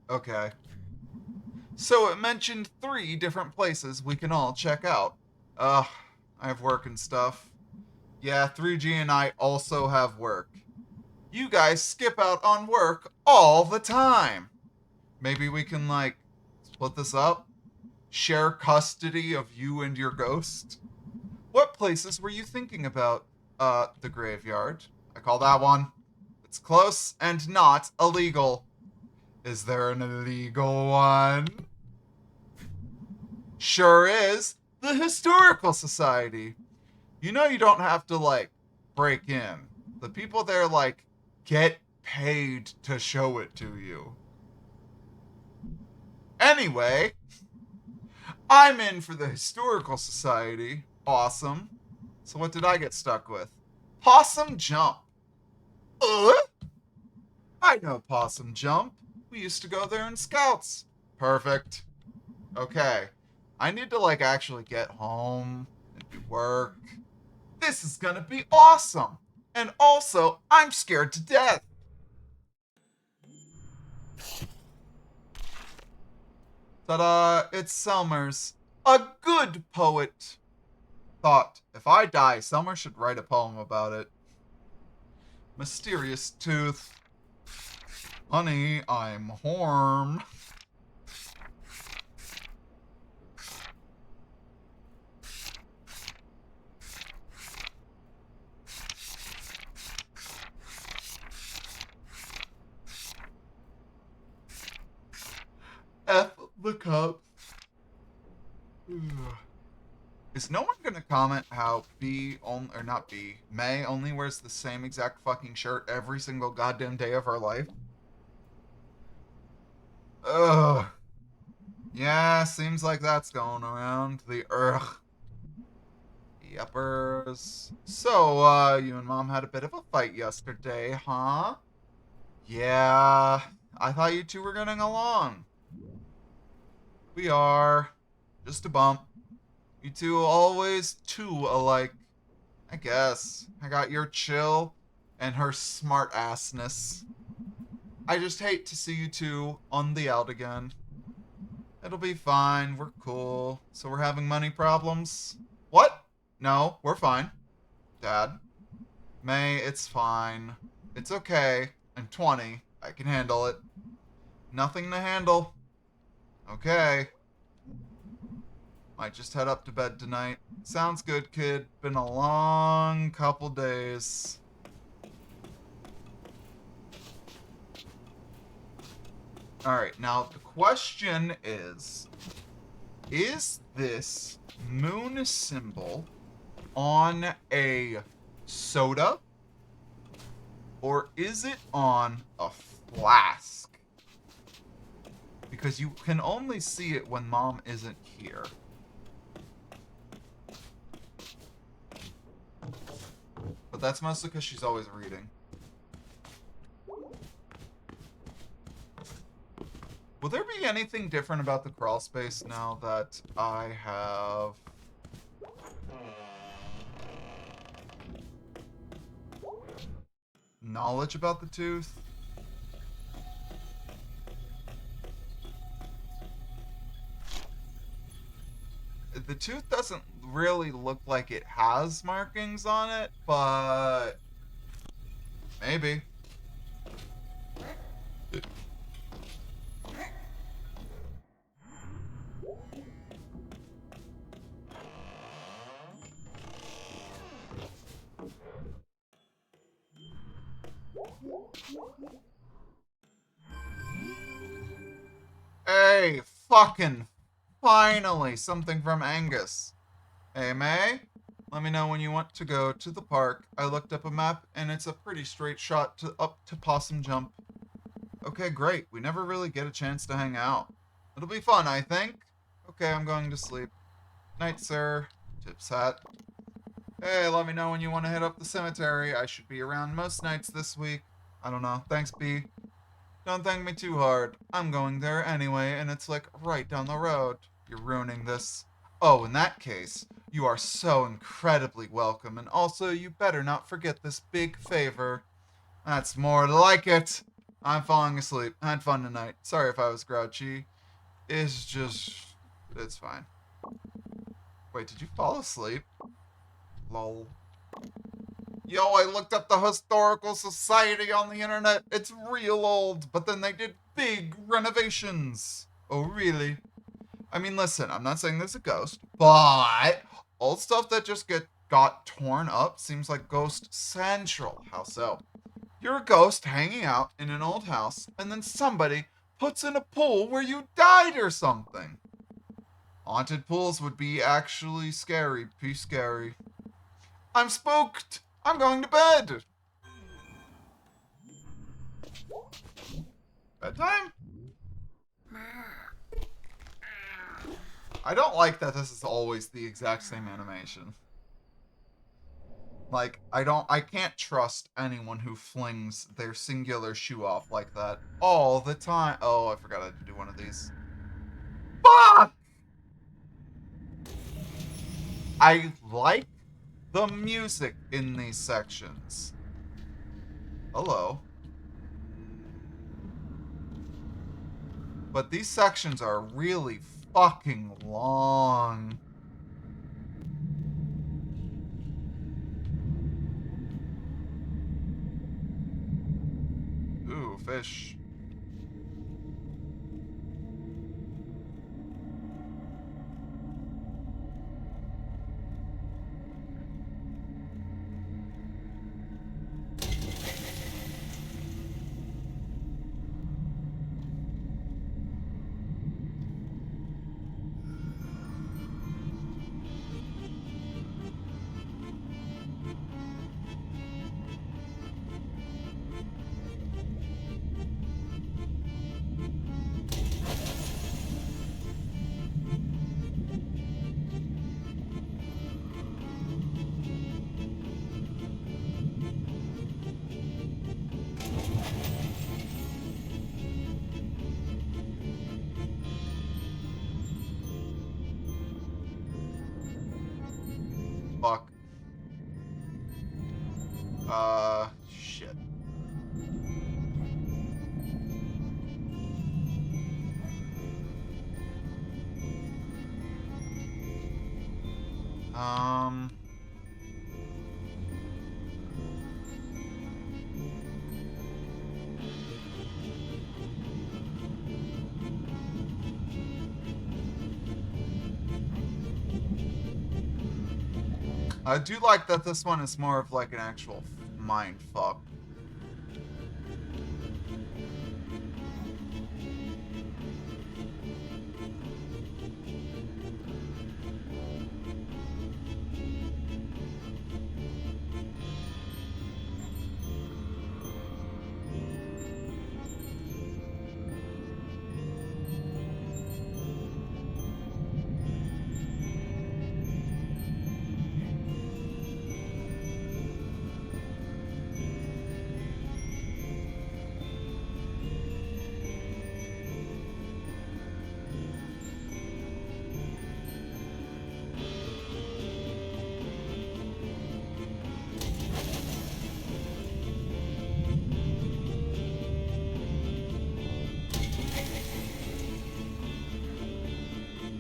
Okay. So it mentioned 3 different places we can all check out. I have work and stuff. Yeah, 3G and I also have work. You guys skip out on work all the time. Maybe we can, like, split this up? Share custody of you and your ghost? What places were you thinking about? The graveyard. I call that one. It's close and not illegal. Is there an illegal one? Sure is. The Historical Society. You know you don't have to, like, break in. The people there, like, get paid to show it to you. Anyway, I'm in for the Historical Society. Awesome. So what did I get stuck with? Possum Jump. I know Possum Jump. We used to go there in Scouts. Perfect. Okay. I need to, like, actually get home and do work. This is gonna be awesome. And also, I'm scared to death. Ta-da, it's Selmers. A good poet. Thought, if I die, Selmer should write a poem about it. Mysterious tooth. Honey, I'm Horm. F the cup. Is no one gonna comment how May only wears the same exact fucking shirt every single goddamn day of her life? Ugh. Yeah, seems like that's going around. The Yuppers. So, you and Mom had a bit of a fight yesterday, huh? Yeah, I thought you two were getting along. We are. Just a bump. You two always too alike. I guess. I got your chill and her smart assness. I just hate to see you two on the out again. It'll be fine. We're cool. So we're having money problems? What? No, we're fine. Dad. May, it's fine. It's okay. I'm 20. I can handle it. Nothing to handle. Okay. Might just head up to bed tonight. Sounds good, kid. Been a long couple days. Alright, now the question is this moon symbol on a soda? Or is it on a flask? Because you can only see it when Mom isn't here. But that's mostly because she's always reading. Will there be anything different about the crawl space now that I have... knowledge about the tooth? The tooth doesn't really look like it has markings on it, but... maybe. Hey, fucking finally, something from Angus. Hey, May? Let me know when you want to go to the park. I looked up a map, and it's a pretty straight shot up to Possum Jump. Okay, great. We never really get a chance to hang out. It'll be fun, I think. Okay, I'm going to sleep. Night, sir. Tips hat. Hey, let me know when you want to hit up the cemetery. I should be around most nights this week. I don't know. Thanks, B. Don't thank me too hard. I'm going there anyway, and it's like right down the road. You're ruining this. Oh, in that case, you are so incredibly welcome, and also you better not forget this big favor. That's more like it. I'm falling asleep. Had fun tonight. Sorry if I was grouchy. It's fine. Wait, did you fall asleep? Lol. Yo, I looked up the Historical Society on the internet. It's real old, but then they did big renovations. Oh, really? I mean, listen, I'm not saying there's a ghost, but old stuff that just got torn up seems like Ghost Central. How so? You're a ghost hanging out in an old house, and then somebody puts in a pool where you died or something. Haunted pools would be actually scary. Be scary. I'm spooked! I'm going to bed! Bedtime? I don't like that this is always the exact same animation. Like, I can't trust anyone who flings their singular shoe off like that all the time. Oh, I forgot I had to do one of these. Fuck! I like the music in these sections. Hello. But these sections are really fucking long. Ooh, fish. Fuck. Shit. Um... I do like that this one is more of like an actual mind fuck.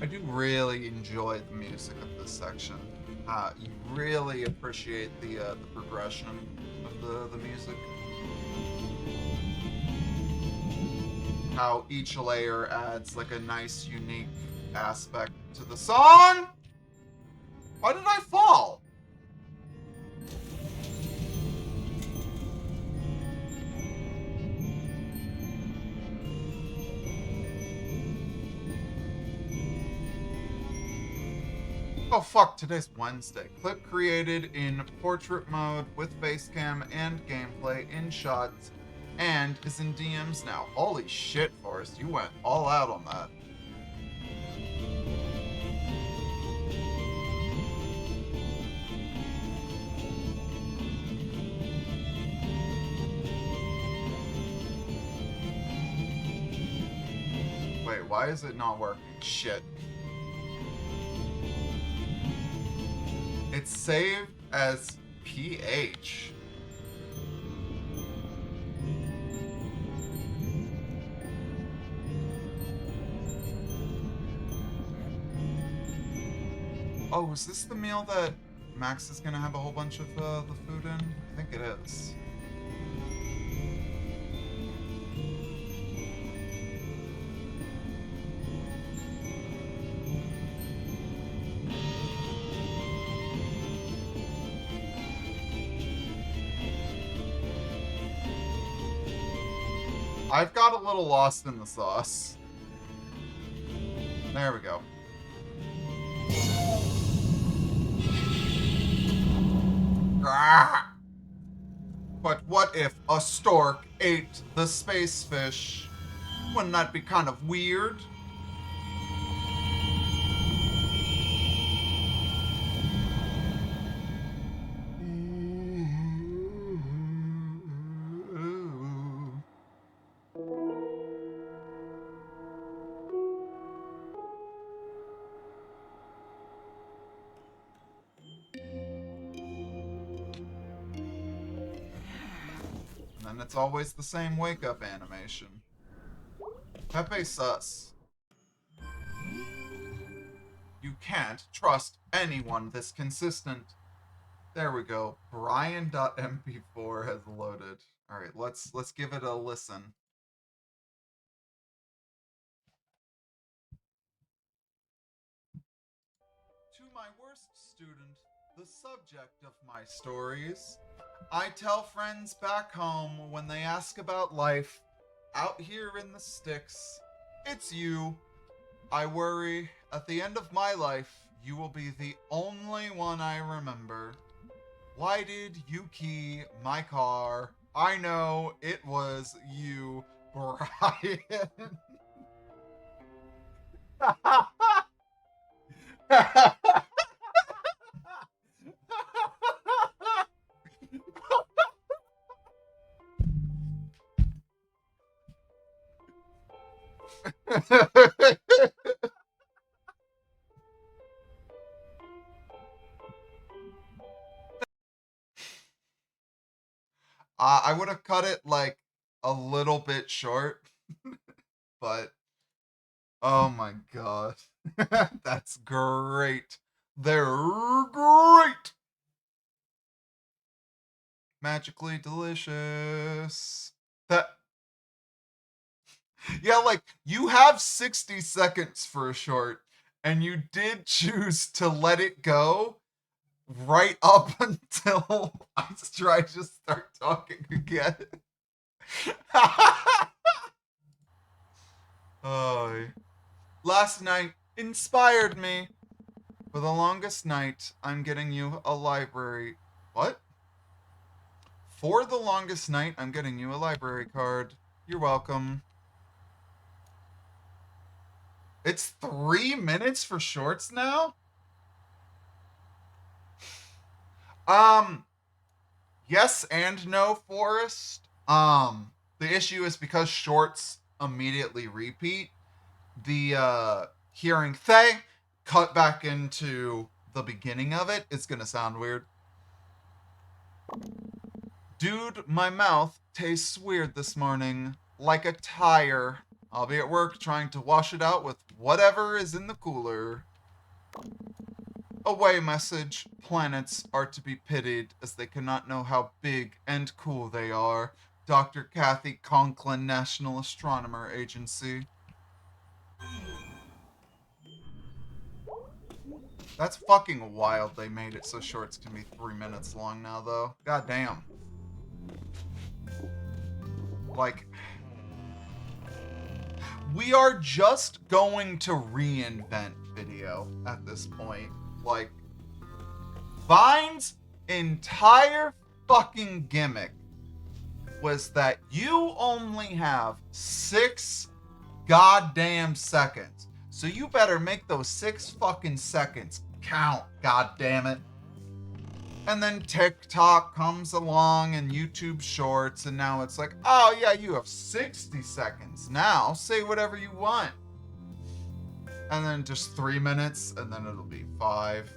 I do really enjoy the music of this section. You really appreciate the progression of the music. How each layer adds like a nice, unique aspect to the song. Why did I fall? Oh fuck, today's Wednesday. Clip created in portrait mode with facecam and gameplay in shots and is in DMs now. Holy shit, Forrest, you went all out on that. Wait, why is it not working? Shit. It's saved as PH. Oh, is this the meal that Max is gonna have a whole bunch of the food in? I think it is. I've got a little lost in the sauce. There we go. Ah! But what if a stork ate the space fish? Wouldn't that be kind of weird? And it's always the same wake-up animation. Pepe sus. You can't trust anyone this consistent. There we go. Brian.mp4 has loaded. Alright, let's give it a listen. To my worst student, the subject of my stories, I tell friends back home when they ask about life, out here in the sticks, it's you. I worry, at the end of my life, you will be the only one I remember. Why did you key my car? I know it was you, Brian. I would have cut it like a little bit short, but oh my god. That's great. They're great. Magically delicious. That yeah, like you have 60 seconds for a short and you did choose to let it go right up until I try to just start talking again. Oh, last night inspired me. For the longest night, I'm getting you a library. What? For the longest night, I'm getting you a library card. You're welcome. It's 3 minutes for shorts now? Yes and no, Forrest. The issue is because shorts immediately repeat, the hearing Thay cut back into the beginning of it. It's gonna sound weird. Dude, my mouth tastes weird this morning, like a tire. I'll be at work trying to wash it out with whatever is in the cooler. Away message. Planets are to be pitied as they cannot know how big and cool they are. Dr. Kathy Conklin, National Astronomer Agency. That's fucking wild they made it so shorts can be 3 minutes long now, though. God damn. Like, we are just going to reinvent video at this point. Like, Vine's entire fucking gimmick was that you only have 6 goddamn seconds. So you better make those 6 fucking seconds count, goddammit. And then TikTok comes along and YouTube Shorts, and now it's like, oh yeah, you have 60 seconds. Now say whatever you want. And then just 3 minutes, and then it'll be 5,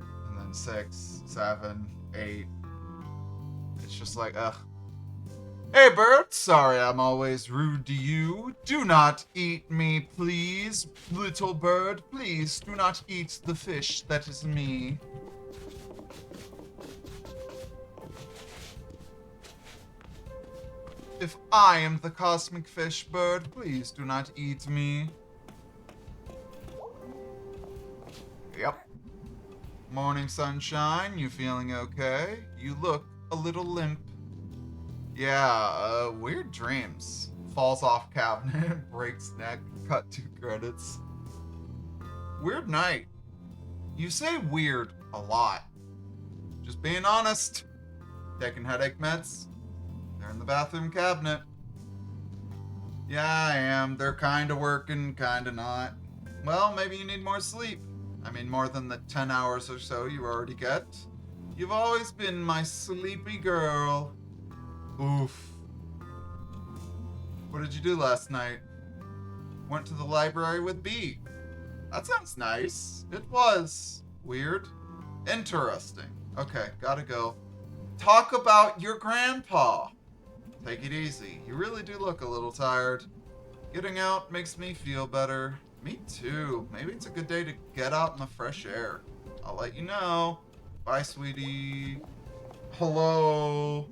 and then 6, 7, 8. It's just like, ugh. Hey bird, sorry I'm always rude to you. Do not eat me, please. Little bird, please do not eat the fish that is me. If I am the cosmic fish bird, please do not eat me. Yep. Morning sunshine, you feeling okay? You look a little limp. Yeah, weird dreams. Falls off cabinet, breaks neck, cut 2 credits. Weird night. You say weird a lot. Just being honest. Taking headache meds? They're in the bathroom cabinet. Yeah, I am. They're kinda working, kinda not. Well, maybe you need more sleep. I mean, more than the 10 hours or so you already get. You've always been my sleepy girl. Oof. What did you do last night? Went to the library with B. That sounds nice. It was. Weird. Interesting. Okay, gotta go. Talk about your grandpa. Take it easy. You really do look a little tired. Getting out makes me feel better. Me too. Maybe it's a good day to get out in the fresh air. I'll let you know. Bye, sweetie. Hello.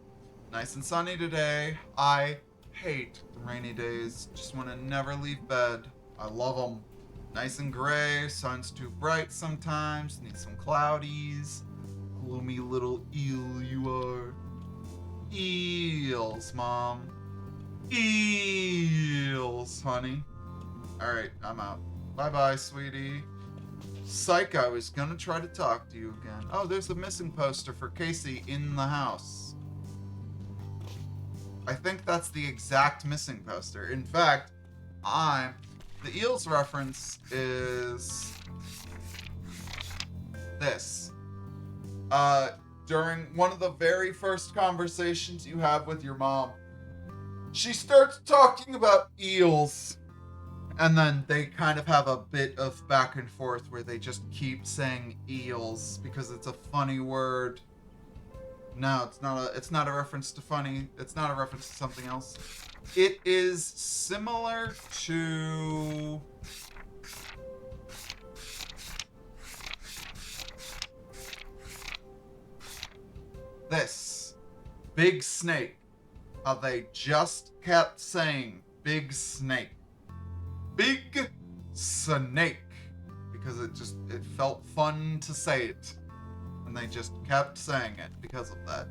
Nice and sunny today. I hate the rainy days. Just want to never leave bed. I love them. Nice and gray. Sun's too bright sometimes. Need some cloudies. Gloomy little eel you are. Eels, Mom. Eels, honey. Alright, I'm out. Bye-bye, sweetie. Psych, I was gonna try to talk to you again. Oh, there's the missing poster for Casey in the house. I think that's the exact missing poster. In fact, the Eels reference is this. During one of the very first conversations you have with your mom, she starts talking about eels. And then they kind of have a bit of back and forth where they just keep saying eels because it's a funny word. No, it's not a reference to funny. It's not a reference to something else. It is similar to this. Big Snake. How they just kept saying Big Snake. Big Snake. Because it felt fun to say it. And they just kept saying it because of that.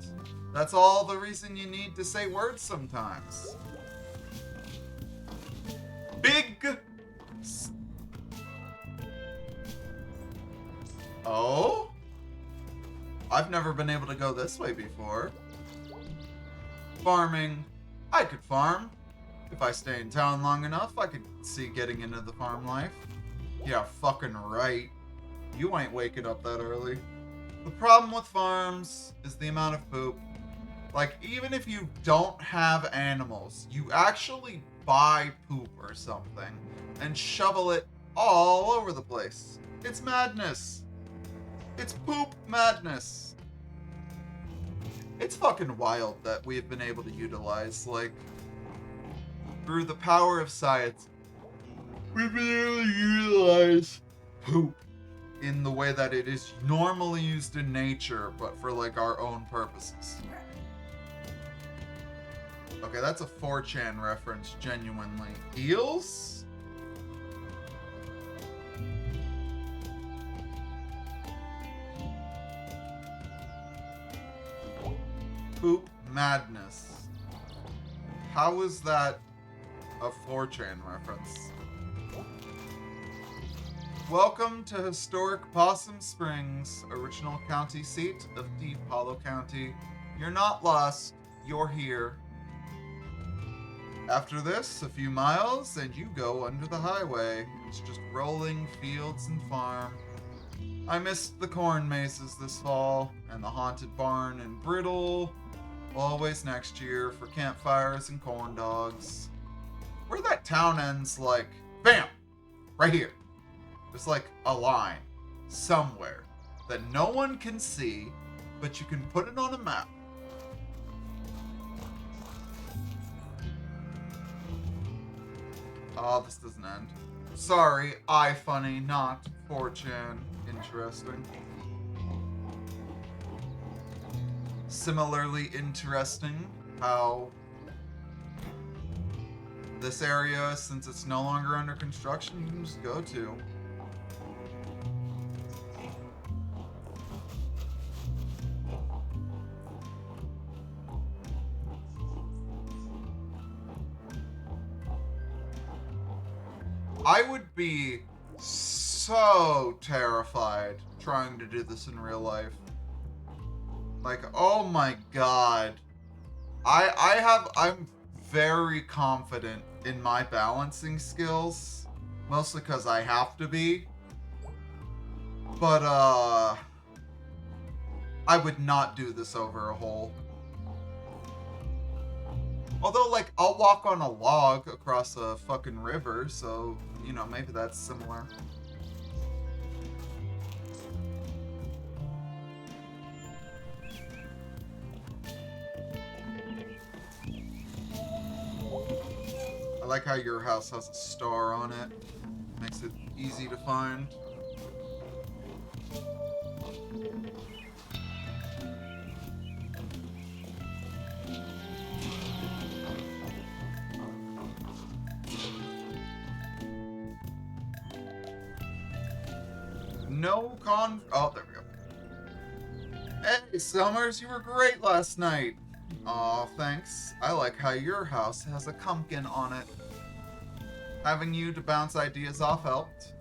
That's all the reason you need to say words sometimes. Big... Oh? I've never been able to go this way before. Farming. I could farm. If I stay in town long enough, I could see getting into the farm life. Yeah, fucking right. You ain't waking up that early. The problem with farms is the amount of poop. Like, even if you don't have animals, you actually buy poop or something and shovel it all over the place. It's madness. It's poop madness. It's fucking wild that we've been able to utilize, like, through the power of science, we've been able to utilize poop in the way that it is normally used in nature, but for, like, our own purposes. Okay, that's a 4chan reference, genuinely. Eels? Poop madness. How is that a 4chan reference? Welcome to historic Possum Springs, original county seat of Deep Hollow County. You're not lost, you're here. After this, a few miles, and you go under the highway. It's just rolling fields and farm. I missed the corn mazes this fall, and the haunted barn in Brittle. Always next year for campfires and corn dogs. Where that town ends, like, bam! Right here. There's like a line somewhere that no one can see, but you can put it on a map. Oh, this doesn't end. Sorry, iFunny, not 4chan. Interesting. Similarly interesting how this area, since it's no longer under construction, you can just go to. I would be so terrified trying to do this in real life. Like, oh my god. I'm very confident in my balancing skills. Mostly because I have to be. But, I would not do this over a hole. Although, like, I'll walk on a log across a fucking river, so, you know, maybe that's similar. I like how your house has a star on it. Makes it easy to find. Oh, there we go. Hey, Summers, you were great last night. Aw, thanks. I like how your house has a pumpkin on it. Having you to bounce ideas off helped.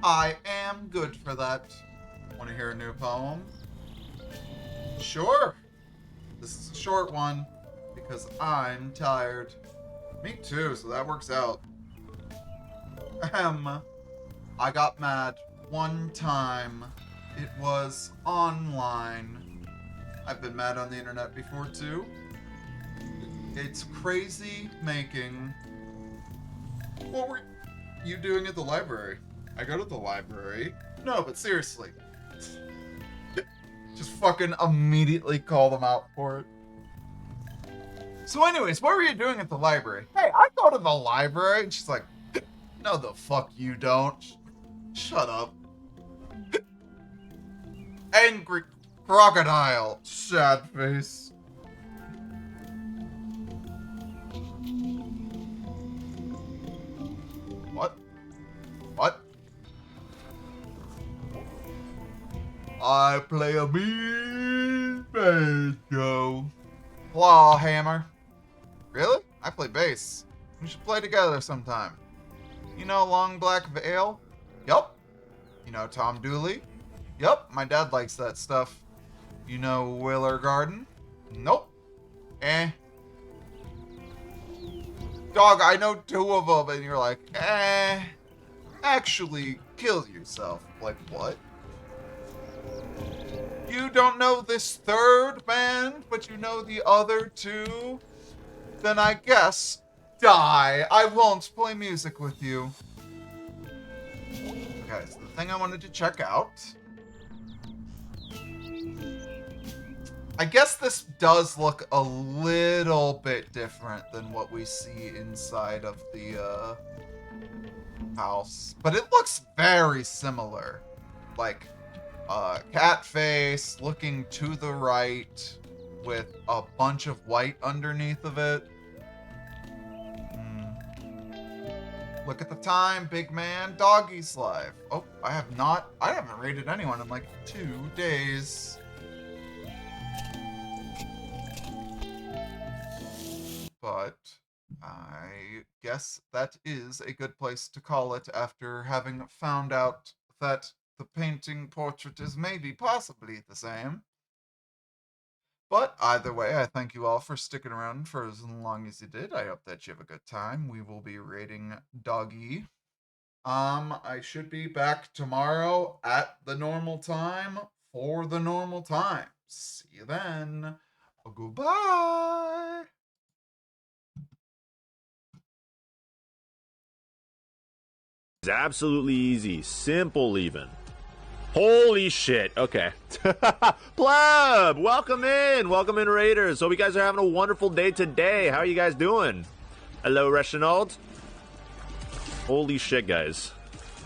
I am good for that. Want to hear a new poem? Sure. This is a short one, because I'm tired. Me too, so that works out. I got mad one time. It was online. I've been mad on the internet before too. It's crazy making... What were you doing at the library? I go to the library. No, but seriously. Just fucking immediately call them out for it. So anyways, what were you doing at the library? Hey, I go to the library. And she's like, no the fuck you don't. Shut up. Angry crocodile. Sad face. What? What? I play a mean bass, Joe. Claw hammer. Really? I play bass. We should play together sometime. You know Long Black Veil? Yup. You know Tom Dooley? Yup, my dad likes that stuff. You know Willer Garden? Nope. Eh. Dog, I know 2 of them, and you're like, eh. Actually, kill yourself. Like, what? You don't know this 3rd band, but you know the other 2? Then I guess, die. I won't play music with you. Okay, so the thing I wanted to check out. I guess this does look a little bit different than what we see inside of the house. But it looks very similar. Like, cat face looking to the right with a bunch of white underneath of it. Look at the time, big man. Doggy's live. Oh, I haven't rated anyone in like 2 days. But I guess that is a good place to call it after having found out that the painting portrait is maybe possibly the same. But either way, I thank you all for sticking around for as long as you did. I hope that you have a good time. We will be rating Doggy. I should be back tomorrow at the normal time for the normal time. See you then. Goodbye. It's absolutely easy. Simple even. Holy shit. Okay. Pleb, welcome in. Welcome in, Raiders. Hope you guys are having a wonderful day today. How are you guys doing? Hello, Reginald. Holy shit, guys.